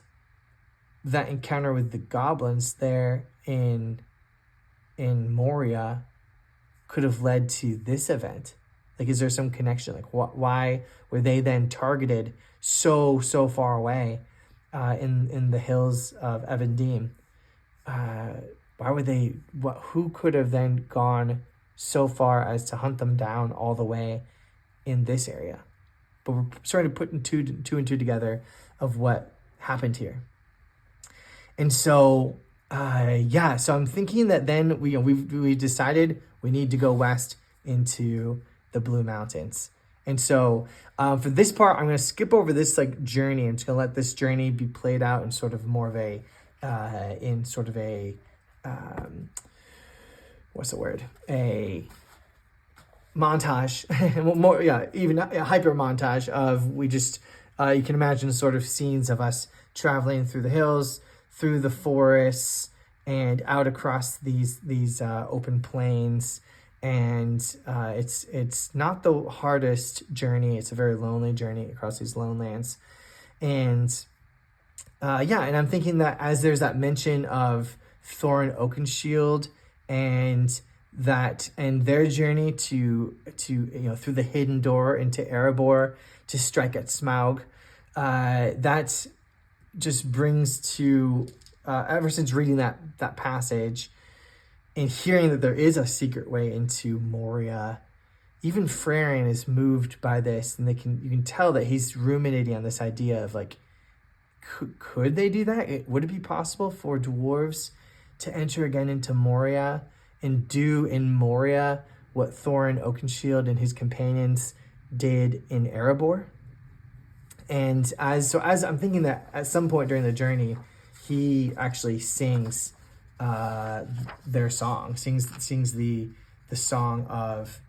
that encounter with the goblins there in Moria could have led to this event. Like, is there some connection? Like, why were they then targeted so far away in the Hills of Evendim? Why were they? Who could have then gone so far as to hunt them down all the way in this area? But we're starting to put two and two together of what happened here. And so, so I'm thinking that then we decided we need to go west into the Blue Mountains. And so for this part, I'm going to skip over this like journey. I'm just going to let this journey be played out in sort of more of a, what's the word? A montage, more, even a hyper montage of you can imagine sort of scenes of us traveling through the hills, through the forests, and out across these open plains. And it's not the hardest journey. It's a very lonely journey across these lone lands. And and I'm thinking that as there's that mention of Thorin Oakenshield and their journey to through the hidden door into Erebor to strike at Smaug, that just brings to ever since reading that passage and hearing that there is a secret way into Moria, even Frerin is moved by this, and you can tell that he's ruminating on this idea of like, could they do that? Would it be possible for dwarves to enter again into Moria and do in Moria what Thorin Oakenshield and his companions did in Erebor? And as I'm thinking that at some point during the journey, he actually sings their song, sings the song of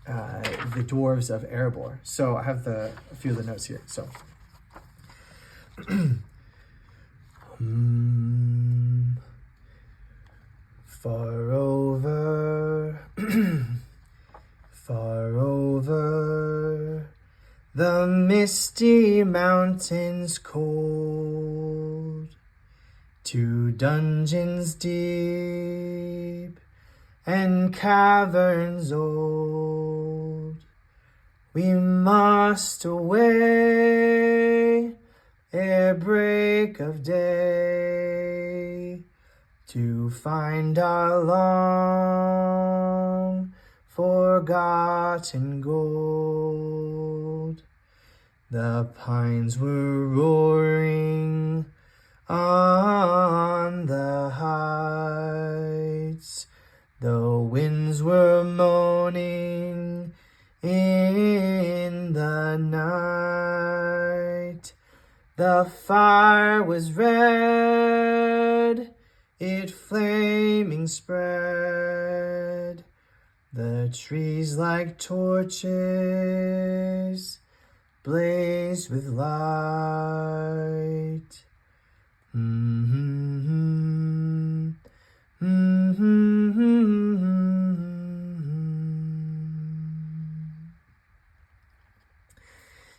the dwarves of Erebor. So I have a few of the notes here. So far over the misty mountains cold, to dungeons deep and caverns old, we must away ere break of day, to find our long forgotten gold. The pines were roaring on the heights, the winds were moaning in the night. The fire was red, it flaming spread, the trees like torches blazed with light.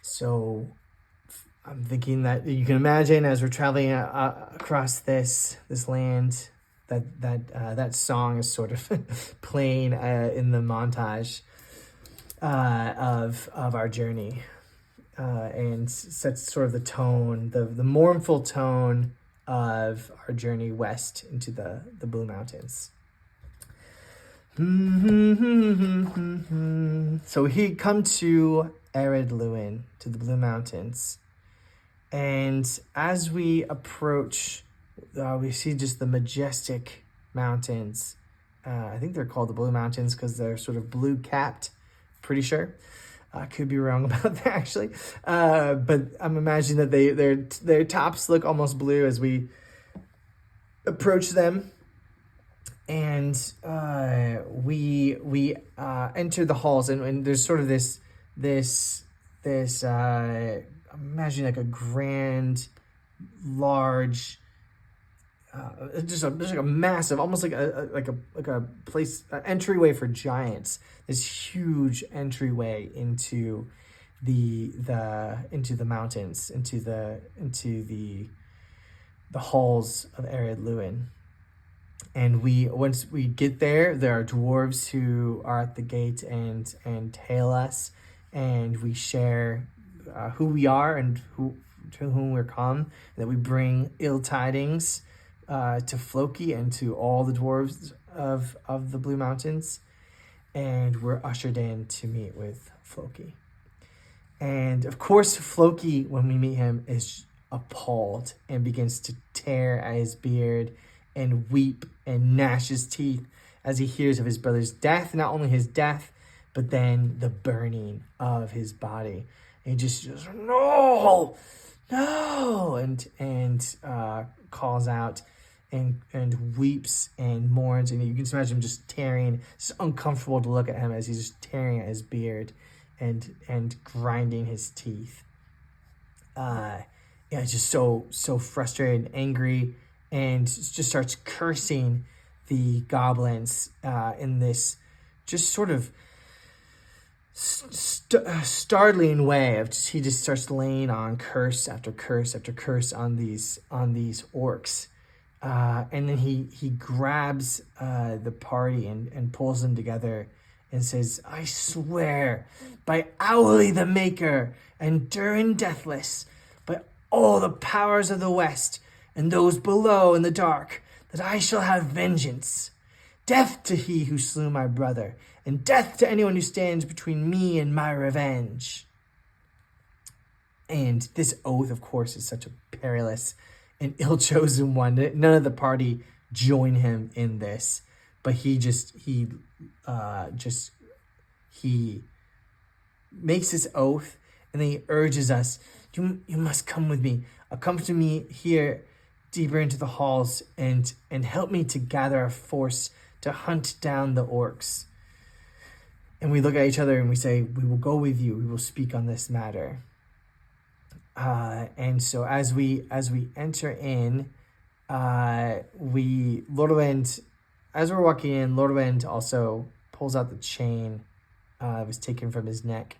So I'm thinking that you can imagine as we're traveling across this land, that song is sort of playing in the montage of our journey, and sets sort of the tone, the mournful tone of our journey west into the Blue Mountains. So we come to Lôrwend, to the Blue Mountains. And as we approach, we see just the majestic mountains. I think they're called the Blue Mountains because they're sort of blue capped, pretty sure. I could be wrong about that actually. But I'm imagining that their tops look almost blue as we approach them. And we enter the halls, and there's sort of this imagine like a grand, large, just like a massive, almost like a place, entryway for giants. This huge entryway into the mountains, into the halls of Lôrwend. And once we get there, there are dwarves who are at the gate and hail us, and we share who we are and to whom we're come, that we bring ill tidings to Floki and to all the dwarves of the Blue Mountains, and we're ushered in to meet with Floki. And of course, Floki, when we meet him, is appalled and begins to tear at his beard and weep and gnash his teeth as he hears of his brother's death. Not only his death, but then the burning of his body. And he just no, and calls out and weeps and mourns. And you can just imagine him just tearing. It's uncomfortable to look at him as he's just tearing at his beard and grinding his teeth. It's just so frustrated and angry, and just starts cursing the goblins in this just sort of startling way of he just starts laying on curse after curse after curse on these orcs, and then he grabs the party and pulls them together and says, "I swear by Owly the Maker and Durin Deathless, by all the powers of the West and those below in the dark, that I shall have vengeance. Death to he who slew my brother, and death to anyone who stands between me and my revenge." And this oath, of course, is such a perilous and ill-chosen one. None of the party join him in this, but he makes this oath, and then he urges us, you must come with me. Accompany me here deeper into the halls and help me to gather a force to hunt down the orcs. And we look at each other and we say, we will go with you. We will speak on this matter. And so as we enter in, Lôrwend, as we're walking in, Lôrwend also pulls out the chain that was taken from his neck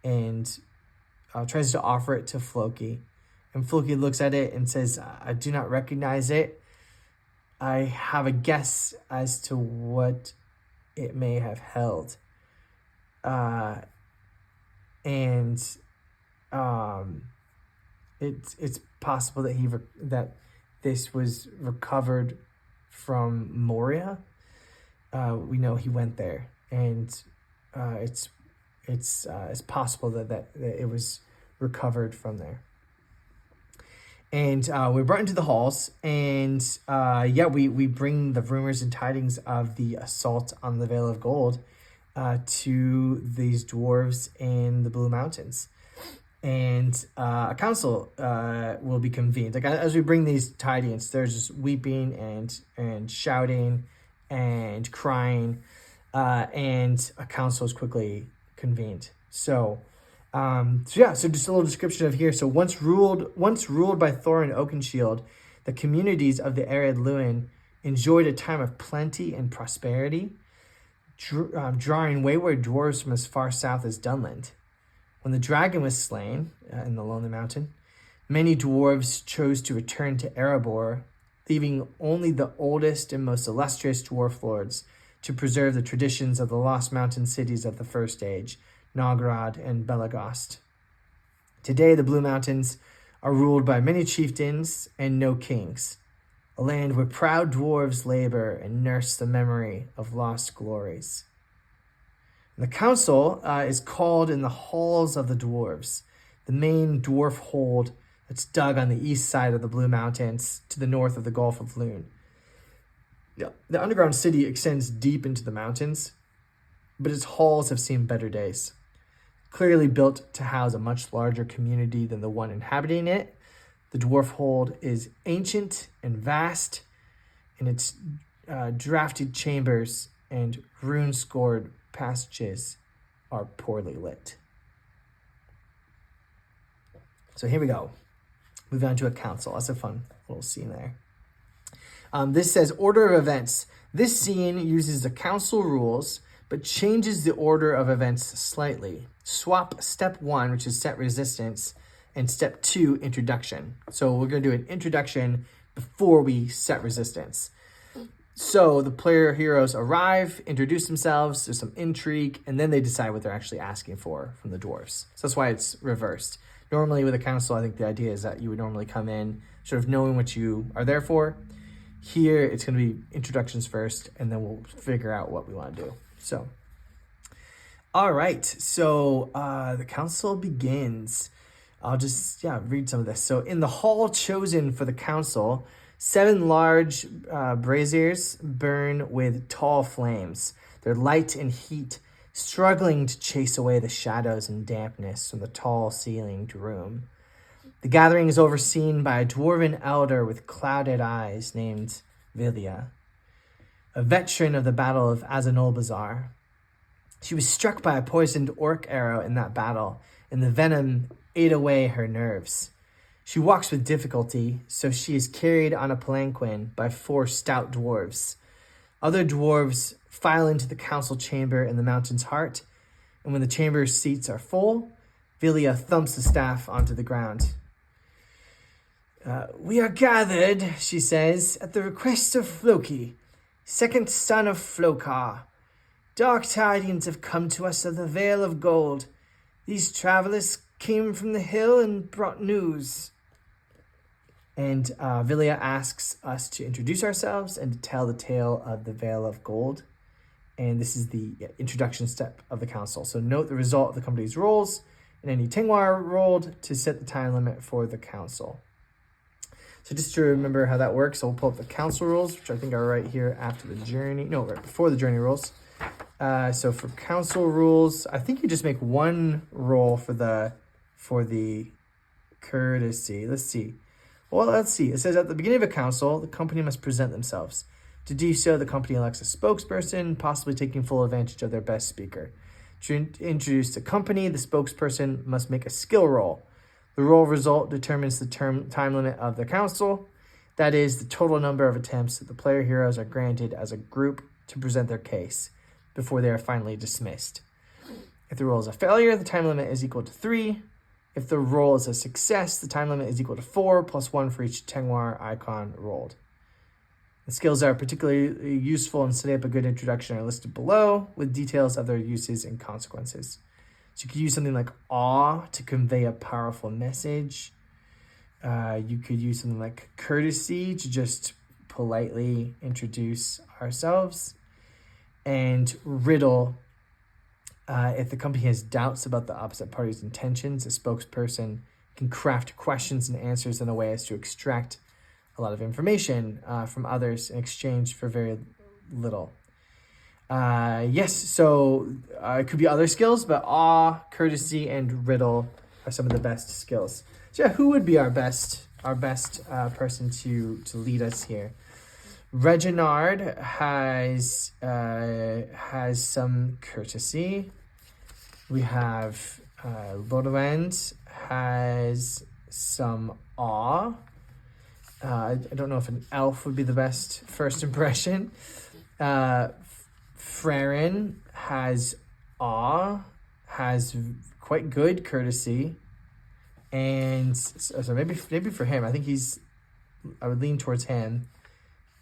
and tries to offer it to Floki. And Floki looks at it and says, "I do not recognize it. I have a guess as to what it may have held." It's possible that this was recovered from Moria. We know he went there, and it's possible that it was recovered from there. And we're brought into the halls, and we bring the rumors and tidings of the assault on the Vale of Gold to these dwarves in the Blue Mountains. And a council will be convened. Like as we bring these tidings, there's just weeping and shouting and crying, and a council is quickly convened. So just a little description of here. So once ruled by Thorin Oakenshield, the communities of the arid Lôrwend enjoyed a time of plenty and prosperity, drawing wayward dwarves from as far south as Dunland. When the dragon was slain in the Lonely Mountain, many dwarves chose to return to Erebor, leaving only the oldest and most illustrious dwarf lords to preserve the traditions of the lost mountain cities of the First Age, Nogrod and Belagost. Today, the Blue Mountains are ruled by many chieftains and no kings, a land where proud dwarves labor and nurse the memory of lost glories. The council is called in the Halls of the Dwarves, the main dwarf hold that's dug on the east side of the Blue Mountains to the north of the Gulf of Lune. The underground city extends deep into the mountains, but its halls have seen better days. Clearly built to house a much larger community than the one inhabiting it, the dwarf hold is ancient and vast, and its drafted chambers and rune-scored passages are poorly lit. So here we go. Move on to a council. That's a fun little scene there. This says order of events. This scene uses the council rules, but changes the order of events slightly. Swap step 1, which is set resistance, and step 2, introduction. So we're going to do an introduction before we set resistance. So the player heroes arrive, introduce themselves, there's some intrigue, and then they decide what they're actually asking for from the dwarves. So that's why it's reversed. Normally with a council, I think the idea is that you would normally come in sort of knowing what you are there for. Here, it's going to be introductions first, and then we'll figure out what we want to do. So, all right. So the council begins. I'll just, read some of this. So in the hall chosen for the council, 7 large braziers burn with tall flames. Their light and heat struggling to chase away the shadows and dampness from the tall ceilinged room. The gathering is overseen by a dwarven elder with clouded eyes named Vilya, a veteran of the Battle of Azanulbazar. She was struck by a poisoned orc arrow in that battle, and the venom ate away her nerves. She walks with difficulty, so she is carried on a palanquin by 4 stout dwarves. Other dwarves file into the council chamber in the mountain's heart, and when the chamber's seats are full, Vilya thumps the staff onto the ground. We are gathered, she says, at the request of Floki, second son of Flokar. Dark tidings have come to us of the Vale of Gold. These travelers came from the hill and brought news. And Vilya asks us to introduce ourselves and to tell the tale of the Vale of Gold. And this is the introduction step of the council. So note the result of the company's rolls and any Tengwar rolled to set the time limit for the council. So just to remember how that works, I'll pull up the council rules, which I think are right here after the journey. No, right before the journey rules. So for council rules, I think you just make 1 roll for the courtesy. Let's see. Well, let's see. It says at the beginning of a council, the company must present themselves. To do so, the company elects a spokesperson, possibly taking full advantage of their best speaker. To introduce the company, the spokesperson must make a skill roll. The roll result determines the time limit of the council. That is, the total number of attempts that the player heroes are granted as a group to present their case before they are finally dismissed. If the roll is a failure, the time limit is equal to 3. If the roll is a success, the time limit is equal to 4 plus 1 for each Tengwar icon rolled. The skills that are particularly useful in setting up a good introduction are listed below with details of their uses and consequences. So you could use something like awe to convey a powerful message. You could use something like courtesy to just politely introduce ourselves. And riddle, if the company has doubts about the opposite party's intentions, a spokesperson can craft questions and answers in a way as to extract a lot of information from others in exchange for very little. So it could be other skills, but awe, courtesy, and riddle are some of the best skills. So who would be our best person to lead us here? Reginard has some courtesy. We have Lôrwend has some awe. I don't know if an elf would be the best first impression. Frerin has awe, has quite good courtesy, and so maybe for him, I would lean towards him.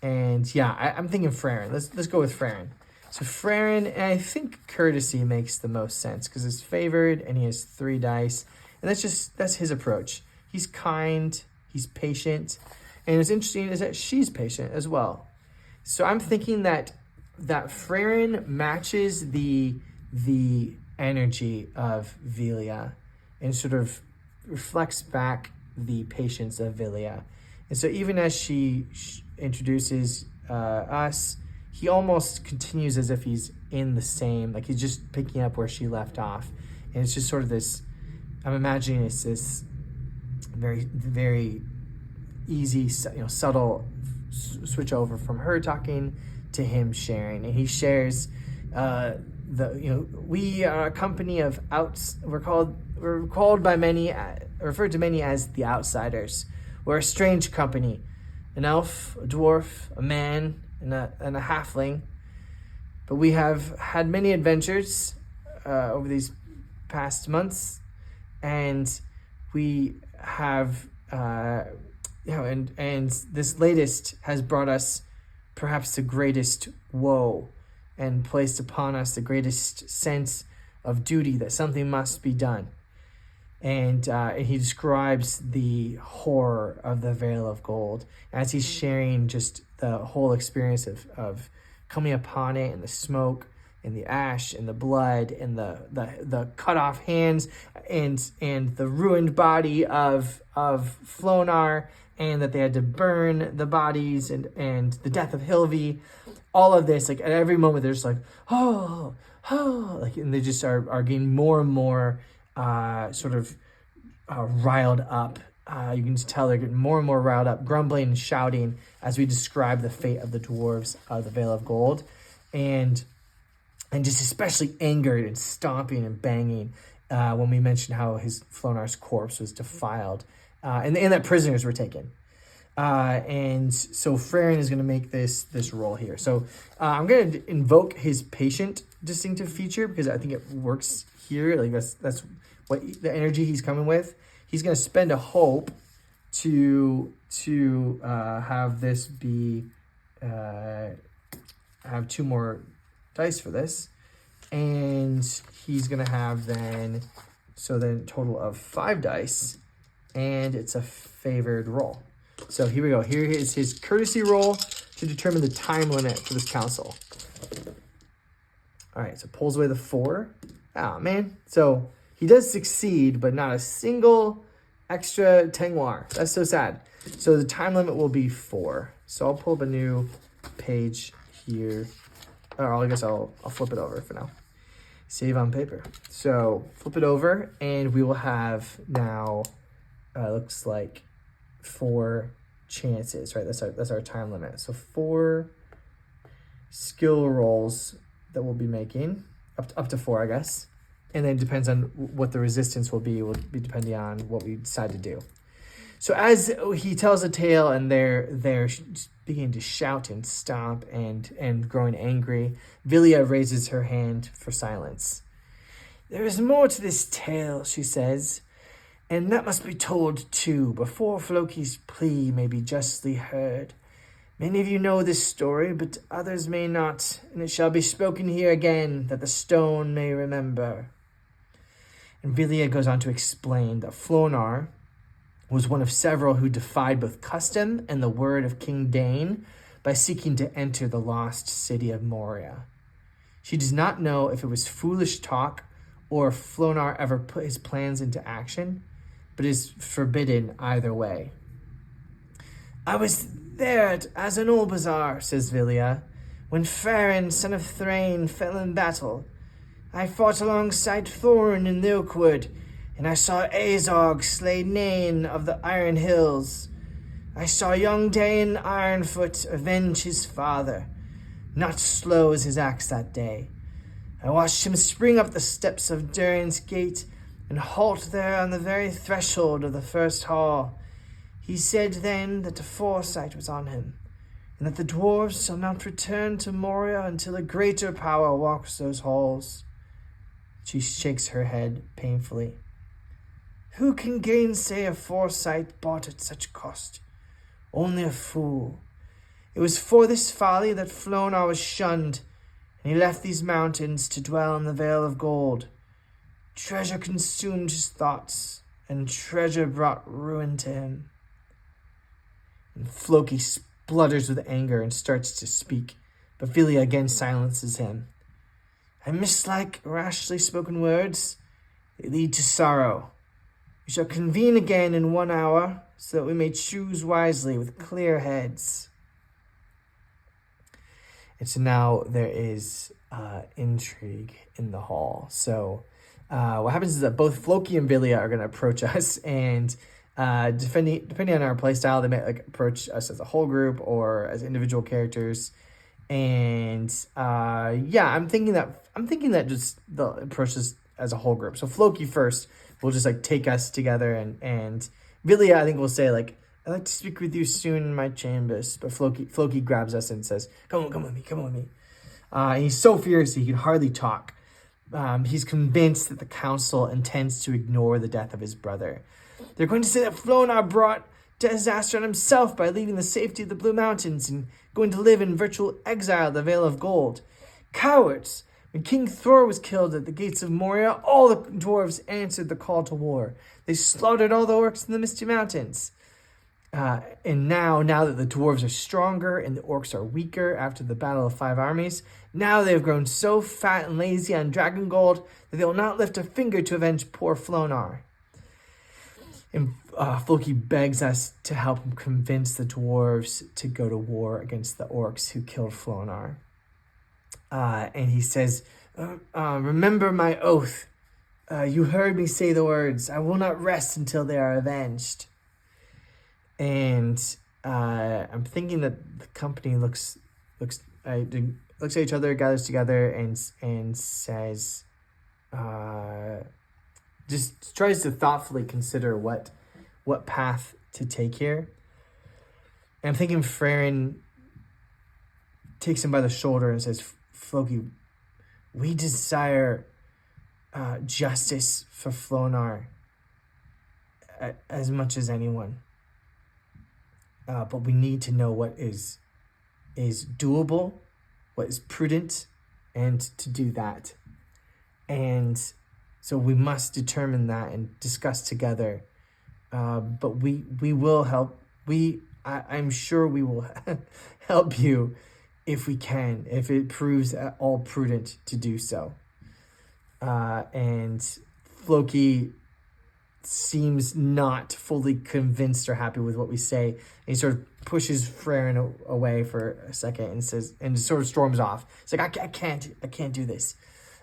And I'm thinking Frerin. Let's go with Frerin. So Frerin, and I think courtesy makes the most sense because it's favored and he has 3 dice, and that's his approach. He's kind, he's patient, and what's interesting is that she's patient as well. So I'm thinking that Frerin matches the energy of Vilya and sort of reflects back the patience of Vilya. And so even as she introduces us, he almost continues as if he's in the same, like he's just picking up where she left off. And it's just sort of this, I'm imagining it's this very, very easy, subtle switch over from her talking to him sharing. And he shares we are a company of we're called by many, referred to many as the outsiders. We're a strange company, an elf, a dwarf, a man, and a halfling. But we have had many adventures over these past months, and we have and this latest has brought us perhaps the greatest woe and placed upon us the greatest sense of duty that something must be done. And he describes the horror of the Vale of Gold as he's sharing just the whole experience of coming upon it, and the smoke and the ash and the blood and the cut off hands and the ruined body of Flonar, and that they had to burn the bodies, and the death of Hilvi. All of this, like at every moment, they're just like, oh, like, and they just are getting more and more riled up. You can just tell they're getting more and more riled up, grumbling and shouting as we describe the fate of the dwarves of the Vale of Gold, and just especially angered and stomping and banging when we mentioned how his Flonar's corpse was defiled, and that prisoners were taken. And so Frerin is going to make this roll here. So I'm going to invoke his patient distinctive feature because I think it works here. Like that's what the energy he's coming with. He's going to spend a hope to have this be have 2 more dice for this, and he's going to have then total of 5 dice, and it's a favored roll. So here we go. Here is his courtesy roll to determine the time limit for this council. All right, so pulls away the 4. Ah, man. So he does succeed, but not a single extra Tengwar. That's so sad. So the time limit will be 4. So I'll pull up a new page here. Or I guess I'll flip it over for now. Save on paper. So flip it over, and we will have now, looks like 4 chances, right? That's our time limit. So 4 skill rolls that we'll be making, up to 4, I guess. And then it depends on what the resistance will be depending on what we decide to do. So as he tells a tale and they're beginning to shout and stomp and growing angry, Vilya raises her hand for silence. "There is more to this tale," she says, "and that must be told too, before Floki's plea may be justly heard. Many of you know this story, but others may not, and it shall be spoken here again, that the stone may remember." And Vilya goes on to explain that Flonar was one of several who defied both custom and the word of King Dane by seeking to enter the lost city of Moria. She does not know if it was foolish talk or if Flonar ever put his plans into action, but is forbidden either way. "I was there as an Olbazar," says Vilya, "when Frerin, son of Thrain, fell in battle. I fought alongside Thorin in Lôrwend, and I saw Azog slay Nain of the Iron Hills. I saw young Dane Ironfoot avenge his father. Not slow as his axe that day. I watched him spring up the steps of Durin's gate and halt there on the very threshold of the first hall. He said then that the foresight was on him, and that the dwarves shall not return to Moria until a greater power walks those halls." She shakes her head painfully. "Who can gainsay a foresight bought at such cost? Only a fool. It was for this folly that Flonar was shunned, and he left these mountains to dwell in the Vale of Gold. Treasure consumed his thoughts, and treasure brought ruin to him." And Floki splutters with anger and starts to speak, but Vilya again silences him. "I mislike rashly spoken words. They lead to sorrow. We shall convene again in 1 hour, so that we may choose wisely with clear heads." And so now there is intrigue in the hall. So what happens is that both Floki and Vilya are going to approach us, and depending on our playstyle, they may approach us as a whole group or as individual characters. And I'm thinking that just they'll approach us as a whole group. So Floki first will just take us together, and Vilya, I think, will say "I'd like to speak with you soon in my chambers." But Floki grabs us and says, come with me. And he's so furious he can hardly talk. He's convinced that the council intends to ignore the death of his brother. They're going to say that Flonar brought disaster on himself by leaving the safety of the Blue Mountains and going to live in virtual exile at the Vale of Gold. Cowards! When King Thor was killed at the gates of Moria, all the dwarves answered the call to war. They slaughtered all the orcs in the Misty Mountains. And now that the dwarves are stronger and the orcs are weaker after the Battle of Five Armies, now they have grown so fat and lazy on Dragon Gold that they will not lift a finger to avenge poor Flonar. And Floki begs us to help him convince the dwarves to go to war against the orcs who killed Flonar. And he says, remember my oath. You heard me say the words. I will not rest until they are avenged. And I'm thinking that the company looks at each other, gathers together, and says, just tries to thoughtfully consider what path to take here. And I'm thinking Frerin takes him by the shoulder and says, Floki, we desire justice for Flonar as much as anyone. But we need to know what is doable, what is prudent, and to do that. And so we must determine that and discuss together. But we will help. I'm sure we will help you if we can, if it proves at all prudent to do so. And Floki seems not fully convinced or happy with what we say. And he sort of pushes Frerin away for a second and says, and sort of storms off. It's like, I can't do this.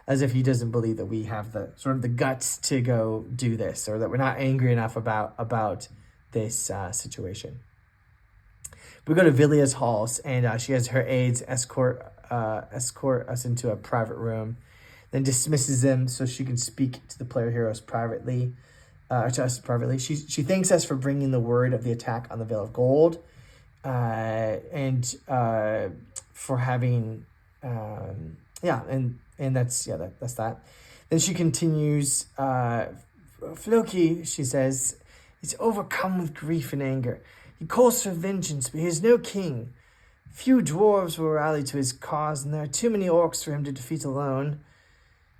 As if he doesn't believe that we have the sort of the guts to go do this, or that we're not angry enough about this situation. We go to Vilia's halls, and she has her aides escort us into a private room, then dismisses them so she can speak to the player heroes privately. To us privately. She thanks us for bringing the word of the attack on the Vale of Gold, and for having and that's that. Then she continues, Floki, she says, is overcome with grief and anger. He calls for vengeance, but he is no king. Few dwarves will rally to his cause, and there are too many orcs for him to defeat alone.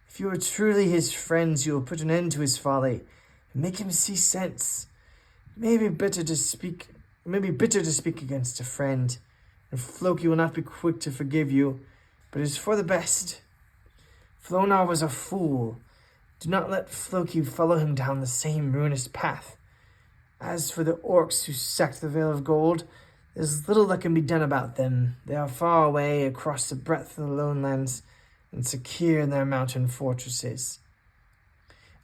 If you are truly his friends, you will put an end to his folly and make him see sense. It may be bitter to speak against a friend, and Floki will not be quick to forgive you, but it is for the best. Flonar was a fool. Do not let Floki follow him down the same ruinous path. As for the orcs who sacked the Vale of Gold, there's little that can be done about them. They are far away across the breadth of the Lowlands and secure in their mountain fortresses.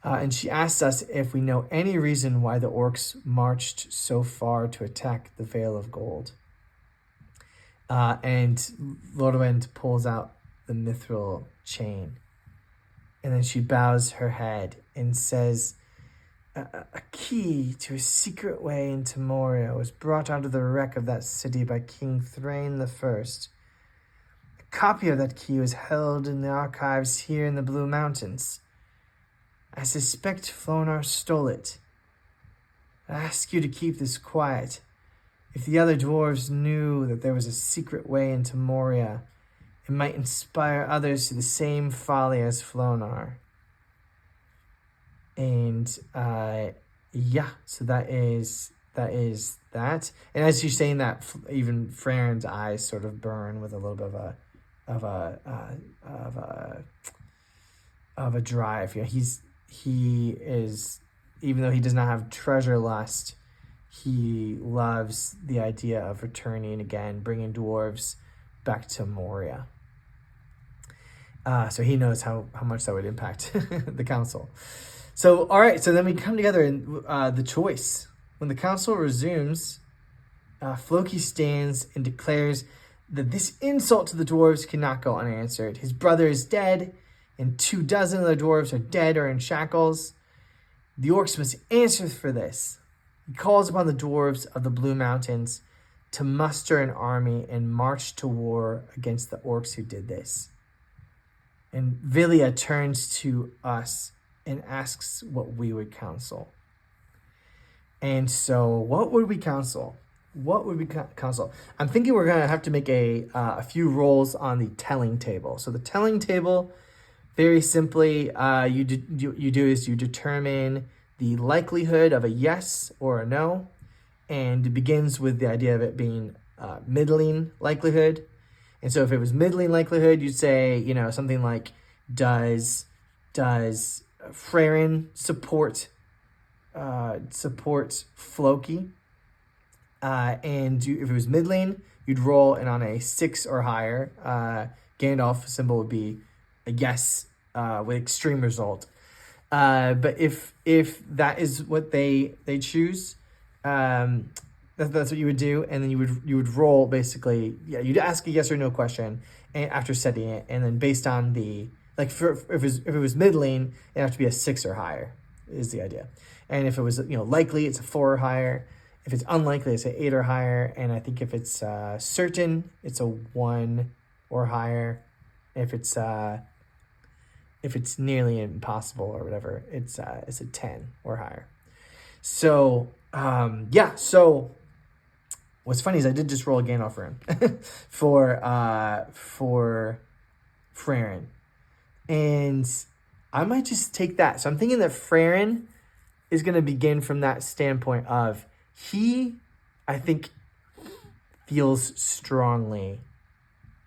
And she asked us if we know any reason why the orcs marched so far to attack the Vale of Gold. And Lôrwend pulls out the mithril chain. And then she bows her head and says, a key to a secret way into Moria was brought out of the wreck of that city by King Thrain I. A copy of that key was held in the archives here in the Blue Mountains. I suspect Flonar stole it. I ask you to keep this quiet. If the other dwarves knew that there was a secret way into Moria, it might inspire others to the same folly as Flonar. And so that is that. And as she's saying that, even Frerin's eyes sort of burn with a little bit of a drive. You know, he is, even though he does not have treasure lust, he loves the idea of returning again, bringing dwarves back to Moria. So he knows how much that would impact the council. So, all right, so then we come together in the choice. When the council resumes, Floki stands and declares that this insult to the dwarves cannot go unanswered. His brother is dead, and 24 of the dwarves are dead or in shackles. The orcs must answer for this. He calls upon the dwarves of the Blue Mountains to muster an army and march to war against the orcs who did this. And Vilia turns to us and asks what we would counsel. And so what would we counsel? What would we counsel? I'm thinking we're going to have to make a few rolls on the telling table. So the telling table, very simply, you determine the likelihood of a yes or a no, and it begins with the idea of it being middling likelihood. And so if it was middling likelihood, you'd say, something like, does Frerin support Floki? If it was middling, you'd roll, and on a 6 or higher, Gandalf symbol would be a yes with extreme result. But if that is what they choose, that's what you would do, and then you would roll basically. Yeah, you'd ask a yes or no question, and after setting it, and then based on the if it was middling, it have to be a 6 or higher, is the idea. And if it was likely, it's a 4 or higher. If it's unlikely, it's an 8 or higher. And I think if it's certain, it's a 1 or higher. If it's nearly impossible or whatever, it's a 10 or higher. So So what's funny is I did just roll a Gandalf for him for Frerin, and I might just take that. So I'm thinking that Frerin is going to begin from that standpoint of I think, feels strongly,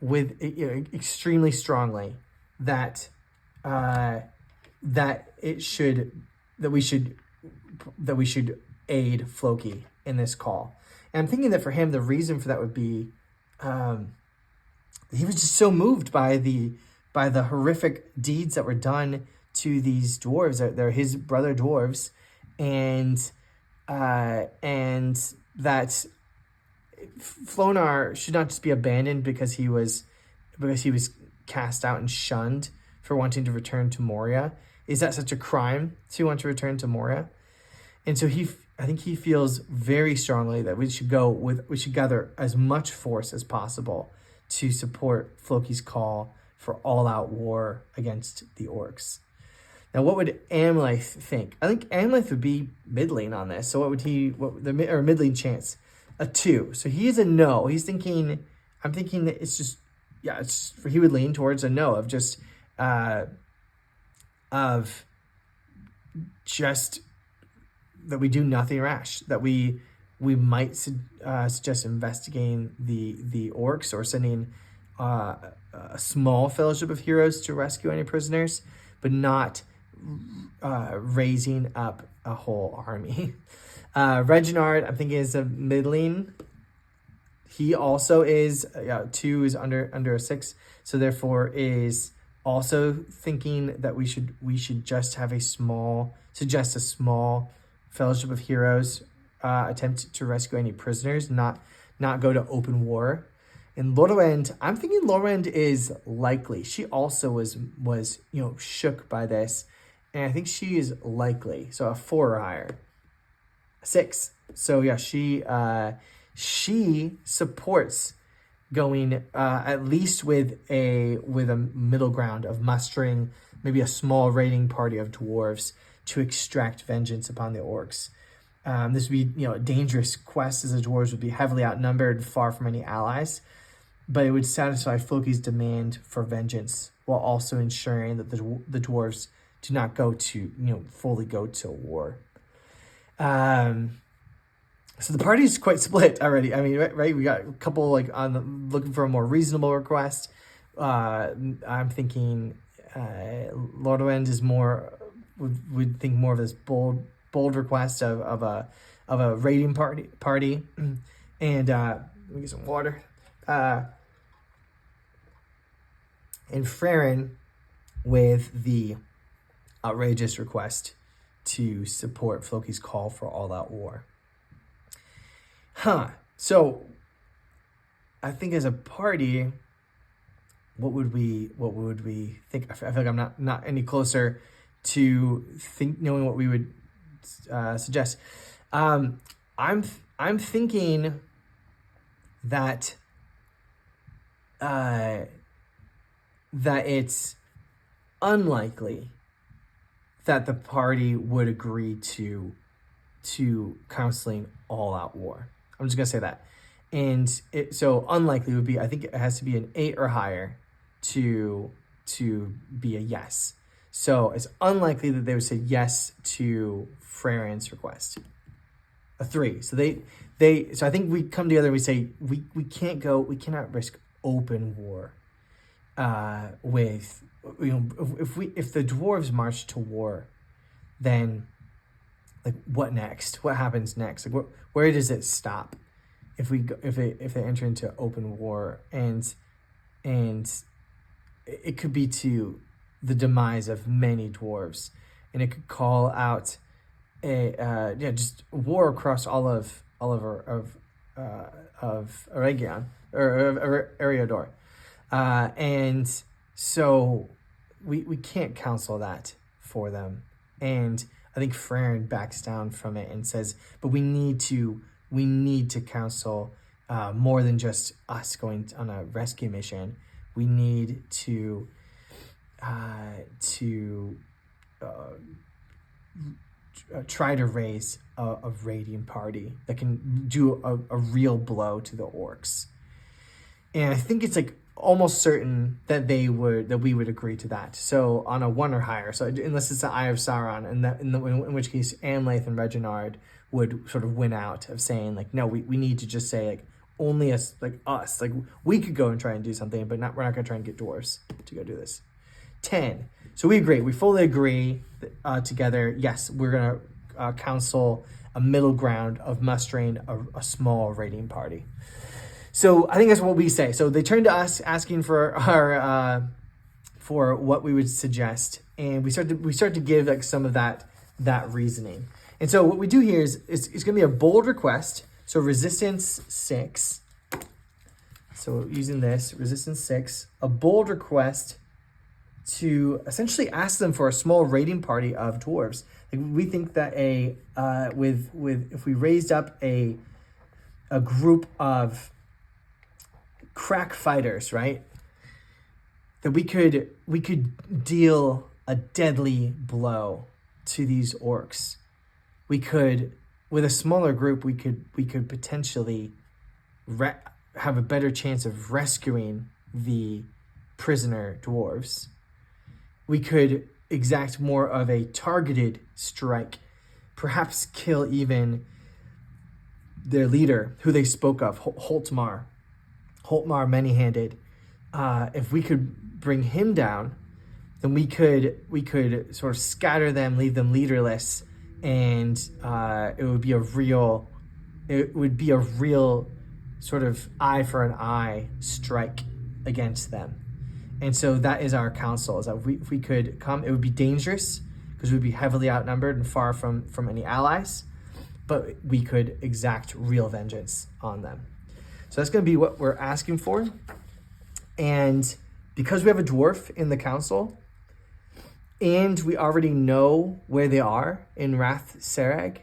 extremely strongly, that we should aid Floki in this call. And I'm thinking that for him, the reason for that would be he was just so moved by the horrific deeds that were done to these dwarves. They're his brother dwarves, and that Flonar should not just be abandoned because he was cast out and shunned for wanting to return to Moria. Is that such a crime to want to return to Moria? And so I think he feels very strongly that we should gather as much force as possible to support Floki's call for all-out war against the orcs. Now, what would Amlaith think? I think Amlaith would be middling on this. So middling chance? A 2. So he is a no. I'm thinking that he would lean towards a no of just that we do nothing rash, that we might suggest investigating the orcs or sending a small Fellowship of Heroes to rescue any prisoners, but not raising up a whole army. Reginard, I'm thinking, is a middling. He also is 2 is under a 6, so therefore is also thinking that we should just have suggest a small Fellowship of Heroes attempt to rescue any prisoners, not go to open war. And Lôrwend, I'm thinking Lôrwend is likely. She also was shook by this, and I think she is likely. So a 4 or higher. 6. So yeah, she supports going at least with a middle ground of mustering maybe a small raiding party of dwarves to extract vengeance upon the orcs. This would be a dangerous quest, as the dwarves would be heavily outnumbered, far from any allies, but it would satisfy Floki's demand for vengeance while also ensuring that the dwarves do not fully go to war. So the party is quite split already. I mean, right? We got a couple looking for a more reasonable request. I'm thinking Lôrwend is would think more of this bold request of a raiding party. And let me get some water. And Frerin with the outrageous request to support Floki's call for all-out war. So I think as a party, what would we think? I feel like I'm not any closer to knowing what we would suggest. I'm thinking that that it's unlikely that the party would agree to to counseling all-out war. I'm just gonna say that. And so unlikely would be, I think it has to be an 8 or higher to be a yes. So it's unlikely that they would say yes to Frerin's request. A 3. So so I think we come together and we say we cannot risk open war with, if the dwarves march to war, then like what next? What happens next? Like where does it stop if they enter into open war, and it could be to the demise of many dwarves, and it could call out just war across all of Eregion or Eriador, and so we can't counsel that for them. And I think Frerin backs down from it and says, but we need to counsel more than just us going on a rescue mission. We need to try to raise a raiding party that can do a real blow to the orcs. And I think it's like almost certain that we would agree to that. So on a 1 or higher. So unless it's the Eye of Sauron, and in which case Amlaith and Reginard would sort of win out of saying like, no, we need to just say like only us, like we could go and try and do something, but we're not gonna try and get dwarves to go do this. 10. So we agree. We fully agree together. Yes, we're gonna counsel a middle ground of mustering a small raiding party. So I think that's what we say. So they turn to us asking for our for what we would suggest, and we start to give like some of that reasoning. And so what we do here is it's going to be a bold request. So resistance 6. So using this resistance 6, a bold request to essentially ask them for a small raiding party of dwarves. Like we think that with if we raised up a group of crack fighters, right, that we could deal a deadly blow to these orcs. We could, with a smaller group, we could potentially have a better chance of rescuing the prisoner dwarves. We could exact more of a targeted strike, perhaps kill even their leader, who they spoke of, Hultmar Manyhanded. If we could bring him down, then we could sort of scatter them, leave them leaderless, and it would be a real sort of eye for an eye strike against them. And so that is our counsel, is that if we could come, it would be dangerous because we'd be heavily outnumbered and far from any allies, but we could exact real vengeance on them. So that's going to be what we're asking for. And because we have a dwarf in the council, and we already know where they are in Rath Sereg,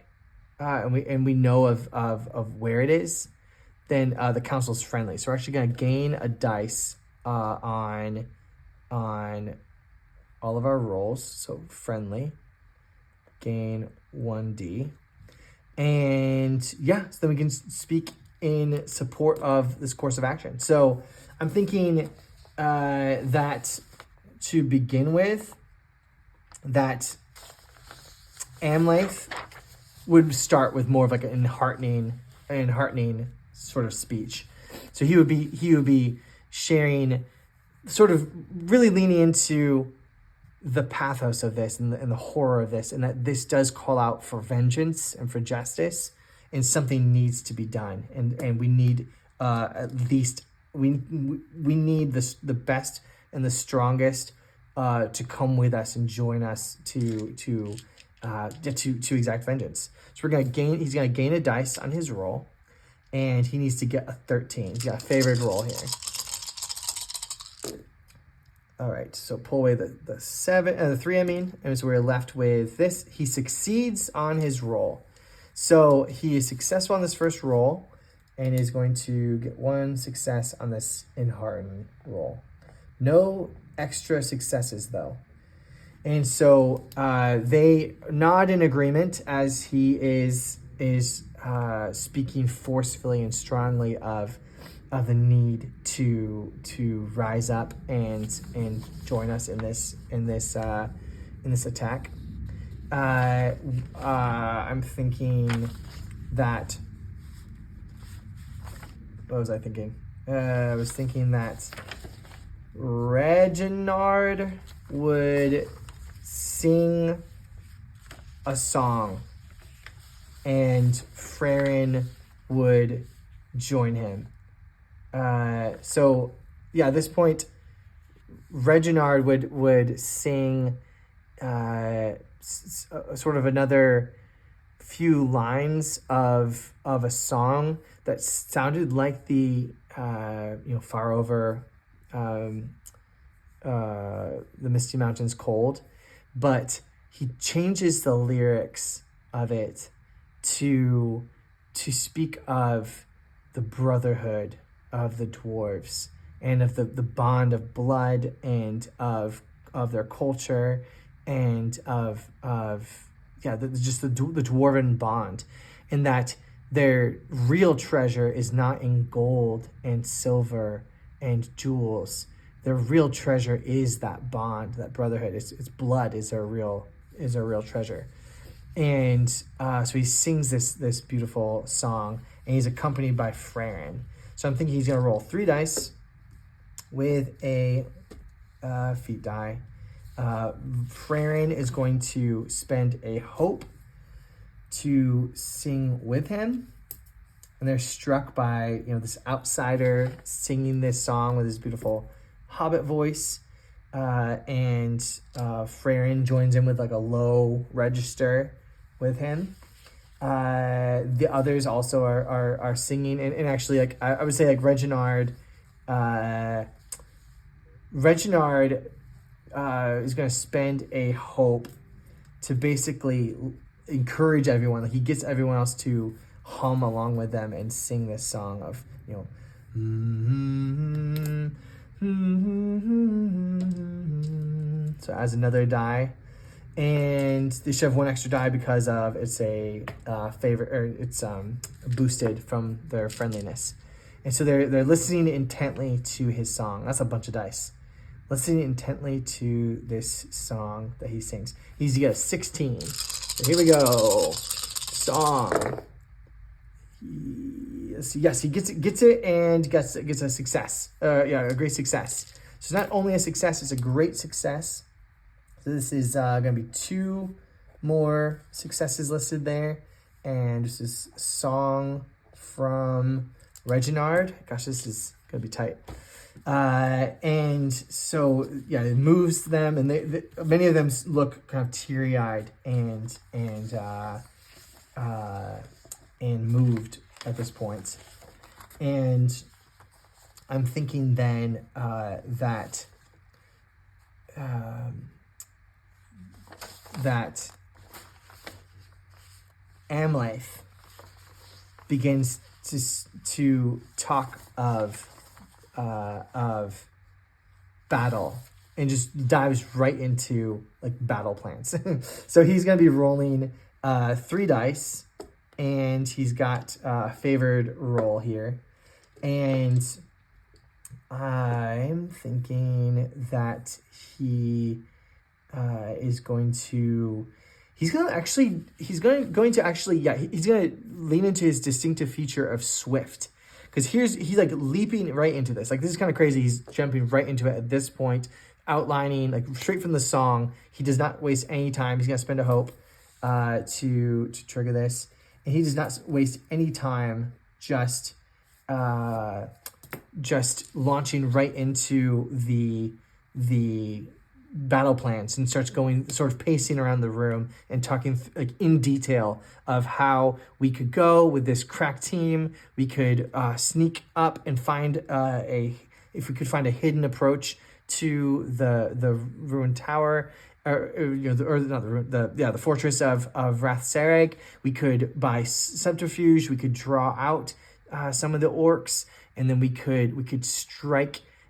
and we know of where it is, then the council's friendly. So we're actually going to gain a dice on all of our rolls. So friendly, gain 1d, and so then we can speak in support of this course of action. So I'm thinking that to begin with, that Amlaith would start with more of like an enheartening sort of speech. So he would be sharing, sort of really leaning into the pathos of this and the horror of this, and that this does call out for vengeance and for justice, and something needs to be done, and we need at least we need the best and the strongest to come with us and join us to exact vengeance. So he's gonna gain a dice on his roll, and he needs to get a 13. He's got a favored roll here. All right, so pull away the 3, and so we're left with this. He succeeds on his roll. So he is successful on this first roll, and is going to get 1 success on this enhearten roll. No extra successes though. And so they nod in agreement as he is speaking forcefully and strongly of the need to rise up and join us in this attack. I'm thinking that. What was I thinking? I was thinking that Reginard would sing a song and Frerin would join him. So yeah, at this point, Reginard would sing sort of another few lines of a song that sounded like the far over the Misty Mountains cold, but he changes the lyrics of it to speak of the brotherhood of the dwarves and of the bond of blood and of their culture and of the dwarven bond, and that their real treasure is not in gold and silver and jewels. Their real treasure is that bond, that brotherhood. It's blood is their real treasure. And so he sings this beautiful song, and he's accompanied by Frerin. So I'm thinking he's going to roll 3 dice with a feat die. Frerin is going to spend a hope to sing with him, and they're struck by this outsider singing this song with his beautiful hobbit voice, and Frerin joins in with like a low register with him. The others also are singing, and actually, like I would say, like Reginard is going to spend a hope to basically encourage everyone. Like he gets everyone else to hum along with them and sing this song of So as another die, and they should have 1 extra die because of it's a favor, or it's boosted from their friendliness. And so they're listening intently to his song. That's a bunch of dice. Listening intently to this song that he sings. He's to get a 16. So here we go. Song. Yes, he gets it and gets a success. A great success. So it's not only a success, it's a great success. So this is going to be 2 more successes listed there. And this is song from Reginard. Gosh, this is going to be tight. And so, yeah, it moves them, and they many of them look kind of teary-eyed and moved at this point. And I'm thinking then that Amlaith begins to talk of battle and just dives right into like battle plans. So he's going to be rolling 3 dice, and he's got a favored roll here. And I'm thinking that he's going to lean into his distinctive feature of swift. Because he's like leaping right into this. Like, this is kind of crazy. He's jumping right into it at this point, outlining like straight from the song. He does not waste any time. He's going to spend a hope to trigger this. And he does not waste any time just launching right into the battle plans, and starts going sort of pacing around the room and talking like in detail of how we could go with this crack team. We could sneak up and find if we could find a hidden approach to the ruined tower, the fortress of Rath Sereg. We could, by subterfuge, we could draw out some of the orcs, and then we could strike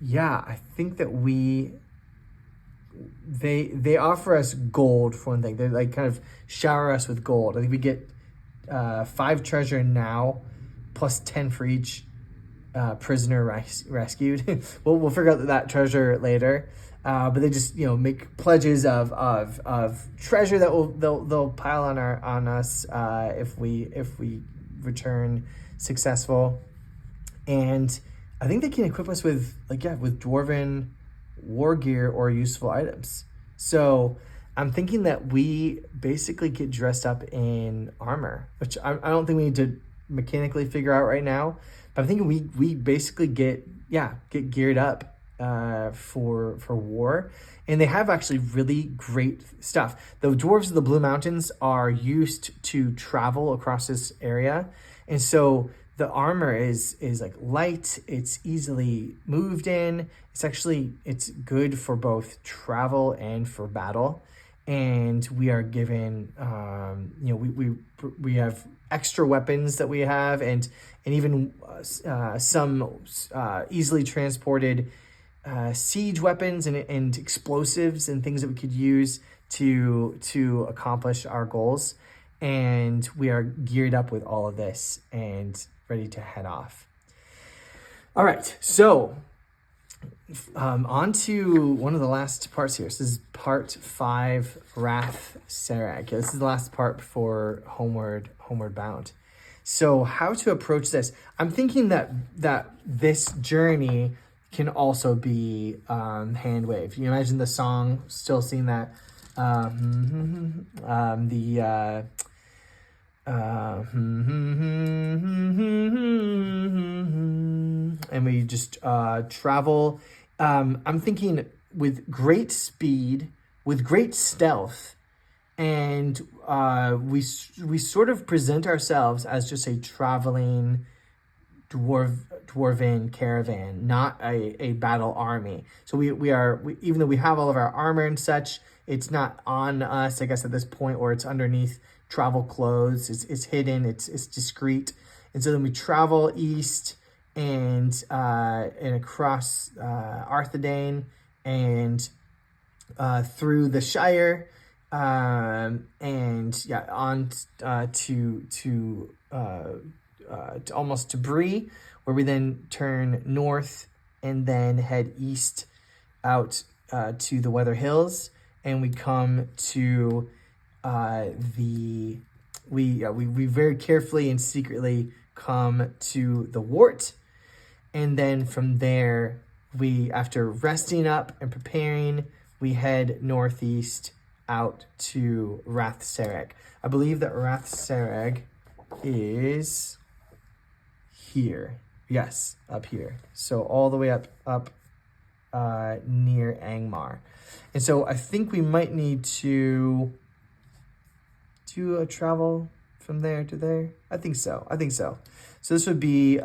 yeah, I think that they offer us gold for one thing. They like kind of shower us with gold. I think we get 5 treasure now, plus 10 for each prisoner rescued. We'll figure out that treasure later. But they just make pledges of treasure that they'll pile on us if we return successful. And I think they can equip us with dwarven war gear or useful items. So I'm thinking that we basically get dressed up in armor, which I don't think we need to mechanically figure out right now. But I'm thinking we basically get geared up for war. And they have actually really great stuff. The dwarves of the Blue Mountains are used to travel across this area, and so the armor is like light. It's easily moved in. It's good for both travel and for battle. And we are given we have extra weapons that we have, and even some easily transported siege weapons and explosives and things that we could use to accomplish our goals. And we are geared up with all of this and ready to head off. All right, so on to one of the last parts here. So this is part 5, Rath Sereg. This is the last part before Homeward Bound. So how to approach this? I'm thinking that this journey can also be hand waved. You imagine the song, still seeing that and we just travel. I'm thinking with great speed, with great stealth, and we sort of present ourselves as just a traveling dwarven caravan, not a battle army. So we are even though we have all of our armor and such, it's not on us, I guess, at this point, or it's underneath travel clothes. It's hidden. It's discreet. And so then we travel east and across Arthedain and through the Shire on to almost to Brew, where we then turn north and then head east out to the Weather Hills, and we come to we very carefully and secretly come to the Wart, and then from there we, after resting up and preparing, we head northeast out to Rath Sereg. I believe that Rath Sereg is here. Yes, up here. So all the way up near Angmar. And so I think we might need to do a travel from there to there. I think so. So this would be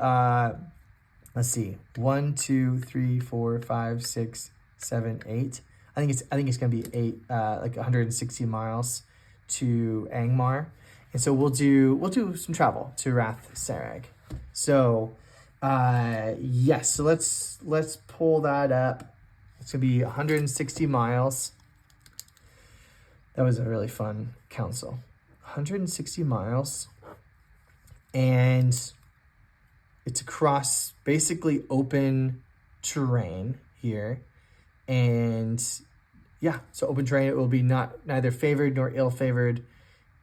let's see, 1, 2, 3, 4, 5, 6, 7, 8. I think it's gonna be 8, like 160 miles to Angmar. And so we'll do some travel to Rath Sereg. So yes, so let's pull that up. It's gonna be 160 miles. That was a really fun council. 160 miles, and it's across basically open terrain here. And yeah, so open terrain, it will be neither favored nor ill-favored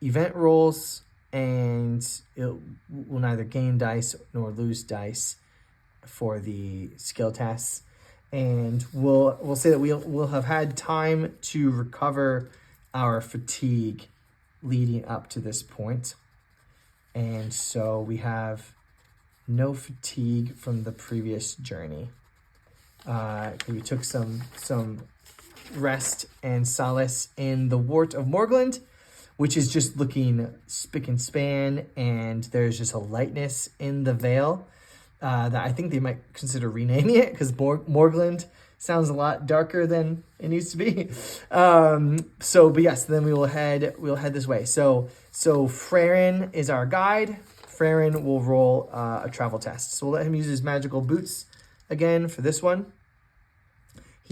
event rolls, and it will neither gain dice nor lose dice for the skill tests. And we'll say that we'll have had time to recover our fatigue leading up to this point. And so we have no fatigue from the previous journey. We took some rest and solace in the Wart of Morglynd, which is just looking spick and span, and there's just a lightness in the Vale that I think they might consider renaming it, because Morglynd sounds a lot darker than it needs to be. But yes, then we'll head this way. So Frerin is our guide. Frerin will roll a travel test. So we'll let him use his magical boots again for this one.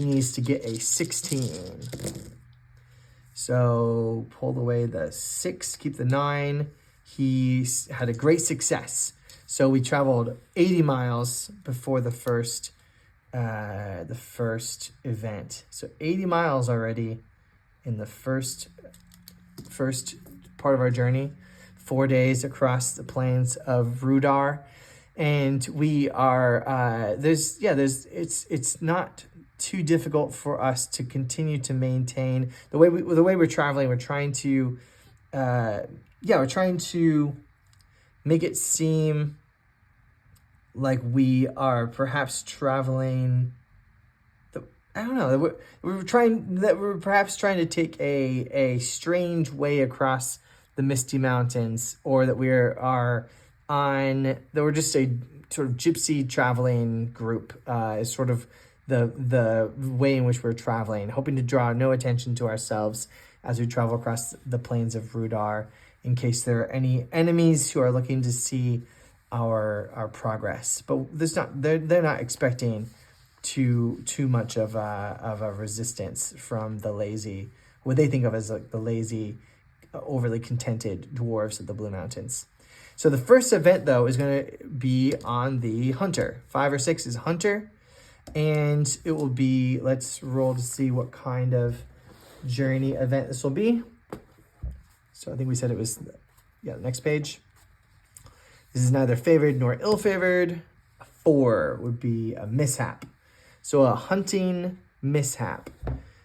he needs to get a 16. So pull away the 6, keep the 9. He had a great success. So we traveled 80 miles before the first event. So 80 miles already in the first part of our journey. 4 days across the plains of Rudar. And we are, it's not too difficult for us to continue to maintain the way we're traveling. We're trying to, make it seem like we are perhaps traveling. I don't know. We're perhaps trying to take a strange way across the Misty Mountains, or that we're just a sort of gypsy traveling group. Is sort of the way in which we're traveling, hoping to draw no attention to ourselves as we travel across the plains of Rudar, in case there are any enemies who are looking to see our progress. But they're not expecting too much of a resistance from the lazy, what they think of as like the lazy, overly contented dwarves of the Blue Mountains. So the first event, though, is going to be on the Hunter. 5 or 6 is Hunter. And it will be, let's roll to see what kind of journey event this will be. So I think we said it was, the next page. This is neither favored nor ill-favored. A 4 would be a mishap. So a hunting mishap.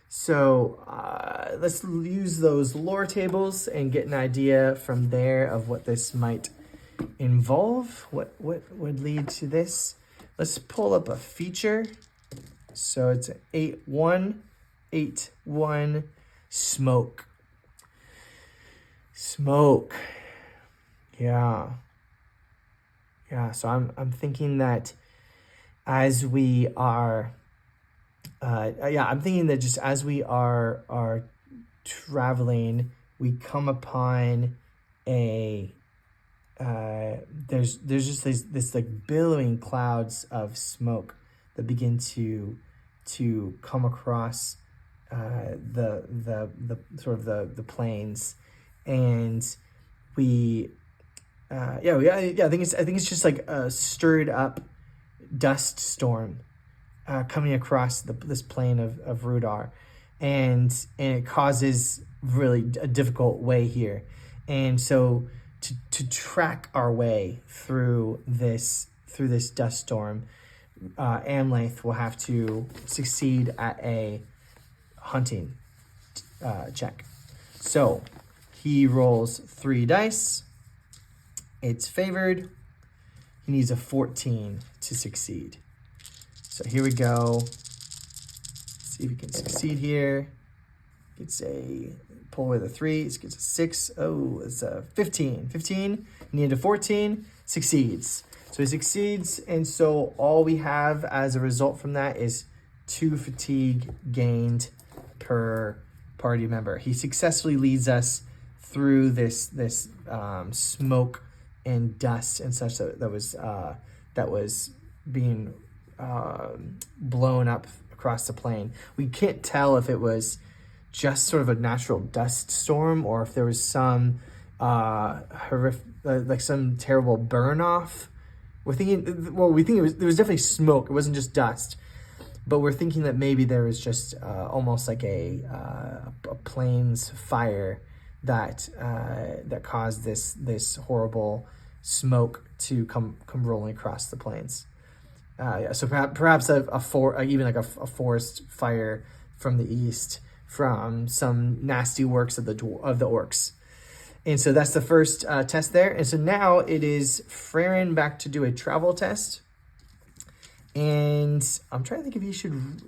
So let's use those lore tables and get an idea from there of what this might involve. What would lead to this? Let's pull up a feature. So it's 8-1, 8-1, smoke. Smoke. Yeah. So I'm thinking that as we are, I'm thinking that just as we are traveling, we come upon a there's just this like billowing clouds of smoke that begin to come across the sort of the plains, and I think it's just like a stirred up dust storm coming across this plain of Rudar, and it causes really a difficult way here, and so to track our way through this dust storm, Amlaith will have to succeed at a hunting check. So he rolls 3 dice. It's favored. He needs a 14 to succeed. So here we go. See if we can succeed here. Gets a pull with a 3. It gets a 6. Oh, it's a 15. 15. He needed a 14. Succeeds. So he succeeds, and so all we have as a result from that is 2 fatigue gained per party member. He successfully leads us through this smoke and dust and such that was being blown up across the plain. We can't tell if it was just sort of a natural dust storm or if there was some like some terrible burn off. We think there was definitely smoke. It wasn't just dust, but we're thinking that maybe there was just almost like a plains fire that caused this horrible smoke to come rolling across the plains. So perhaps even like a forest fire from the east from some nasty works of the orcs. And so that's the first test there. And so now it is Frerin back to do a travel test. And I'm trying to think if he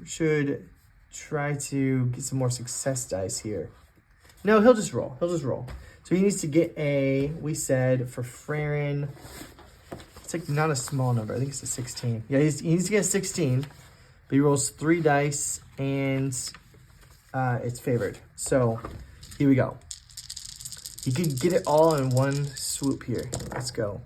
should try to get some more success dice here. No, he'll just roll. So he needs to get we said for Frerin, it's like not a small number. I think it's a 16. Yeah, he needs to get a 16. But he rolls 3 dice and it's favored. So here we go. He could get it all in one swoop here. Let's go.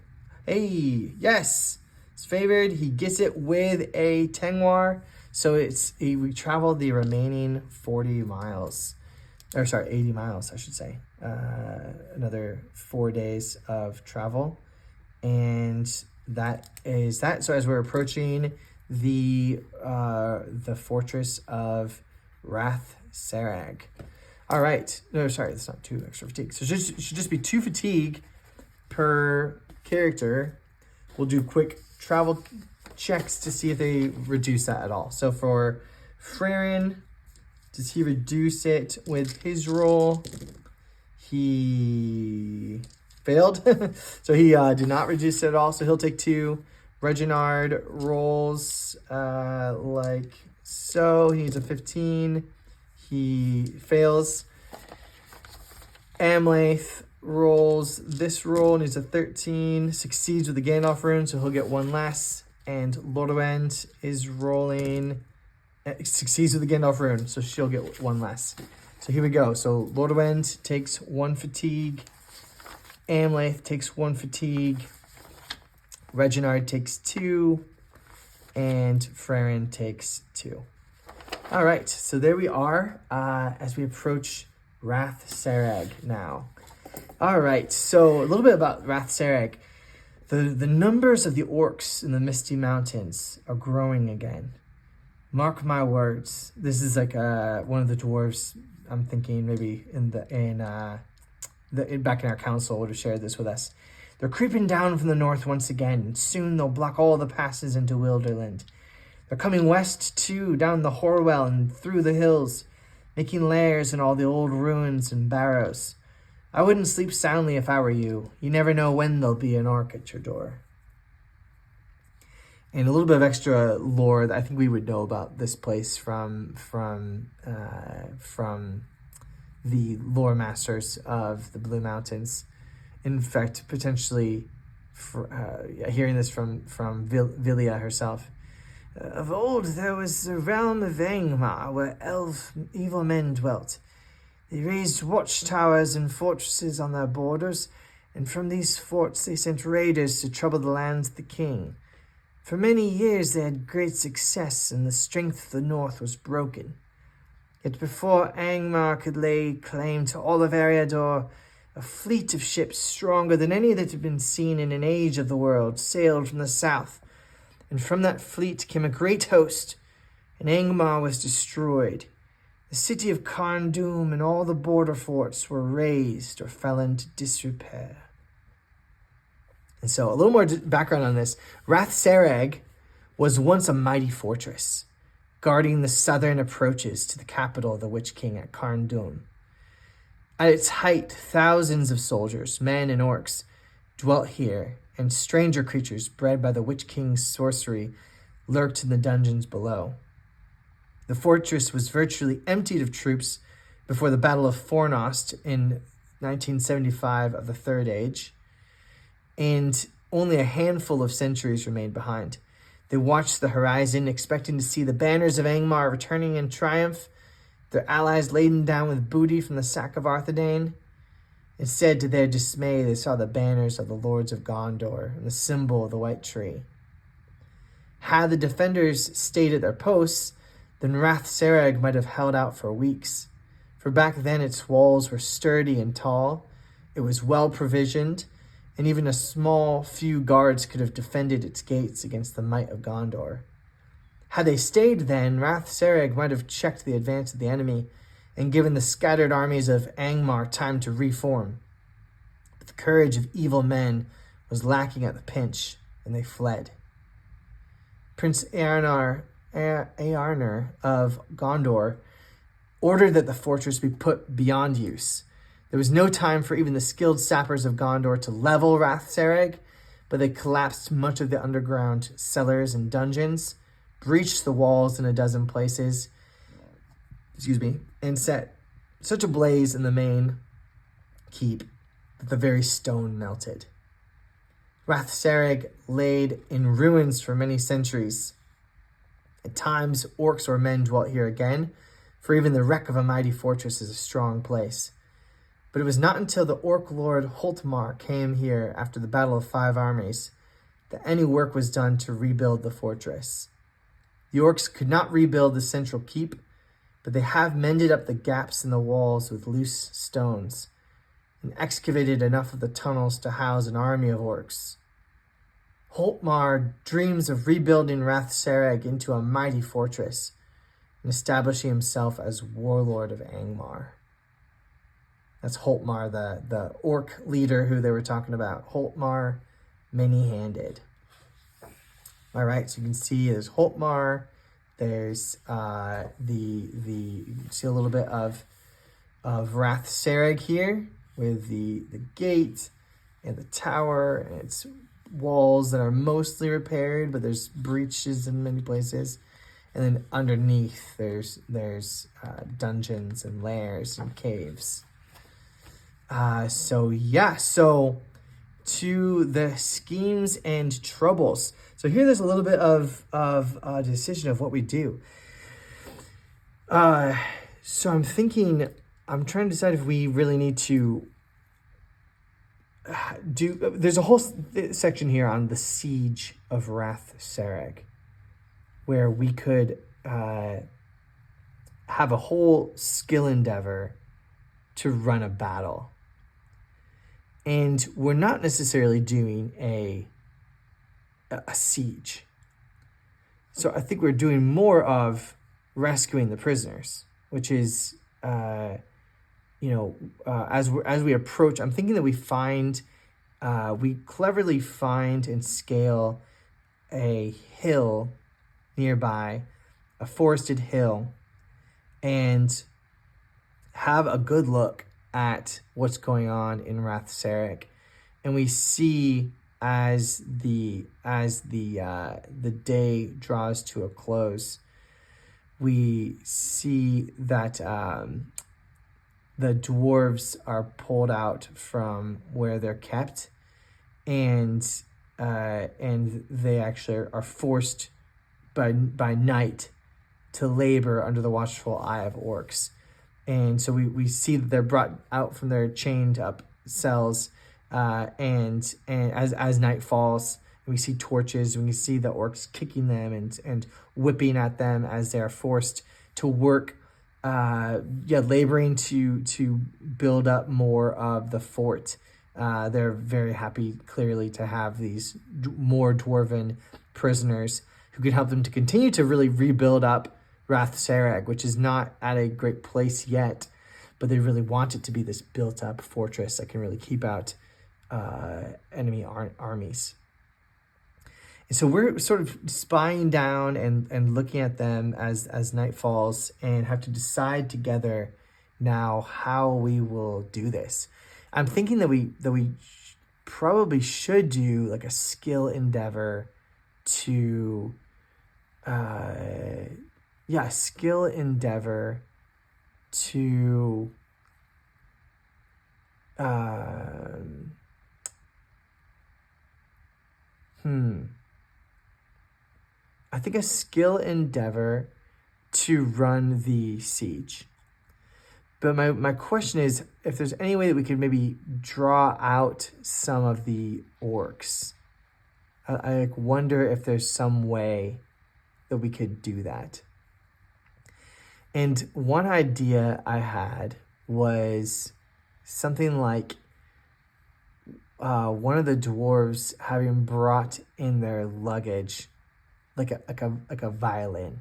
Hey, yes. It's favored. He gets it with a Tengwar. So we traveled the remaining 40 miles, or sorry, 80 miles, I should say. Another 4 days of travel. And that is that. So as we're approaching the fortress of Rath Sereg. All right. No, sorry, that's not 2 extra fatigue. So it should just be 2 fatigue per character. We'll do quick travel checks to see if they reduce that at all. So for Frerin, does he reduce it with his roll? He failed. So he did not reduce it at all. So he'll take 2. Reginard rolls like so. He needs a 15. He fails. Amlaith rolls this roll, needs a 13. Succeeds with the Gandalf rune, so he'll get 1 less. And Lôrwend is rolling, succeeds with the Gandalf rune, so she'll get 1 less. So here we go. So Lôrwend takes 1 fatigue. Amlaith takes 1 fatigue. Reginard takes 2. And Frerin takes 2. All right, so there we are as we approach Rath Sereg now. All right, so a little bit about Rath Sereg. The numbers of the orcs in the Misty Mountains are growing again. Mark my words. This is like one of the dwarves. I'm thinking maybe back in our council would have shared this with us. They're creeping down from the north once again, and soon they'll block all the passes into Wilderland. They're coming west too, down the Horwell and through the hills, making lairs in all the old ruins and barrows. I wouldn't sleep soundly if I were you. You never know when there'll be an orc at your door. And a little bit of extra lore that I think we would know about this place from the lore masters of the Blue Mountains. In fact, potentially hearing this from Villia herself. Of old, there was the realm of Angmar, where evil men dwelt. They raised watchtowers and fortresses on their borders, and from these forts they sent raiders to trouble the lands of the king. For many years they had great success, and the strength of the north was broken. Yet before Angmar could lay claim to all of Eriador, a fleet of ships stronger than any that had been seen in an age of the world sailed from the south. And from that fleet came a great host, and Angmar was destroyed. The city of Carndum and all the border forts were razed or fell into disrepair. And so a little more background on this. Rath Sereg was once a mighty fortress, guarding the southern approaches to the capital of the Witch King at Carndum. At its height, thousands of soldiers, men and orcs, dwelt here, and stranger creatures bred by the Witch King's sorcery lurked in the dungeons below. The fortress was virtually emptied of troops before the Battle of Fornost in 1975 of the Third Age, and only a handful of sentries remained behind. They watched the horizon, expecting to see the banners of Angmar returning in triumph, their allies laden down with booty from the sack of Arthedain. Instead, to their dismay, they saw the banners of the Lords of Gondor and the symbol of the White Tree. Had the defenders stayed at their posts, then Rath Sereg might have held out for weeks. For back then its walls were sturdy and tall, it was well provisioned, and even a small few guards could have defended its gates against the might of Gondor. Had they stayed then, Rath Sereg might have checked the advance of the enemy and given the scattered armies of Angmar time to reform. But the courage of evil men was lacking at the pinch, and they fled. Prince Earnar of Gondor ordered that the fortress be put beyond use. There was no time for even the skilled sappers of Gondor to level Rath Sereg, but they collapsed much of the underground cellars and dungeons, breached the walls in a dozen places, and set such a blaze in the main keep that the very stone melted. Rath Sereg laid in ruins for many centuries. At times, orcs or men dwelt here again, for even the wreck of a mighty fortress is a strong place. But it was not until the orc lord Hultmar came here after the Battle of 5 Armies that any work was done to rebuild the fortress. The orcs could not rebuild the central keep, but they have mended up the gaps in the walls with loose stones and excavated enough of the tunnels to house an army of orcs. Hultmar dreams of rebuilding Rath Sereg into a mighty fortress and establishing himself as warlord of Angmar. That's Hultmar, the orc leader who they were talking about. Hultmar Manyhanded. All right, so you can see there's Hultmar. There's you can see a little bit of Rath Sereg here with the gate and the tower and its walls that are mostly repaired, but there's breaches in many places. And then underneath there's dungeons and lairs and caves. So to the schemes and troubles. So here there's a little bit of a decision of what we do. So I'm trying to decide if we really need to there's a whole section here on the siege of Rath Sereg, where we could have a whole skill endeavor to run a battle. And we're not necessarily doing a siege. So I think we're doing more of rescuing the prisoners, which is, as we approach, I'm thinking that we cleverly find and scale a hill nearby, a forested hill, and have a good look at what's going on in Rath Sereg. And we see as the day draws to a close, we see that the dwarves are pulled out from where they're kept, and they actually are forced by night to labor under the watchful eye of orcs. And so we see that they're brought out from their chained up cells, and as night falls, we see torches, and we see the orcs kicking them and whipping at them as they are forced to work, laboring to build up more of the fort. They're very happy, clearly, to have these more dwarven prisoners who could help them to continue to really rebuild up Rath Sereg, which is not at a great place yet, but they really want it to be this built-up fortress that can really keep out enemy armies. And so we're sort of spying down and looking at them as night falls, and have to decide together now how we will do this. I'm thinking that we probably should do like a skill endeavor to skill endeavor to I think a skill endeavor to run the siege. But my question is if there's any way that we could maybe draw out some of the orcs. I wonder if there's some way that we could do that. And one idea I had was something like one of the dwarves having brought in their luggage like a violin,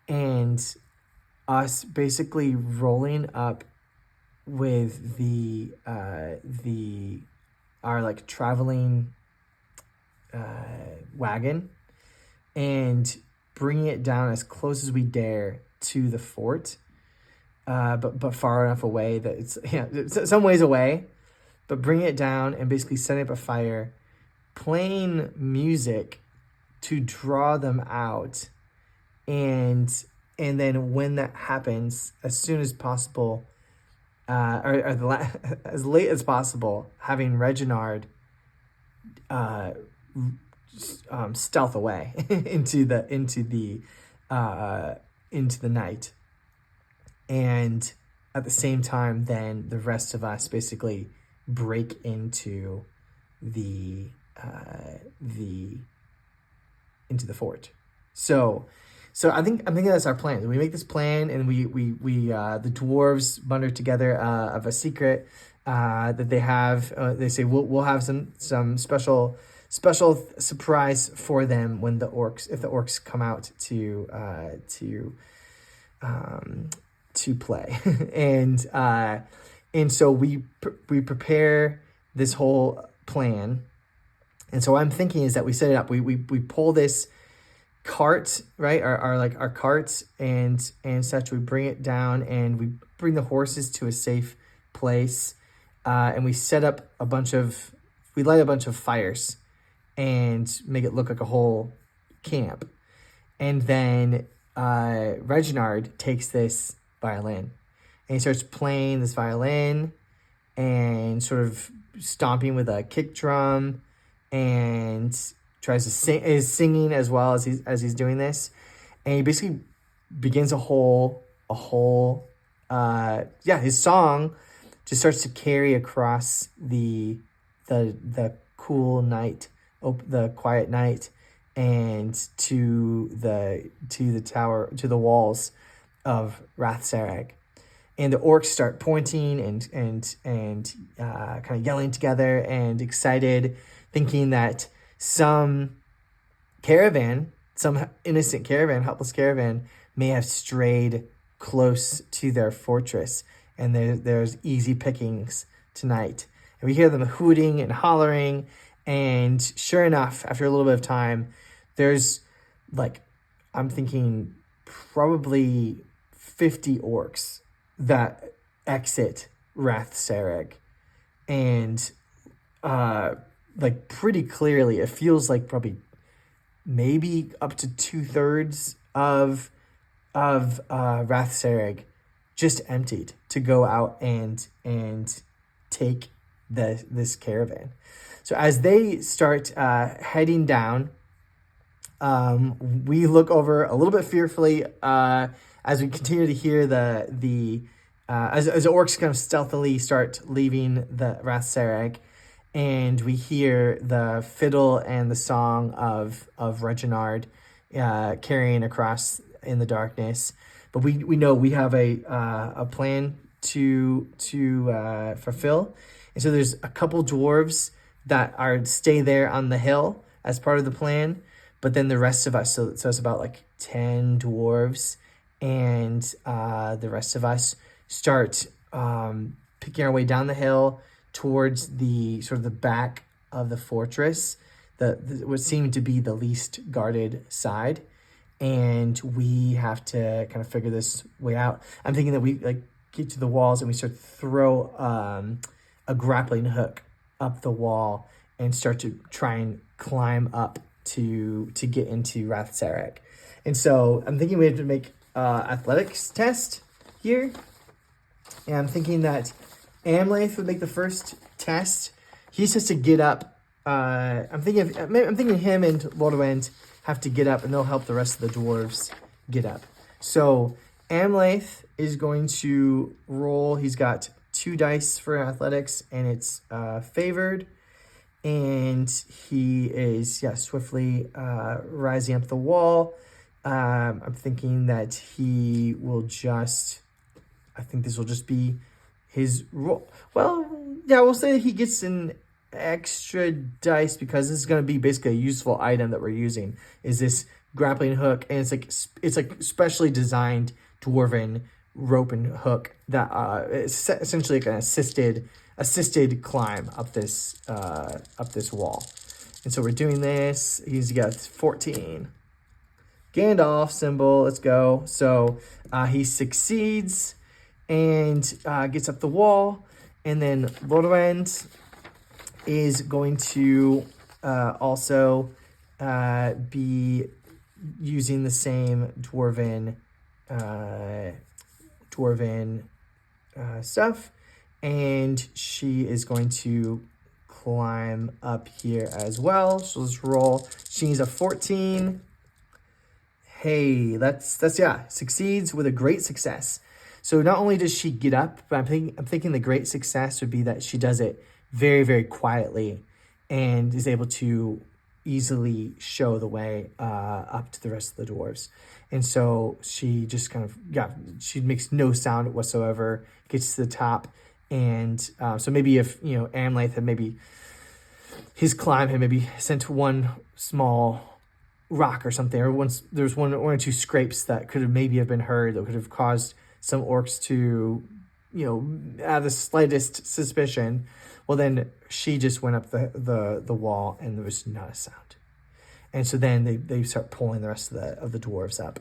and us basically rolling up with our like traveling wagon and bringing it down as close as we dare to the fort, but far enough away that it's some ways away, but bringing it down and basically setting up a fire, playing music to draw them out, and then when that happens, as soon as possible, as late as possible, having Reginard stealth away into the night, and at the same time, then the rest of us basically break into the fort. So I'm thinking that's our plan. We make this plan, and we the dwarves bundle together of a secret that they have. They say we'll have some special surprise for them when if the orcs come out to play, and so we prepare this whole plan. And so what I'm thinking is that we set it up. We pull this cart, right? Our carts and such. We bring it down and we bring the horses to a safe place, and we set up we light a bunch of fires and make it look like a whole camp. And then Reginard takes this violin and he starts playing this violin and sort of stomping with a kick drum, and tries to is singing as well as he's doing this, and he basically begins his song just starts to carry across the cool night, the quiet night, and to the tower, to the walls of Rath Sereg. And the orcs start pointing and kind of yelling together and excited, thinking that some innocent caravan, helpless caravan, may have strayed close to their fortress, and there's easy pickings tonight. And we hear them hooting and hollering, and sure enough, after a little bit of time, there's I'm thinking probably 50 orcs that exit Rath Sereg, and pretty clearly, it feels like probably maybe up to 2/3 of Rath Sereg just emptied to go out and take this caravan. So as they start heading down, we look over a little bit fearfully as we continue to hear as the orcs kind of stealthily start leaving the Rath Sereg, and we hear the fiddle and the song of Reginard carrying across in the darkness. But we know we have a plan to fulfill, and so there's a couple dwarves that stay there on the hill as part of the plan. But then the rest of us, so it's about 10 dwarves, and the rest of us start picking our way down the hill towards the sort of the back of the fortress, what seemed to be the least guarded side, and we have to kind of figure this way out. I'm thinking that we get to the walls and we start to throw a grappling hook up the wall and start to try and climb up to get into Rath Sereg. And so I'm thinking we have to make athletics test here, and I'm thinking that Amlaith would make the first test. He has to get up. I'm thinking him and Lôrwend have to get up, and they'll help the rest of the dwarves get up. So Amlaith is going to roll. He's got 2 dice for athletics, and it's favored. And he is swiftly rising up the wall. I'm thinking that he will just. I think this will just be his roll. Well, yeah, we'll say that he gets an extra dice because this is going to be basically a useful item that we're using. Is this grappling hook, and it's specially designed dwarven rope and hook that it's essentially an assisted climb up this wall. And so we're doing this. He's got 14. Gandalf symbol. Let's go. So he succeeds and gets up the wall, and then Lôrwend is going to also be using the same dwarven stuff, and she is going to climb up here as well. So let's roll. She needs a 14. Hey, that's succeeds with a great success. So not only does she get up, but I'm thinking the great success would be that she does it very, very quietly and is able to, easily show the way up to the rest of the dwarves. And so she just kind of, she makes no sound whatsoever, gets to the top. And so maybe if, Amlaith had maybe, his climb had maybe sent one small rock or something, or there's one or two scrapes that could have maybe have been heard that could have caused some orcs to, have the slightest suspicion. Well, then she just went up the wall and there was not a sound. And so then they start pulling the rest of the dwarves up.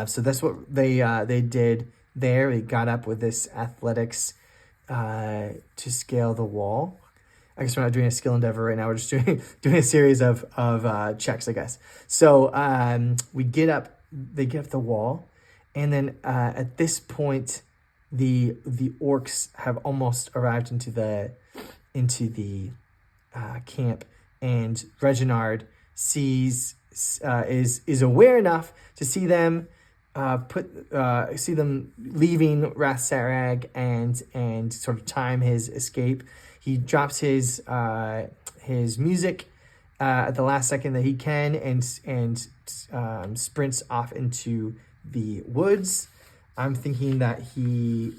So that's what they did there. They got up with this athletics to scale the wall. I guess we're not doing a skill endeavor right now. We're just doing a series of checks, I guess. So they get up the wall, and then at this point, the orcs have almost arrived into the camp, and Reginard is aware enough to see them leaving Rath Sereg and sort of time his escape. He drops his music at the last second that he can and sprints off into the woods. I'm thinking that he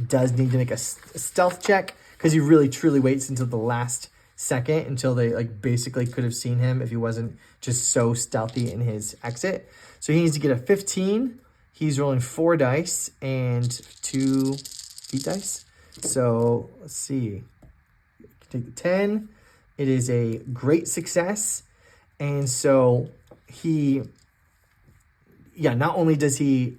does need to make a stealth check, because he really truly waits until the last second, until they basically could have seen him if he wasn't just so stealthy in his exit. So he needs to get a 15. He's rolling 4 dice and 2 feet dice. So let's see. Take the 10. It is a great success. And so not only does he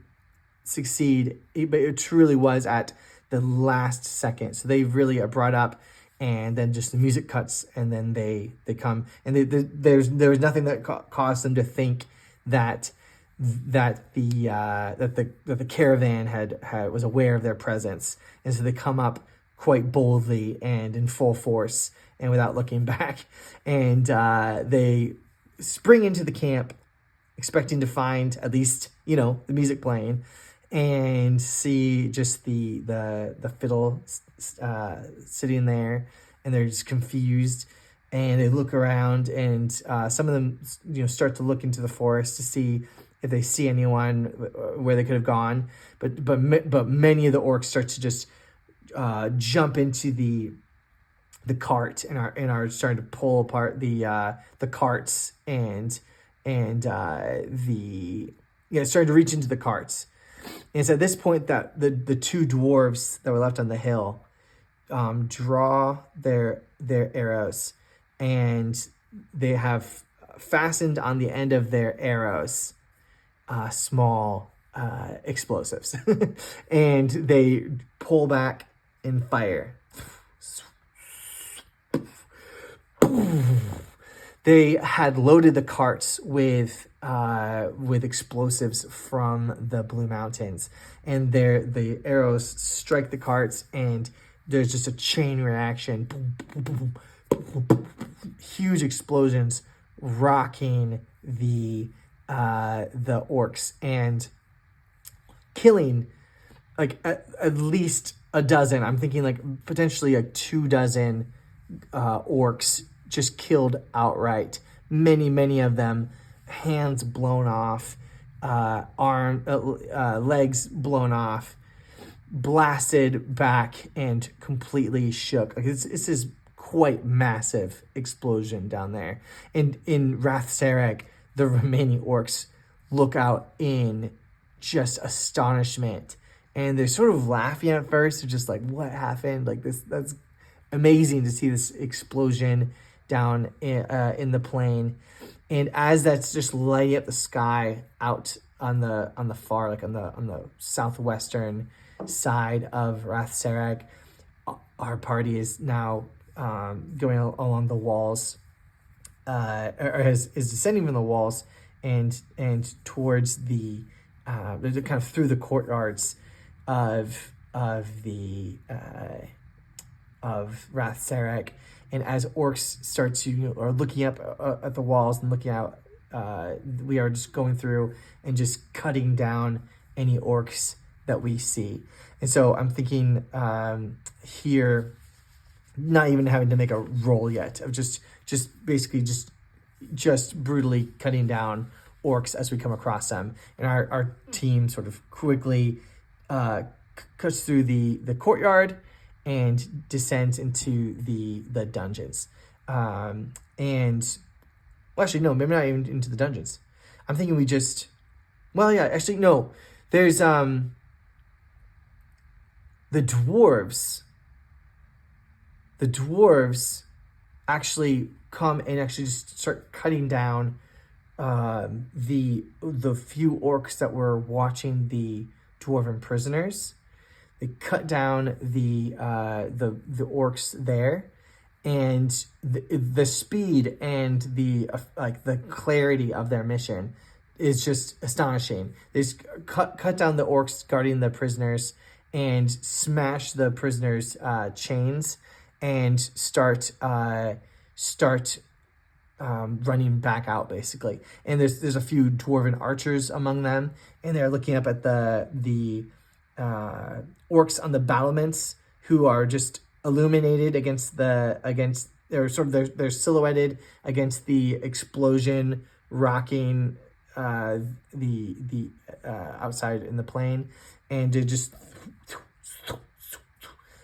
succeed, but it truly was at the last second. So they really are brought up, and then just the music cuts, and then they come, and there was nothing that caused them to think that the caravan was aware of their presence, and so they come up quite boldly and in full force and without looking back, and they spring into the camp, expecting to find at least the music playing, and see just the fiddle sitting there, and they're just confused, and they look around, and some of them start to look into the forest to see if they see anyone where they could have gone, but many of the orcs start to just jump into the cart and are starting to pull apart the carts and starting to reach into the carts. And it's at this point that the 2 dwarves that were left on the hill draw their arrows, and they have fastened on the end of their arrows small explosives, and they pull back and fire. They had loaded the carts with explosives from the Blue Mountains, and the arrows strike the carts, and there's just a chain reaction. Boom, boom, boom, boom, huge explosions rocking the orcs and killing at least a dozen. I'm thinking potentially 24 orcs just killed outright. Many of them, hands blown off, legs blown off, blasted back and completely shook. This is quite massive explosion down there. And in Rath Sereg, the remaining orcs look out in just astonishment, and they're sort of laughing at first. They're just like, what happened? That's amazing to see this explosion down in the plain. And as that's just lighting up the sky out on the far, on the southwestern side of Rath Sereg, our party is now going along the walls, or is descending from the walls and towards the kind of through the courtyards of Rath Sereg. And as orcs start to, or looking up at the walls and looking out, we are just going through and just cutting down any orcs that we see. And so I'm thinking here not even having to make a roll yet, of just basically just brutally cutting down orcs as we come across them. And our team sort of quickly cuts through the courtyard and descends into the dungeons. And well, actually, no, maybe not even into the dungeons. I'm thinking we just, well, yeah, actually, no. There's the dwarves. The dwarves actually come and actually just start cutting down the few orcs that were watching the dwarven prisoners. They cut down the orcs there, and the speed and the clarity of their mission is just astonishing. They just cut down the orcs guarding the prisoners and smash the prisoners' chains and start running back out, basically. And there's a few dwarven archers among them, and they're looking up at the orcs on the battlements, who are just illuminated against they're silhouetted against the explosion rocking the outside in the plain, and to just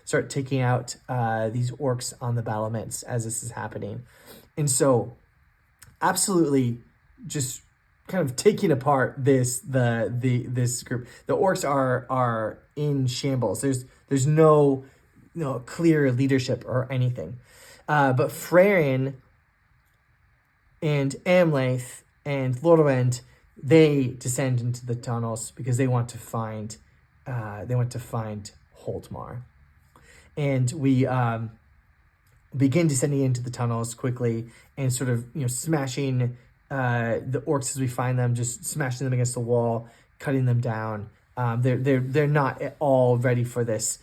start taking out these orcs on the battlements as this is happening. And so absolutely just kind of taking apart this group. The orcs are in shambles. There's no clear leadership or anything. But Frerin and Amlaith and Lôrwend, they descend into the tunnels because they want to find Hultmar. And we begin descending into the tunnels quickly and sort of smashing the orcs as we find them, just smashing them against the wall, cutting them down. They're not at all ready for this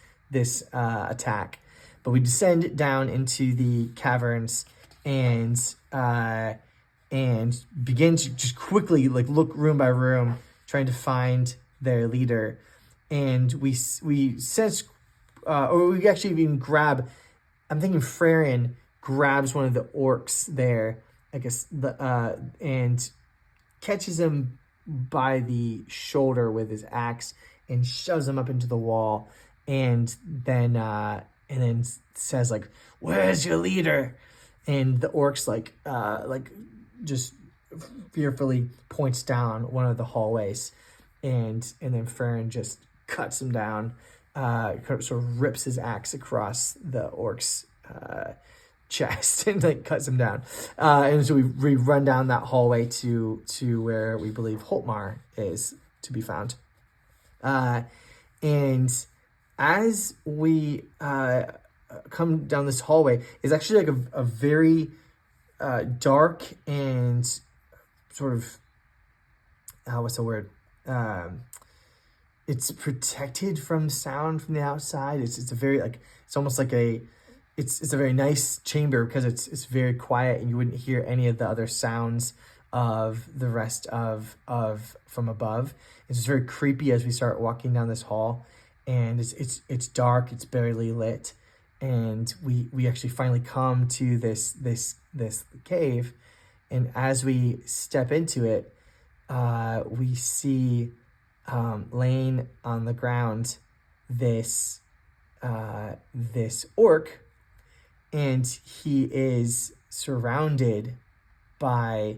attack, but we descend down into the caverns and begin to just quickly look room by room, trying to find their leader. And we sense, or we actually even grab. I'm thinking Frerin grabs one of the orcs there, I guess, and catches him by the shoulder with his axe and shoves him up into the wall, and then says "Where's your leader?" And the orcs just fearfully points down one of the hallways, and then Frerin just cuts him down. Sort of rips his axe across the orc's chest and cuts him down. And so we run down that hallway to where we believe Hultmar is to be found. And as we come down this hallway, is actually a very dark and sort of what's the word? It's protected from sound from the outside. It's a very it's almost like it's a very nice chamber because it's very quiet, and you wouldn't hear any of the other sounds of the rest of from above. It's just very creepy as we start walking down this hall, and it's dark. It's barely lit, and we actually finally come to this cave, and as we step into it, we see laying on the ground this orc, and he is surrounded by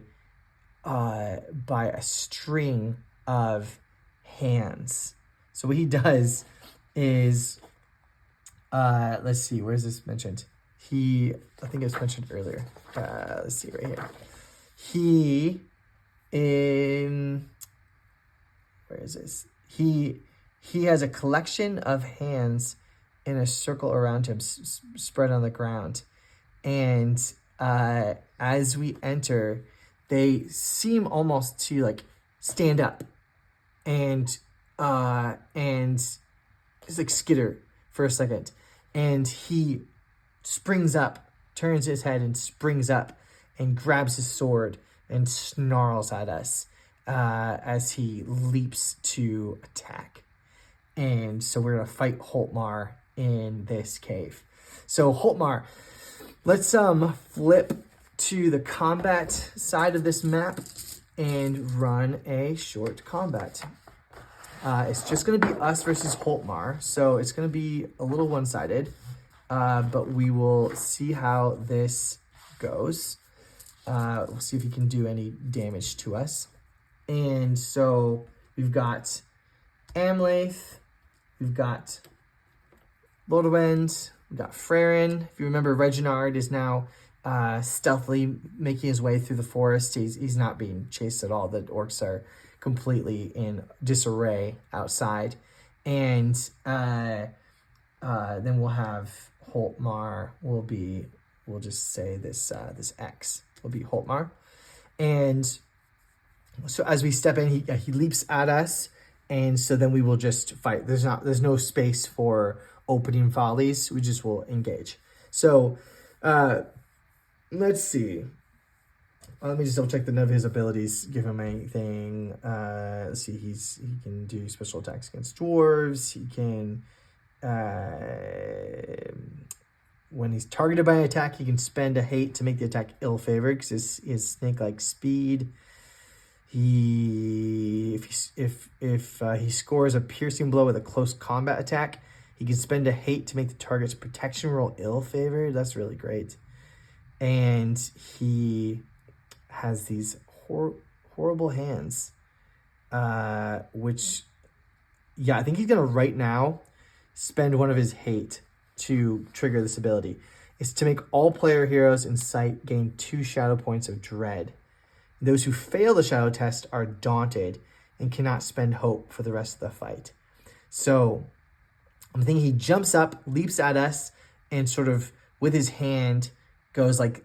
a string of hands. So what he does is, let's see, where is this mentioned? I think it was mentioned earlier. Let's see right here. Where is this? He has a collection of hands in a circle around him, spread on the ground. And as we enter, they seem almost to stand up and just skitter for a second. And he springs up, turns his head and springs up and grabs his sword and snarls at us as he leaps to attack. And so we're going to fight Hultmar in this cave. So Hultmar, let's flip to the combat side of this map and run a short combat. It's just going to be us versus Hultmar, so it's going to be a little one-sided, but we will see how this goes. We'll see if he can do any damage to us. And so we've got Amlaith, we've got Lôrwend, we've got Frerin. If you remember, Reginard is now stealthily making his way through the forest. He's not being chased at all. The orcs are completely in disarray outside. And then we'll have Hultmar we'll just say this X will be Hultmar. And so as we step in, he leaps at us, and so then we will just fight. There's no space for opening volleys. We just will engage. So let's see. Let me just double check that none of his abilities give him anything. Let's see. He can do special attacks against dwarves. He can when he's targeted by an attack, he can spend a hate to make the attack ill-favored because his snake-like speed. If he scores a piercing blow with a close combat attack, he can spend a hate to make the target's protection roll ill-favored. That's really great. And he has these horrible hands, which, yeah, I think he's gonna right now spend one of his hate to trigger this ability. It's to make all player heroes in sight gain 2 shadow points of dread. Those who fail the shadow test are daunted and cannot spend hope for the rest of the fight. So I'm thinking he jumps up, leaps at us, and sort of with his hand goes like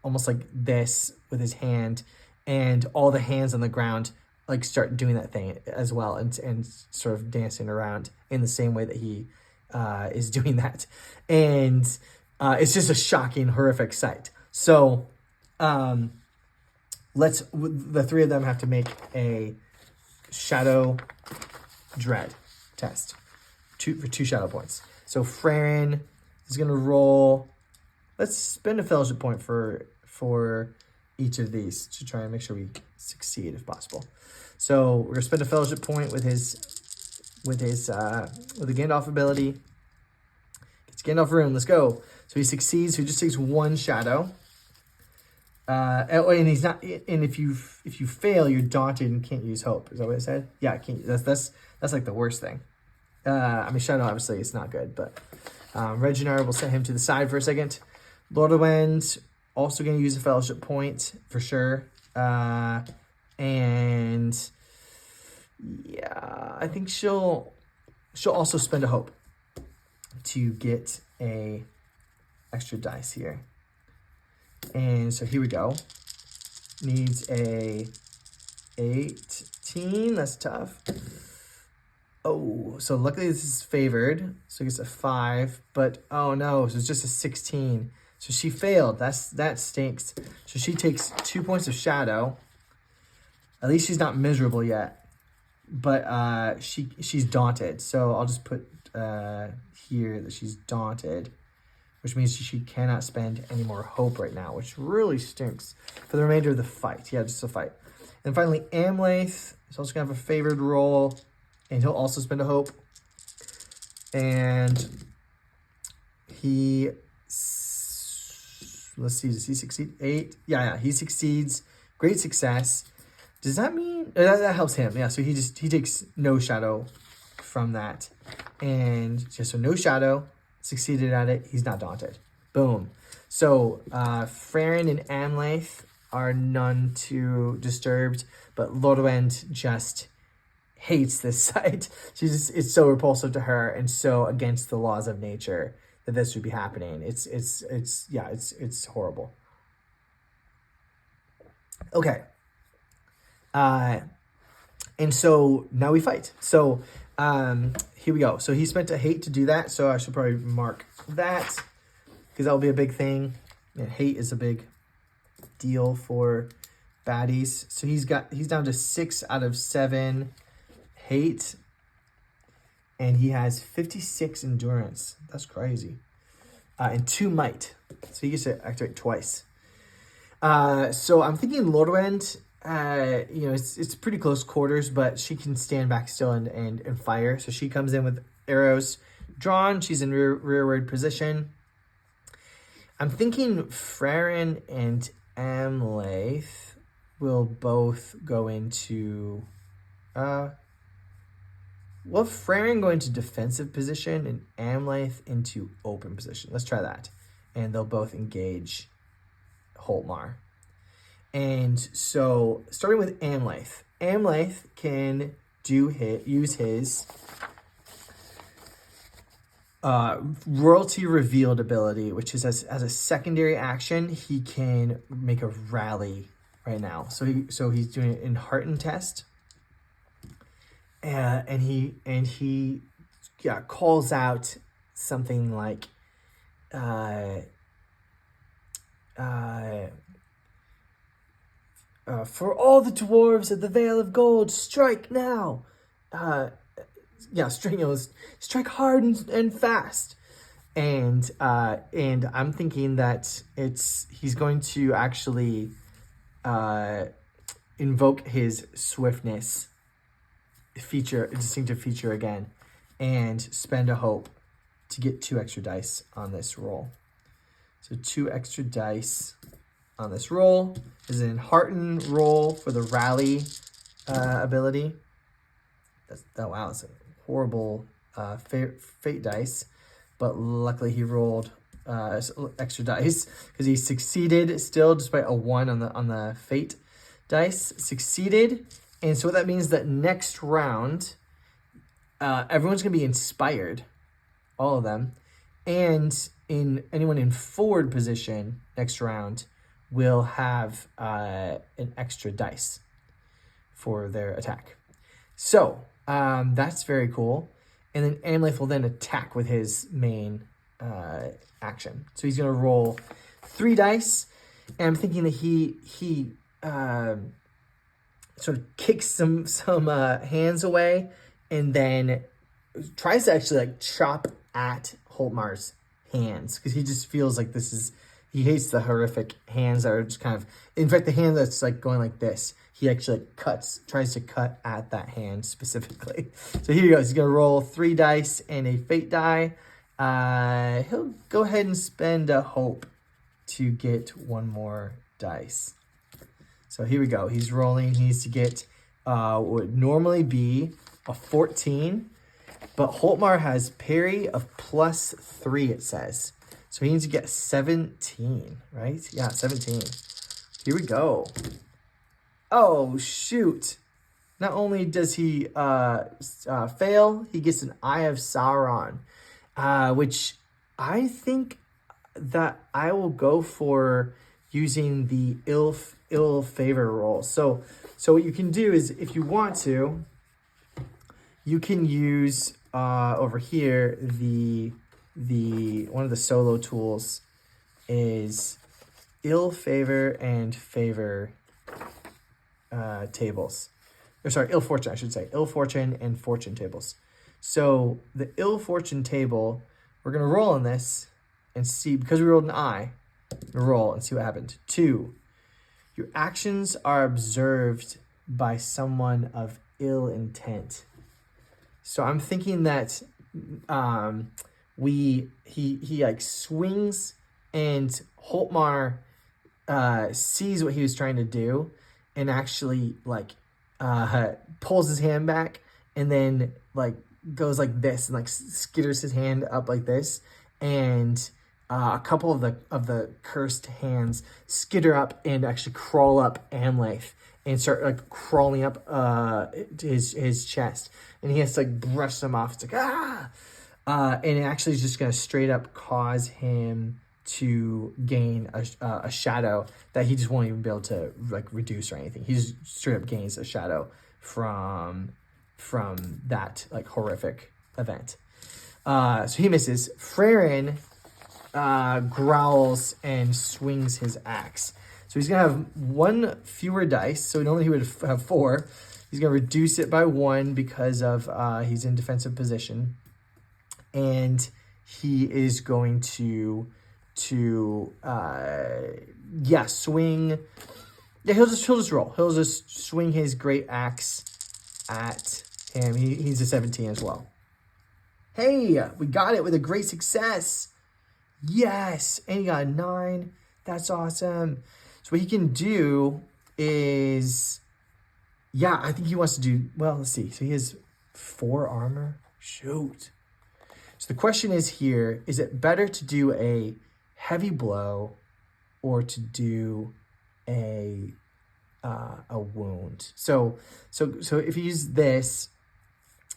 almost like this with his hand, and all the hands on the ground like start doing that thing as well, and sort of dancing around in the same way that he is doing that. And it's just a shocking, horrific sight. So the 3 of them have to make a shadow dread test for 2 shadow points. So Frerin is going to roll. Let's spend a fellowship point for each of these to try and make sure we succeed if possible. So we're going to spend a fellowship point with the Gandalf ability. It's Gandalf room. Let's go. So he succeeds. So he just takes 1 shadow. And he's not. And if you fail, you're daunted and can't use hope. Is that what it said? Yeah, I can't. That's like the worst thing. I mean, shadow obviously is not good, but Reginard, will set him to the side for a second. Lôrwend also going to use a fellowship point for sure. And yeah, I think she'll also spend a hope to get a extra dice here. And so here we go. Needs a 18. That's tough. Oh, so luckily this is favored. So it gets a 5. But oh no, so it's just a 16. So she failed. That stinks. So she takes 2 points of shadow. At least she's not miserable yet. But she's daunted. So I'll just put here that she's daunted, which means she cannot spend any more hope right now, which really stinks for the remainder of the fight. Yeah, just a fight. And finally, Amlaith is also going to have a favored roll, and he'll also spend a hope. And let's see, does he succeed? 8? Yeah, he succeeds. Great success. Does that mean, that helps him. Yeah, so he takes no shadow from that. And just so no shadow. Succeeded at it. He's not daunted. Boom. So Frerin and Amlaith are none too disturbed, but Lôrwend just hates this sight. It's so repulsive to her and so against the laws of nature that this would be happening. It's horrible. Okay. And so now we fight. So here we go. So he spent a hate to do that. So I should probably mark that because that will be a big thing. And hate is a big deal for baddies. So he's down to 6 out of 7 hate. And he has 56 endurance. That's crazy. and 2 might. So he gets to activate twice. So I'm thinking Lôrwend, it's pretty close quarters, but she can stand back still and fire. So she comes in with arrows drawn. She's in rearward position. I'm thinking Frerin and Amlaith will both go into... Frerin go into defensive position and Amlaith into open position. Let's try that. And they'll both engage Hultmar. And so, starting with Amlaith. Amlaith can use his royalty revealed ability, which is as a secondary action, he can make a rally right now. So he's doing it in Hearten test. And he calls out something like for all the dwarves of the Vale of Gold, strike now. Strike hard and fast. And I'm thinking that he's going to actually invoke his swiftness distinctive feature again, and spend a hope to get 2 extra dice on this roll. So 2 extra dice on this roll. This is an Hearten roll for the rally ability. That's a horrible fate dice, but luckily he rolled extra dice because he succeeded still despite a 1 on the fate dice. Succeeded. And so what that means that next round, everyone's going to be inspired, all of them. And anyone in forward position next round will have an extra dice for their attack. So that's very cool. And then Amlaith will then attack with his main action. So he's going to roll 3 dice. And I'm thinking that he sort of kicks some hands away, and then tries to actually chop at Hultmar's hands, because he just feels like he hates the horrific hands that are just kind of, in fact, the hand that's going like this, he actually tries to cut at that hand specifically. So here he goes. He's going to roll 3 dice and a fate die. He'll go ahead and spend a hope to get 1 more dice. So here we go. He's rolling. He needs to get what would normally be a 14, but Hultmar has parry of +3, it says. So he needs to get 17, right? Yeah, 17. Here we go. Oh, shoot. Not only does he fail, he gets an Eye of Sauron, which I think that I will go for using the ill favor roll. So what you can do is, if you want to, you can use over here the one of the solo tools is ill favor and favor tables. Or sorry, ill fortune, I should say. Ill fortune and fortune tables. So the ill fortune table, we're gonna roll on this and see, because we rolled an eye, roll and see what happened. 2. Your actions are observed by someone of ill intent. So I'm thinking that he swings, and Hultmar sees what he was trying to do and actually pulls his hand back, and then goes like this and skitters his hand up like this, and a couple of the cursed hands skitter up and actually crawl up Amlaith and start crawling up to his chest, and he has to brush them off. It's and it actually is just going to straight up cause him to gain a shadow that he just won't even be able to reduce or anything. He just straight up gains a shadow from that horrific event. So he misses. Frerin growls and swings his axe. So he's going to have 1 fewer dice. So normally he would have 4. He's going to reduce it by 1 because of he's in defensive position. And he is going to swing. Yeah, he'll just roll. He'll just swing his great axe at him. He's a 17 as well. Hey, we got it with a great success. Yes, and he got a 9. That's awesome. So what he can do is, yeah, I think he wants to do, well, let's see. So he has 4 armor. Shoot. So the question is here, is it better to do a heavy blow or to do a wound? So if you use this,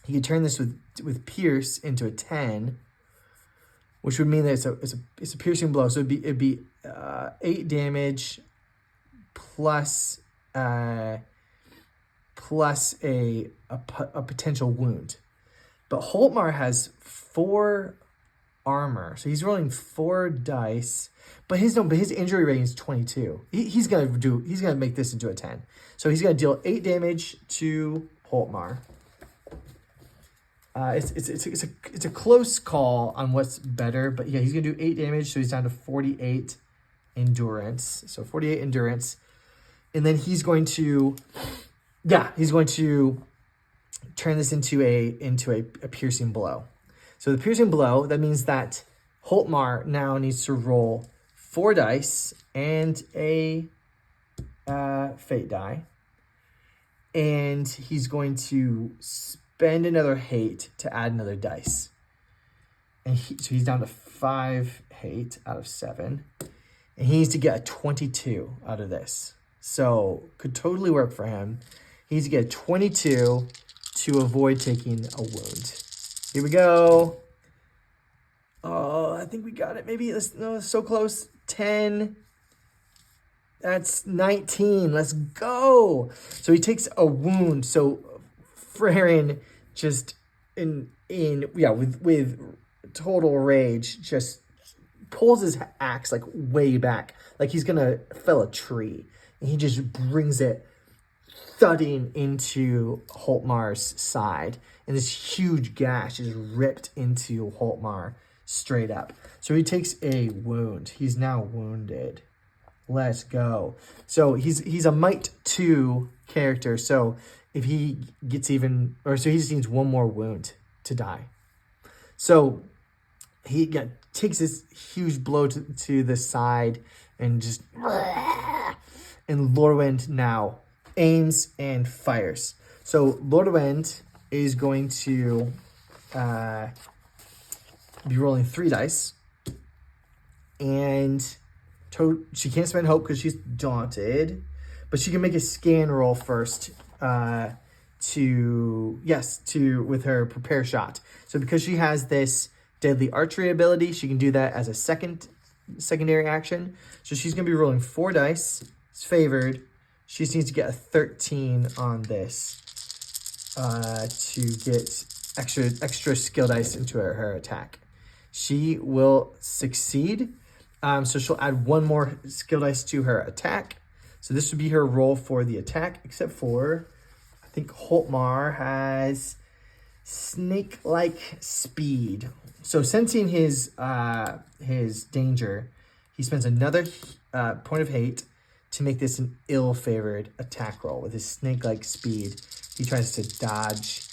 he could turn this with pierce into a 10, which would mean that it's a piercing blow. So it'd be 8 damage plus a potential wound. But Hultmar has 4 armor, so he's rolling 4 dice. But his injury rating is 22. He's gonna make this into a 10. So he's gonna deal 8 damage to Hultmar. It's a close call on what's better, but yeah, he's gonna do 8 damage, so he's down to 48 endurance. So 48 endurance, and then he's going to turn this into a piercing blow. So the piercing blow, that means that Hultmar now needs to roll 4 dice and a fate die, and he's going to spend another hate to add another dice, and so he's down to 5 hate out of 7, and he needs to get a 22 out of this. So could totally work for him. He needs to get a 22 to avoid taking a wound. Here we go. Oh, I think we got it. Maybe so close. 10. That's 19. Let's go. So he takes a wound. So Frerin just with total rage just pulls his axe like way back, like he's gonna fell a tree, and he just brings it thudding into Hultmar's side, and this huge gash is ripped into Hultmar straight up. So he takes a wound. He's now wounded. Let's go. So he's a might 2 character. So if he gets he just needs 1 more wound to die. So he takes this huge blow to the side and just, and Lôrwend now aims and fires. So Lôrwend is going to be rolling 3 dice, and she can't spend hope because she's daunted, but she can make a scan roll first with her prepare shot. So because she has this deadly archery ability, she can do that as a secondary action. So she's gonna be rolling 4 dice. It's favored. She just needs to get a 13 on this to get extra skill dice into her attack. She will succeed. So she'll add 1 more skill dice to her attack. So this would be her roll for the attack, except for I think Hultmar has snake-like speed. So sensing his danger, he spends another point of hate to make this an ill-favored attack roll. With his snake-like speed, he tries to dodge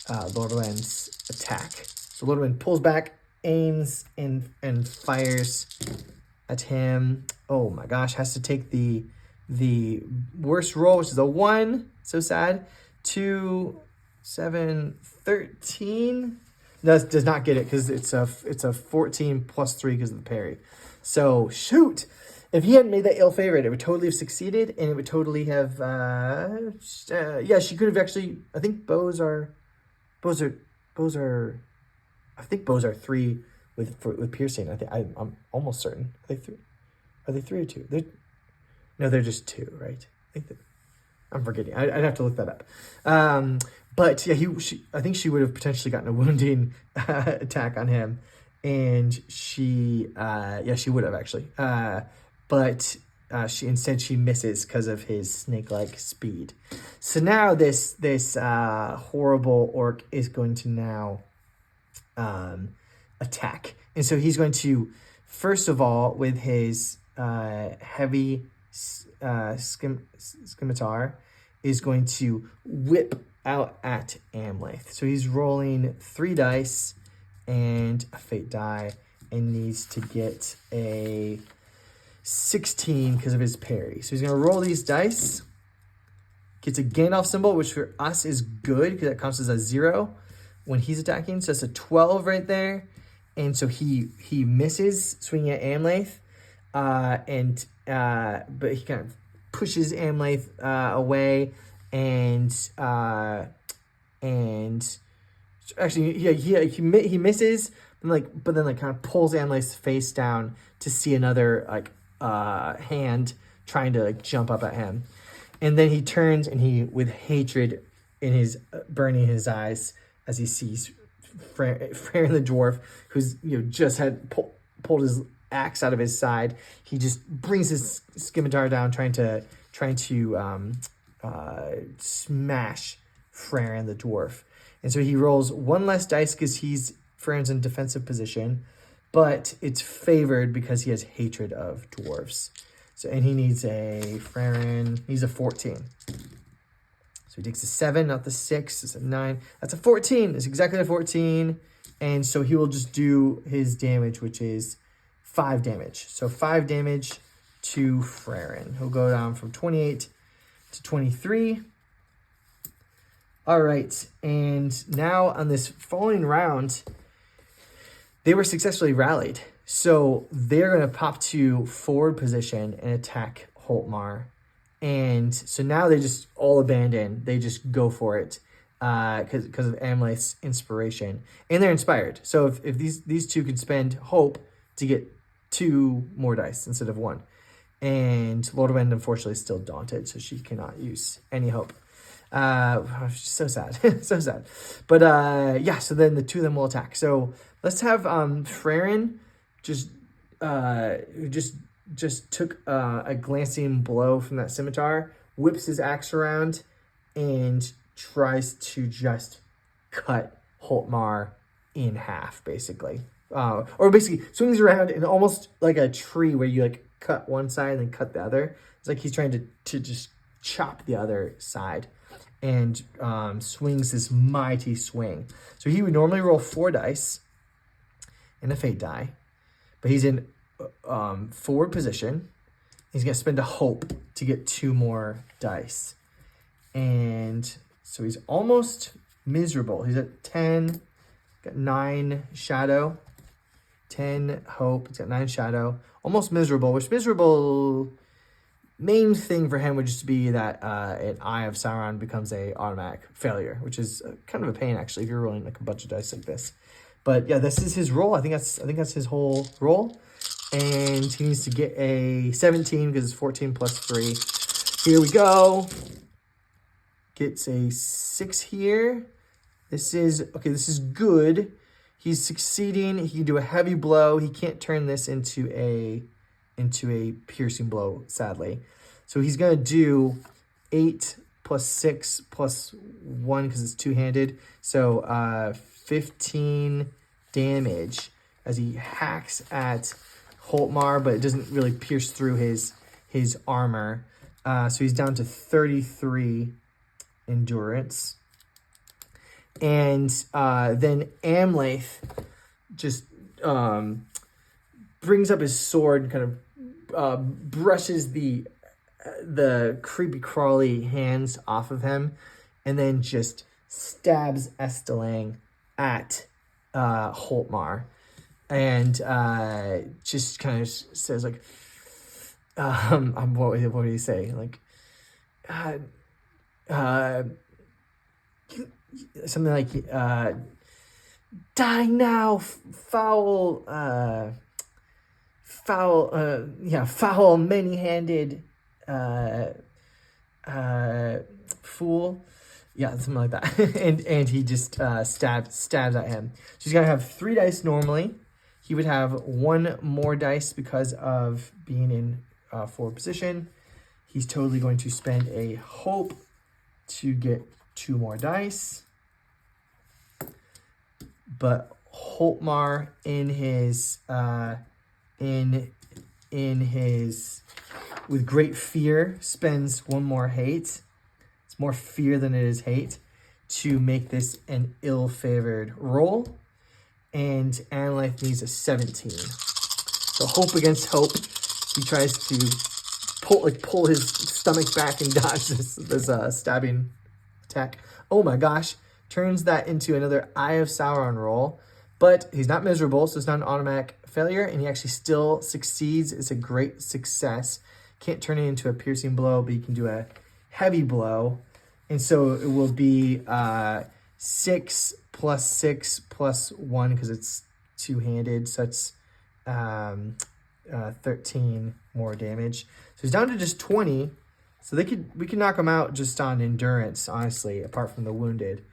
Lôrwend's attack. So Lôrwend pulls back, aims, and fires at him. Oh my gosh, has to take the worst roll, which is a 1. So sad. 2, 7, 13. Does not get it because it's a 14 plus 3 because of the parry. So shoot. If he hadn't made that ill favorite, it would totally have succeeded, and it would totally have, she could have actually, I think bows are, I think bows are 3 with piercing. I'm almost certain. Are they 3 or 2? They're just 2, right? I'm forgetting. I'd have to look that up. But yeah, I think she would have potentially gotten a wounding attack on him, and she would have actually. But she misses because of his snake-like speed. So now this horrible orc is going to now attack. And so he's going to, first of all, with his heavy scimitar, is going to whip out at Amlaith. So he's rolling 3 dice and a fate die, and needs to get a 16 because of his parry. So he's going to roll these dice. Gets a Gandalf symbol, which for us is good because that counts as a 0 when he's attacking. So it's a 12 right there. And so he misses swinging at Amlaith. But he kind of pushes Amlaith away, and actually he misses, but then kind of pulls Amlaith's face down to see another hand trying to jump up at him. And then he turns, and he, with hatred in his burning his eyes as he sees Frerin the dwarf, who's just had pulled his axe out of his side. He just brings his scimitar down, trying to smash Frerin the dwarf. And so he rolls 1 less dice because Frerin's in defensive position, but it's favored because he has hatred of dwarves. So, and he needs a 14. So he takes a 7, not the 6. It's a 9. That's a 14. It's exactly a 14. And so he will just do his damage, which is 5 damage. So 5 damage to Frerin. He'll go down from 28 to 23. All right. And now on this following round, they were successfully rallied. So they're going to pop to forward position and attack Hultmar. And so now they just all abandon. They just go for it because of Amlaith's inspiration. And they're inspired. So if these two could spend hope to get 2 more dice instead of 1. And Lôrwend, unfortunately, is still daunted, so she cannot use any hope. So sad. So sad. But so then the 2 of them will attack. So let's have Frerin just took a glancing blow from that scimitar, whips his axe around, and tries to just cut Hultmar in half, basically. Or basically swings around and almost like a tree where you cut one side and then cut the other. It's like he's trying to just chop the other side, and swings this mighty swing. So he would normally roll 4 dice and a fate die, but he's in forward position. He's going to spend a hope to get 2 more dice. And so he's almost miserable. He's at 10, got 9 shadow, 10 hope. He's got 9 shadow, almost miserable, which miserable main thing for him would just be that an Eye of Sauron becomes a automatic failure, which is kind of a pain actually if you're rolling a bunch of dice like this. But yeah, this is his roll. I think that's his whole roll. And he needs to get a 17 because it's 14 plus 3. Here we go. Gets a 6 here. This is good. He's succeeding. He can do a heavy blow. He can't turn this into a piercing blow, sadly. So he's going to do 8 plus 6 plus 1 because it's two-handed. So 15 damage as he hacks at Hultmar, but it doesn't really pierce through his armor. So he's down to 33 endurance. And then Amlaith just brings up his sword, kind of brushes the creepy crawly hands off of him, and then just stabs Estelang at Hultmar, and just kind of says what do you say? Something like die now, foul many-handed fool. Yeah, something like that. and he just stabs at him. So he's gonna have 3 dice normally. He would have 1 more dice because of being in forward position. He's totally going to spend a hope to get 2 more dice. But Hultmar in his with great fear spends one more hate. It's more fear than it is hate to make this an ill-favored roll. And Amlaith needs a 17. So hope against hope. He tries to pull his stomach back and dodge this stabbing attack. Oh my gosh. Turns that into another Eye of Sauron roll. But he's not miserable, so it's not an automatic failure. And he actually still succeeds. It's a great success. Can't turn it into a piercing blow, but you can do a heavy blow. And so it will be 6 plus 6 plus 1 because it's two-handed. So it's 13 more damage. So he's down to just 20. So we could knock him out just on endurance, honestly, apart from the wounded.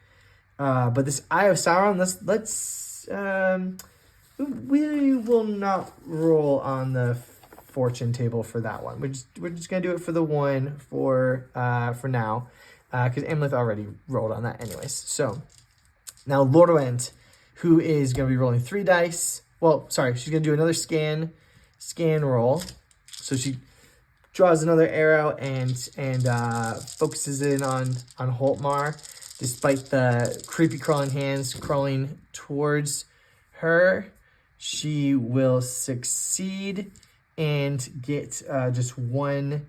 But this Eye of Sauron, we will not roll on the fortune table for that one. We're just gonna do it for the one for now, because Amlaith already rolled on that anyways. So now Lôrwend, who is gonna be rolling 3 dice. Well, sorry, she's gonna do another scan roll. So she draws another arrow and focuses in on Hultmar, despite the creepy crawling hands crawling towards her. She will succeed and get just 1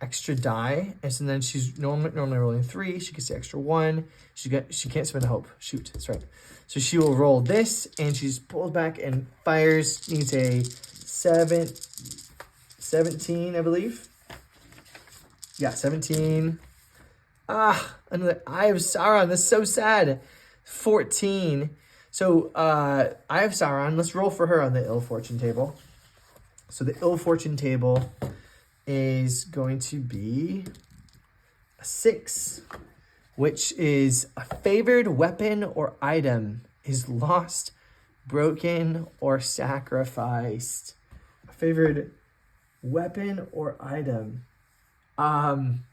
extra die. And so then she's normally rolling 3. She gets the extra 1. She can't spend a hope. Shoot, that's right. So she will roll this, and she's pulled back and fires. Needs a 17, I believe. Yeah, 17. Another Eye of Sauron. That's so sad. 14. So, Eye of Sauron, let's roll for her on the ill fortune table. So the ill fortune table is going to be a 6, which is a favored weapon or item is lost, broken, or sacrificed. A favored weapon or item. I'm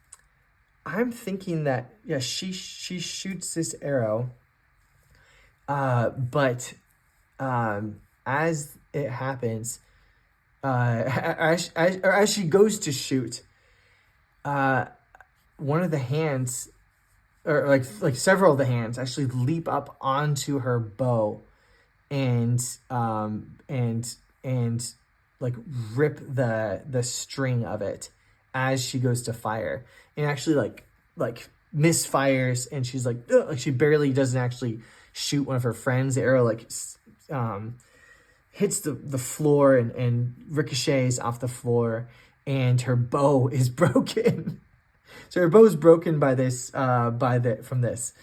thinking that, yeah, she shoots this arrow. But as it happens, as she goes to shoot, one of the hands, or like several of the hands, actually leap up onto her bow, and like rip the string of it as she goes to fire, and actually like misfires, and she's like, ugh, she barely doesn't actually shoot one of her friends. The arrow hits the floor and ricochets off the floor, and her bow is broken. So her bow is broken by this from this.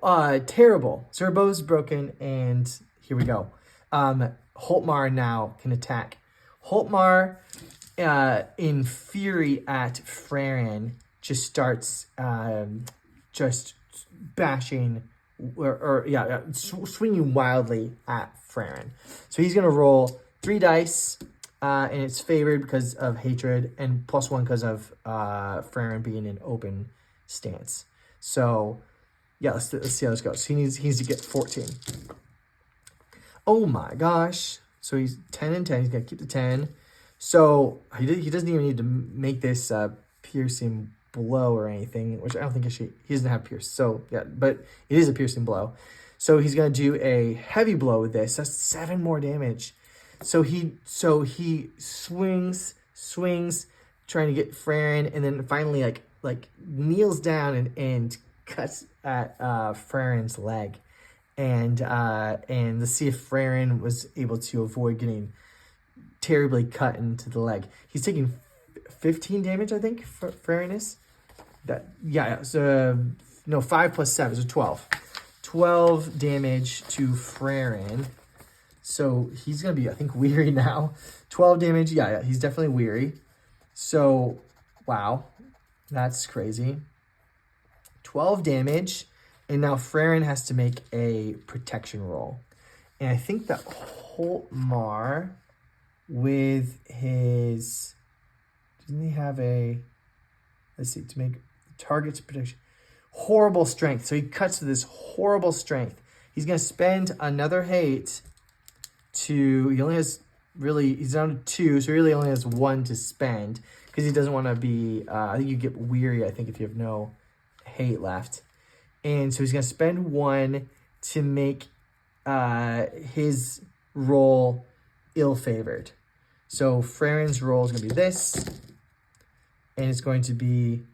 Terrible. So her bow is broken, and here we go. Hultmar now can attack. Hultmar, in fury at Frerin, just starts just bashing swinging wildly at Frerin. So he's gonna roll 3 dice, and it's favored because of hatred, and +1 because of Frerin being in open stance. So yeah, let's see how this goes. He needs to get 14. Oh my gosh! So he's 10 and 10. He's gonna keep the 10. So he doesn't even need to make this piercing blow or anything, which I don't think he doesn't have pierce. So yeah, but it is a piercing blow. So he's gonna do a heavy blow with this. That's 7 more damage. So he swings, trying to get Frerin, and then finally like kneels down and cuts at Frerin's leg, and to see if Frerin was able to avoid getting terribly cut into the leg. He's taking 15 damage, I think, for Frerin is. So no, 5 plus 7, so 12. 12 damage to Frerin. So he's gonna be, I think, weary now. 12 damage, yeah, he's definitely weary. So, wow, that's crazy. 12 damage, and now Frerin has to make a protection roll. And I think that Hultmar, with his, doesn't he have a, let's see, to make target's protection, horrible strength. So he cuts to this horrible strength, He's going to spend another hate to... He only has really... He's down to 2, so he really only has 1 to spend. Because he doesn't want to be... I think you get weary, I think, if you have no hate left. And so he's going to spend 1 to make his roll ill-favored. So Frerin's roll is going to be this. And it's going to be...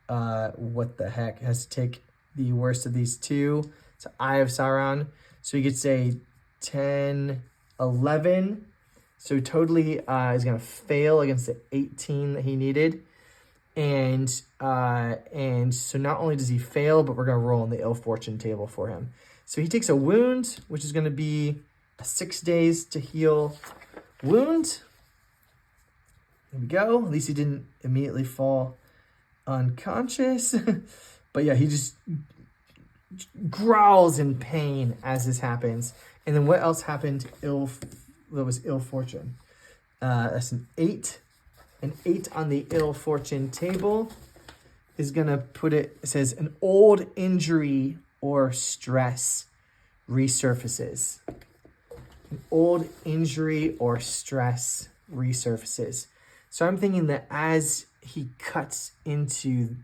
what the heck? It has to take the worst of these 2. So Eye of Sauron. So he gets a 10, 11. So totally is going to fail against the 18 that he needed. And so not only does he fail, but we're going to roll on the ill fortune table for him. So he takes a wound, which is going to be a 6 days to heal wound. There we go. At least he didn't immediately fall unconscious. But yeah, he just growls in pain as this happens. And then what else happened? That was ill fortune. That's an 8. An 8 on the ill fortune table is gonna put it. It says an old injury or stress resurfaces. An old injury or stress resurfaces. So I'm thinking that as he cuts into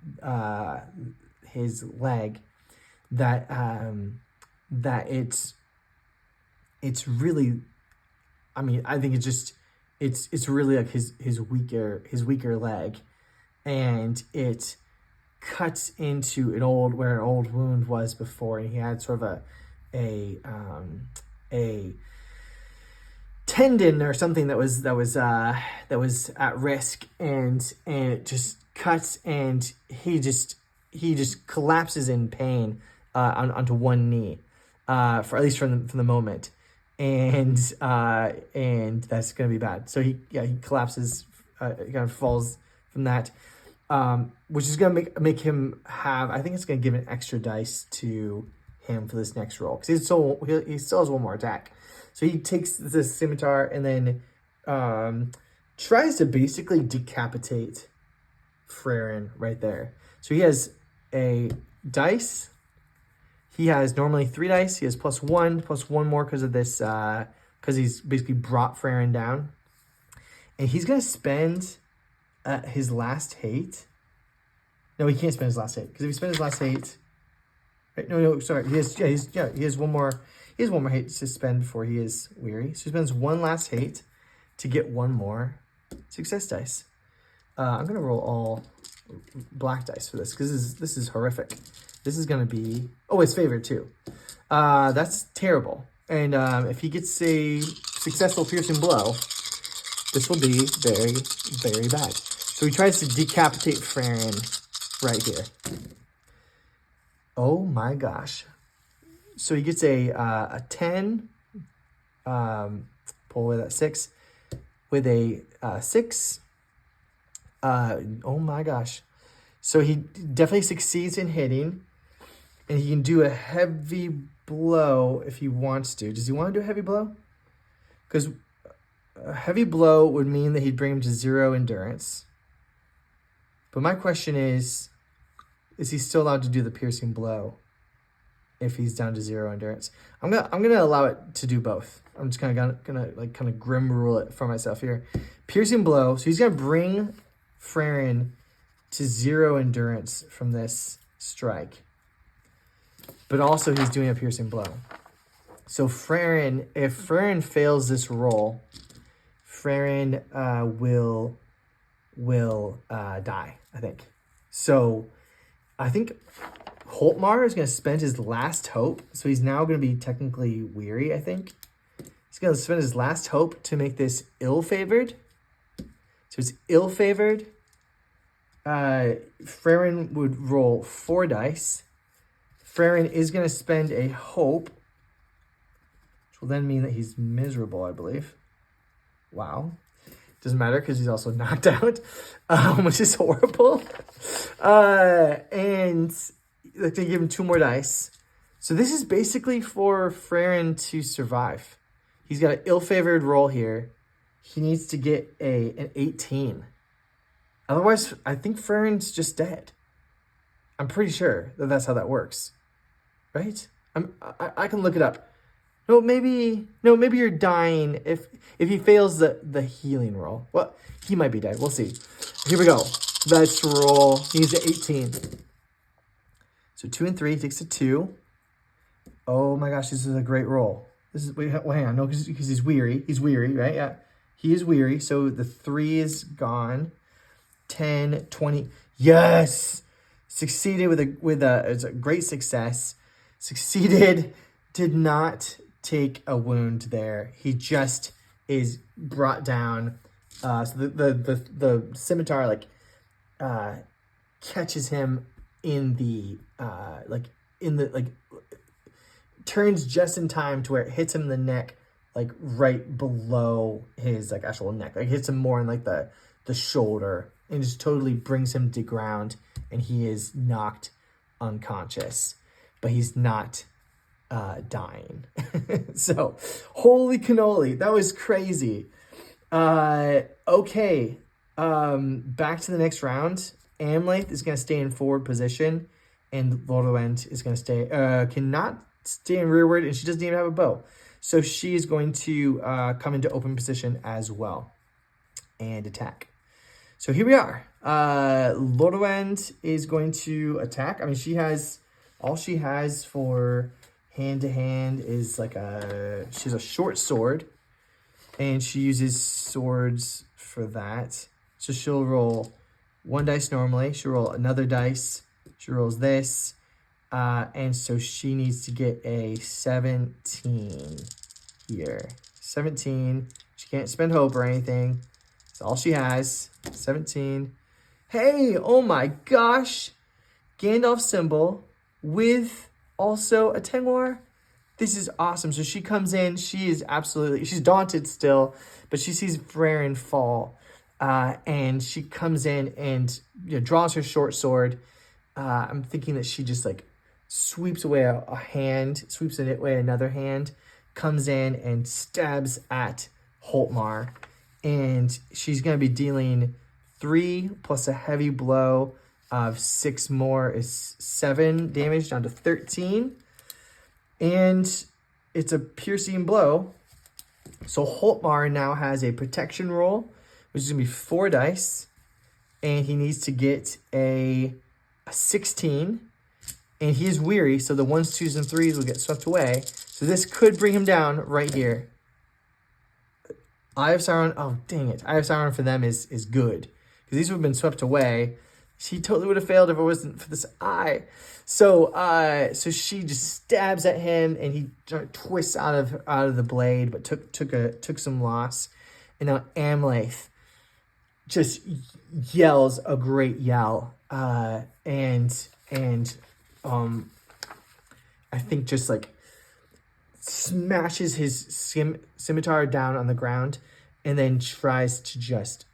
his leg, that it's really, I mean, I think it's really like his weaker leg, and it cuts into where an old wound was before, and he had sort of a tendon or something that was at risk, and it just cuts, and he just collapses in pain onto one knee, for at least from the moment, and that's gonna be bad. So he collapses, kind of falls from that, which is gonna make him have. I think it's gonna give an extra dice to him for this next roll, because he still has 1 more attack. So he takes the scimitar and then tries to basically decapitate Frerin right there. So he has a dice. He has normally 3 dice. He has +1 more because of this, because he's basically brought Frerin down. And he's going to spend his last hate. No, he can't spend his last hate, because if he spends his last hate... Right, no, sorry. He has 1 more... He has 1 more hate to spend before he is weary. So he spends 1 last hate to get 1 more success dice. I'm going to roll all black dice for this, because this is horrific. This is going to be... Oh, it's favored too. That's terrible. And if he gets a successful piercing blow, this will be very, very bad. So he tries to decapitate Frerin right here. Oh my gosh. So he gets a 10, pull away that 6, with a 6. Oh my gosh. So he definitely succeeds in hitting, and he can do a heavy blow if he wants to. Does he want to do a heavy blow? Because a heavy blow would mean that he'd bring him to 0 endurance. But my question is he still allowed to do the piercing blow if he's down to 0 endurance? I'm gonna allow it to do both. I'm just gonna grim rule it for myself here. Piercing blow. So he's gonna bring Frerin to 0 endurance from this strike, but also he's doing a piercing blow. So if Frerin fails this roll, Frerin will die, I think. So I think Hultmar is going to spend his last hope. So he's now going to be technically weary, I think. He's going to spend his last hope to make this ill-favored. So it's ill-favored. Frerin would roll 4 dice. Frerin is going to spend a hope, which will then mean that he's miserable, I believe. Wow. Doesn't matter, because he's also knocked out, which is horrible. And they give him 2 more dice. So this is basically for Frerin to survive. He's got an ill-favored roll here. He needs to get an 18. Otherwise, I think Frerin's just dead. I'm pretty sure that that's how that works. Right? I can look it up. No, maybe you're dying if he fails the healing roll. Well, he might be dead. We'll see. Here we go. Let's roll. He's at 18. So 2 and 3 he takes a 2. Oh my gosh, this is a great roll. This is wait, hang on, no, because he's weary. He's weary, right? Yeah, he is weary. So the 3 is gone. 10, 20. Yes, succeeded with it's a great success. Succeeded. Did not take a wound there. He just is brought down. So the scimitar catches him in the turns just in time to where it hits him in the neck, like right below his like actual neck. Like hits him more in like the shoulder and just totally brings him to ground, and he is knocked unconscious, but he's not dying. So holy cannoli, that was crazy. Okay. Back to the next round. Amlaith is going to stay in forward position, and Lôrwend is going to stay, cannot stay in rearward, and she doesn't even have a bow. So she is going to come into open position as well and attack. So here we are. Lôrwend is going to attack. I mean, all she has for hand to hand is she has a short sword, and she uses swords for that. So she'll roll 1 dice normally. She'll roll another dice. She rolls this. And so she needs to get a 17 here. 17. She can't spend hope or anything. That's all she has. 17. Hey, oh my gosh. Gandalf symbol with also a Tengwar. This is awesome. So she comes in. She's daunted still, but she sees Frerin fall. And she comes in and draws her short sword. I'm thinking that she just sweeps away a hand, sweeps away another hand, comes in and stabs at Hultmar. And she's going to be dealing 3 plus a heavy blow of 6 more is 7 damage down to 13. And it's a piercing blow. So Hultmar now has a protection roll, which is going to be 4 dice. And he needs to get a 16. And he is weary, so the 1s, 2s, and 3s will get swept away. So this could bring him down right here. Eye of Sauron, oh dang it. Eye of Sauron for them is good. Because these would have been swept away. She totally would have failed if it wasn't for this eye. So she just stabs at him, and he twists out of the blade, but took some loss. And now Amlaith just yells a great yell. And I think just smashes his scimitar down on the ground, and then tries to just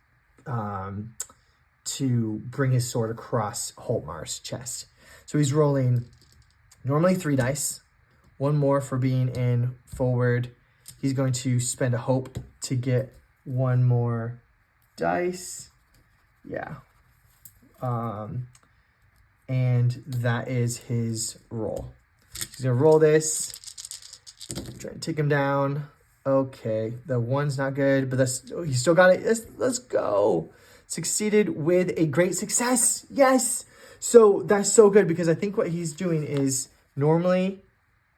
to bring his sword across Hultmar's chest. So he's rolling normally 3 dice, 1 more for being in forward. He's going to spend a hope to get 1 more dice. Yeah. And that is his roll. He's going to roll this. Try to take him down. Okay. The 1's not good, but he still got it. Let's go. Succeeded with a great success. Yes. So that's so good, because I think what he's doing is normally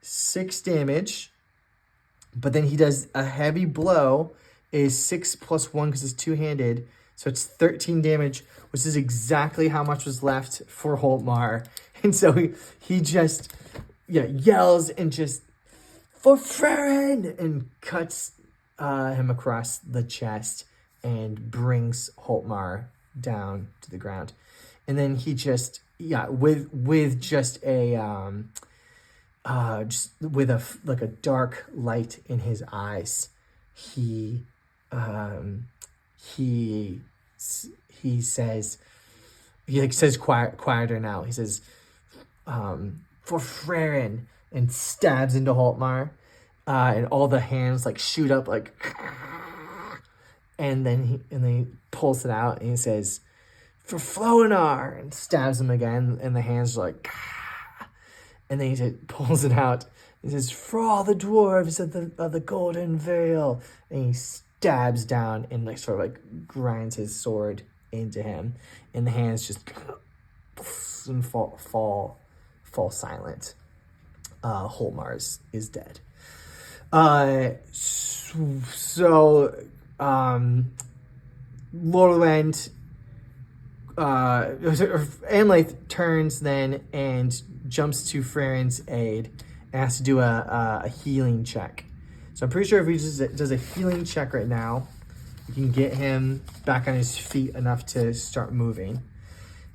6 damage, but then he does a heavy blow is 6 plus 1 because it's two-handed. So it's 13 damage, which is exactly how much was left for Hultmar. And so he just yells and just, for Frerin, and cuts him across the chest and brings Hultmar down to the ground. And then he just, with just a, just with a dark light in his eyes, he says, says quieter now. He says, for Frerin, and stabs into Hultmar, and all the hands shoot up and then he pulls it out, and he says, for Flokinar, and stabs him again, and the hands are And then he pulls it out. He says, "For all the dwarves of the Golden Vale." And he stabs down and like sort of like grinds his sword into him. And the hands just and fall silent. Hultmar is dead. Lôrwend, Amlaith turns then and jumps to Frerin's aid and has to do a healing check. So I'm pretty sure if he just does a healing check right now, we can get him back on his feet enough to start moving.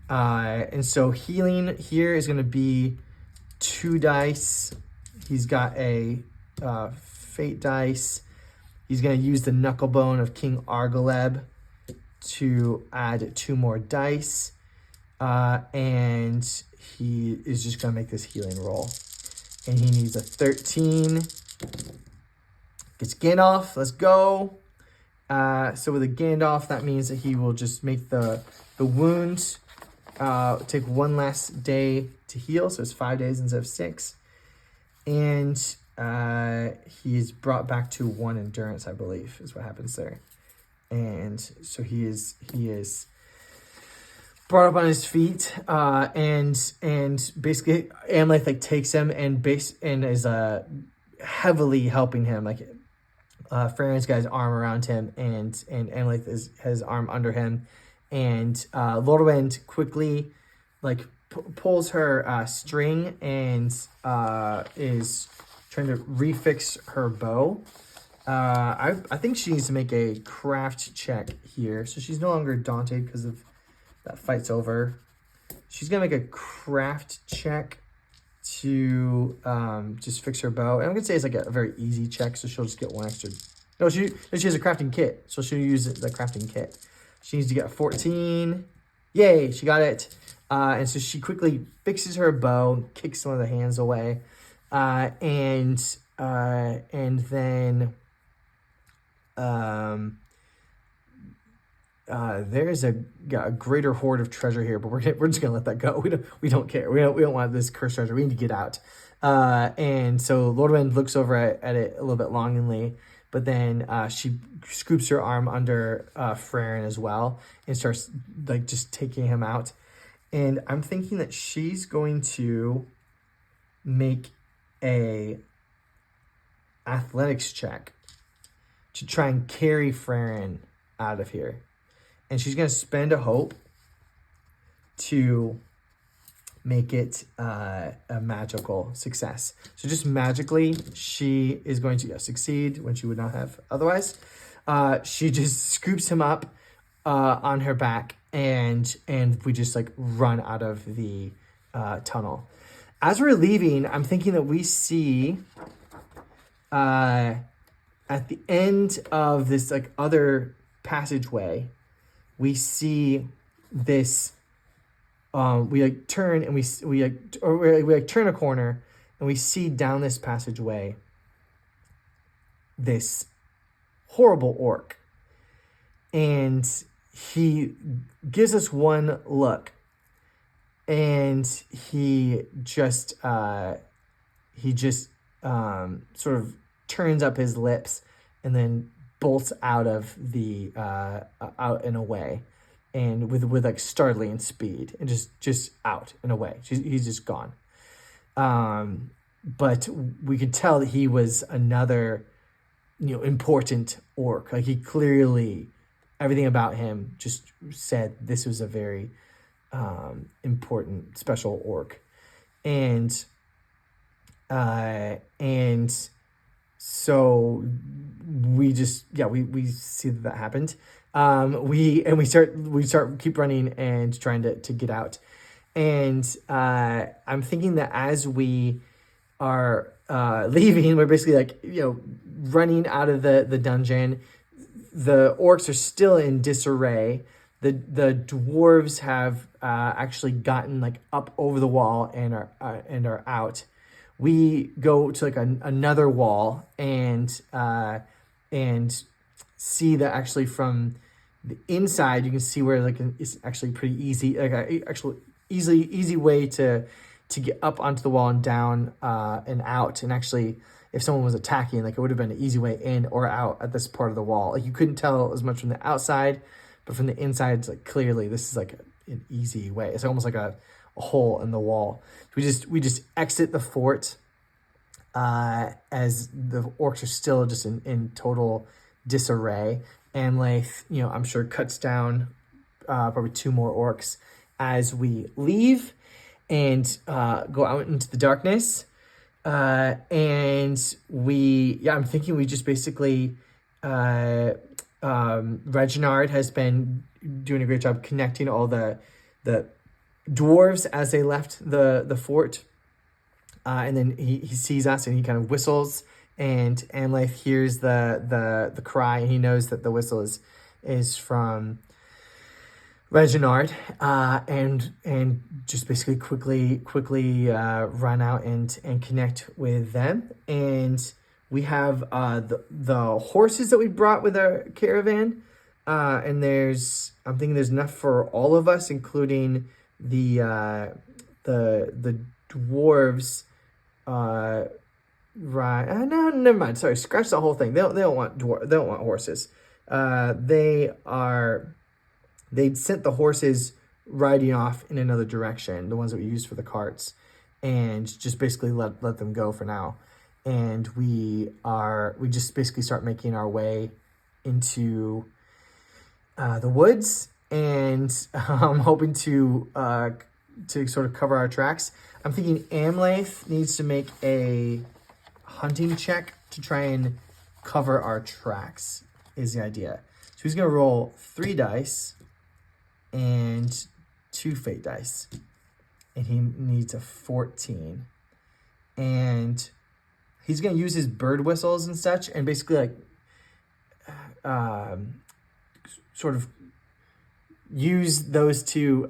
And so healing here is going to be 2 dice. He's got a fate dice. He's going to use the knucklebone of King Argaleb to add 2 more dice. And he is just going to make this healing roll. And he needs a 13. Gets Gandalf. Let's go. So with a Gandalf, that means that he will just make the wound take 1 last day to heal. So it's 5 days instead of 6. And he is brought back to 1 endurance, I believe, is what happens there. And so he is brought up on his feet, and basically Amlaith like takes him and is heavily helping him. Like Frerin's got his arm around him, and Amlaith has his arm under him, and Lôrwend quickly like pulls her string and is trying to refix her bow. I think she needs to make a craft check here, so she's no longer daunted because of that fight's over. She's gonna make a craft check to just fix her bow, and I'm gonna say it's like a very easy check, so she'll just get 1 extra. No, she has a crafting kit, so she'll use the crafting kit. She needs to get a 14. Yay, she got it. And so she quickly fixes her bow, kicks one of the hands away, and then there's a greater hoard of treasure here, but we're just gonna let that go. We don't care. We don't want this cursed treasure. We need to get out. And so Lôrwend looks over at it a little bit longingly, but then she scoops her arm under Frerin as well and starts like just taking him out. And I'm thinking that she's going to make a athletics check to try and carry Frerin out of here. And she's going to spend a hope to make it a magical success. So just magically, she is going to succeed when she would not have otherwise. She just scoops him up on her back, and we just like run out of the tunnel. As we're leaving, I'm thinking that we see at the end of this like other passageway, we see this. We like turn and we turn a corner and we see down this passageway this horrible orc, and he gives us one look, and he just sort of turns up his lips and then bolts out of the out and away, and with like startling speed, and just out and away. He's just gone. But we could tell that he was another, important orc. Like he clearly, everything about him just said this was a very important, special orc, and so we just we see that happened. We keep running and trying to get out, and I'm thinking that as we are leaving, we're basically like running out of the dungeon. The orcs are still in disarray. The dwarves have actually gotten like up over the wall and are out. We go to like another wall and see that actually from the inside you can see where like it's actually pretty easy, like a actual easy way to to get up onto the wall and down and out. And actually, if someone was attacking, like, it would have been an easy way in or out at this part of the wall. Like, you couldn't tell as much from the outside, but from the inside, it's like, clearly this is like an easy way. It's almost like a hole in the wall. We just exit the fort as the orcs are still just in total disarray. Amlaith, I'm sure cuts down probably 2 more orcs as we leave and go out into the darkness. And I'm thinking we just basically, Reginard has been doing a great job connecting all the dwarves as they left the fort. And then he sees us and he kind of whistles, and Amlaith hears the cry, and he knows that the whistle is from Reginard, and just basically quickly run out and connect with them. And we have the horses that we brought with our caravan, and I'm thinking there's enough for all of us, including the dwarves. Right? No, never mind. Sorry, scratch the whole thing. They don't want horses. They'd sent the horses riding off in another direction, the ones that we used for the carts, and just basically let them go for now. And we just basically start making our way into the woods, and I'm hoping to sort of cover our tracks. I'm thinking Amlaith needs to make a hunting check to try and cover our tracks, is the idea. So he's going to roll 3 dice and 2 fate dice. And he needs a 14. And he's going to use his bird whistles and such, and basically sort of use those to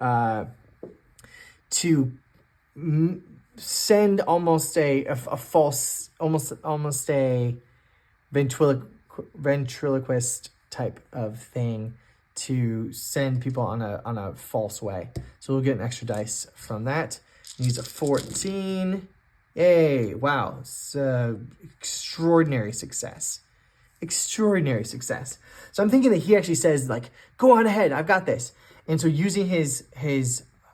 send almost a false, almost a ventriloquist type of thing to send people on a false way. So we'll get an extra dice from that. He needs a 14. Yay! Wow, it's extraordinary success. Extraordinary success. So I'm thinking that he actually says, like, go on ahead, I've got this. And so using his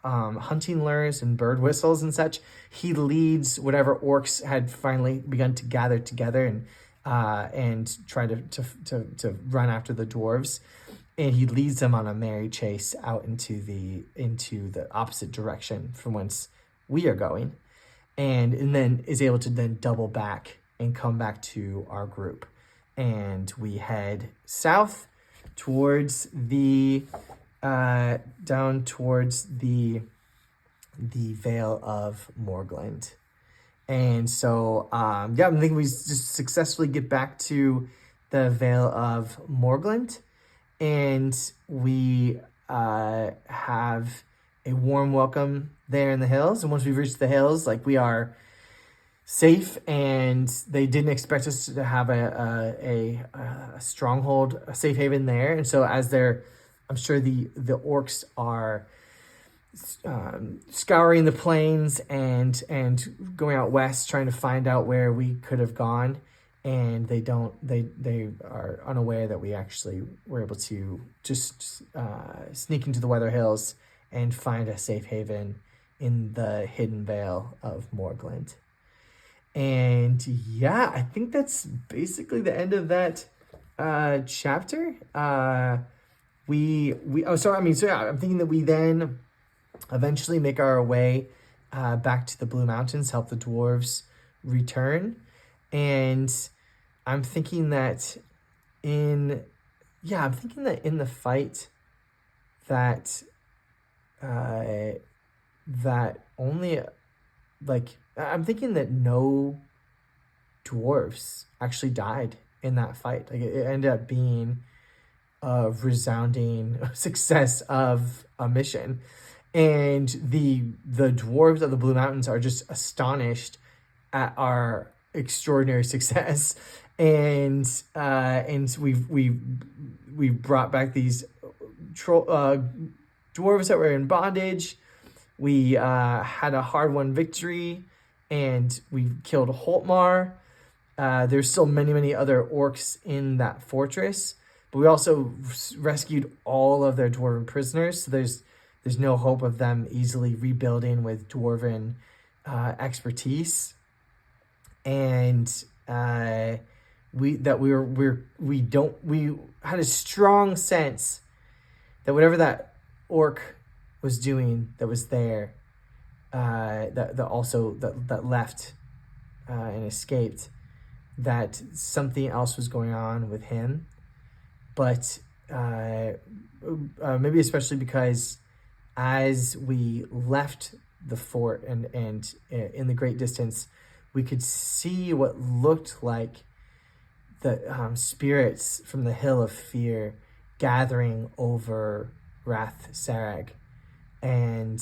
hunting lures and bird whistles and such, he leads whatever orcs had finally begun to gather together and try to run after the dwarves. And he leads them on a merry chase out into the opposite direction from whence we are going, and then is able to then double back and come back to our group. And we head south towards down towards the Vale of Morglynd. And so, I'm thinking we just successfully get back to the Vale of Morglynd, and we have a warm welcome there in the hills. And once we've reached the hills, like, we are safe, and they didn't expect us to have a stronghold, a safe haven there. And so I'm sure the orcs are scouring the plains and going out west, trying to find out where we could have gone. And they are unaware that we actually were able to just sneak into the Weather Hills and find a safe haven in the hidden Vale of Morglynd. And I think that's basically the end of that chapter. I'm thinking that we then eventually make our way back to the Blue Mountains, help the dwarves return. And I'm thinking that in the fight that I'm thinking that no dwarves actually died in that fight. Like, it ended up being a resounding success of a mission. And the dwarves of the Blue Mountains are just astonished at our extraordinary success. And we've brought back these dwarves that were in bondage. We had a hard-won victory, and we killed Hultmar. There's still many other orcs in that fortress, but we also rescued all of their dwarven prisoners, so there's no hope of them easily rebuilding with dwarven expertise. And we had a strong sense that whatever that orc was doing that was there, that left and escaped, that something else was going on with him. But maybe especially because as we left the fort and in the great distance, we could see what looked like the spirits from the Hill of Fear gathering over Rath Sereg, and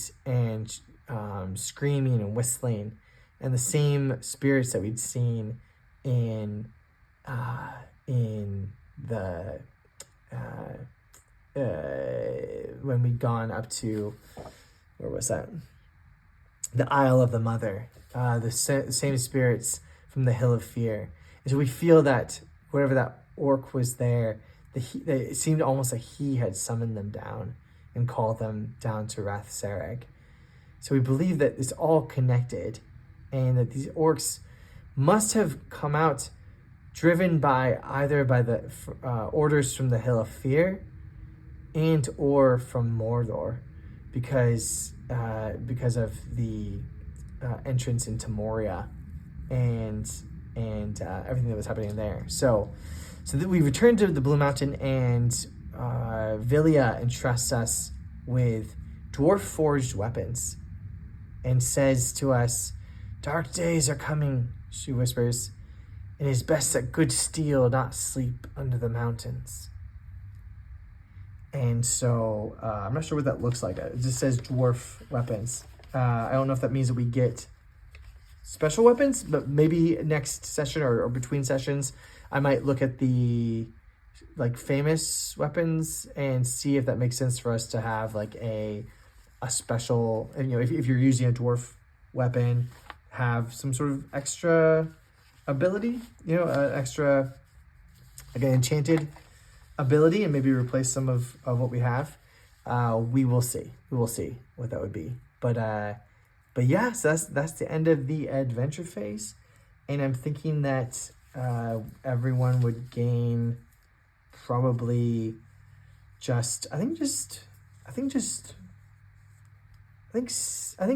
screaming and whistling, and the same spirits that we'd seen in the when we'd gone up to, where was that? The Isle of the Mother. The same spirits from the Hill of Fear. And so we feel that whatever that orc was there, it seemed almost like he had summoned them down and called them down to Rath Sereg. So we believe that it's all connected, and that these orcs must have come out driven by either by the orders from the Hill of Fear and or from Mordor, because of the entrance into Moria and everything that was happening there. So that we returned to the Blue Mountain, and Villia entrusts us with dwarf forged weapons and says to us, "Dark days are coming," she whispers. "It is best that good steel not sleep under the mountains." And so I'm not sure what that looks like. It just says dwarf weapons. I don't know if that means that we get special weapons, but maybe next session or between sessions, I might look at the famous weapons and see if that makes sense for us to have a special, and if you're using a dwarf weapon, have some sort of extra ability, extra enchanted ability, and maybe replace some of what we have. We will see what that would be. But yeah, so that's the end of the adventure phase, and I'm thinking that everyone would gain probably I think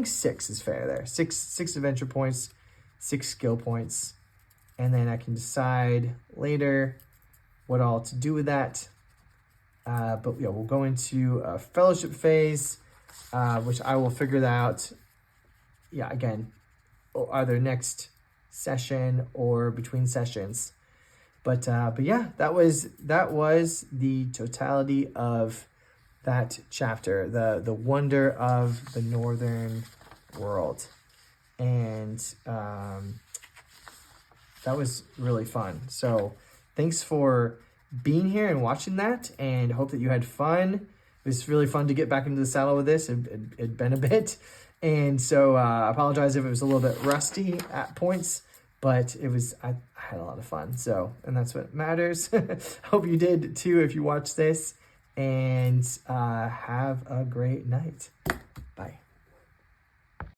6 is fair there. Six adventure points, 6 skill points, and then I can decide later what all to do with that. But yeah, we'll go into a fellowship phase, which I will figure that out. Yeah, again, either next session or between sessions. But yeah, that was the totality of that chapter, the wonder of the northern world, and that was really fun. So thanks for being here and watching that, and hope that you had fun. It was really fun to get back into the saddle with this. It'd been a bit, and so I apologize if it was a little bit rusty at points, but I had a lot of fun. So, and that's what matters. Hope you did too if you watched this, and have a great night.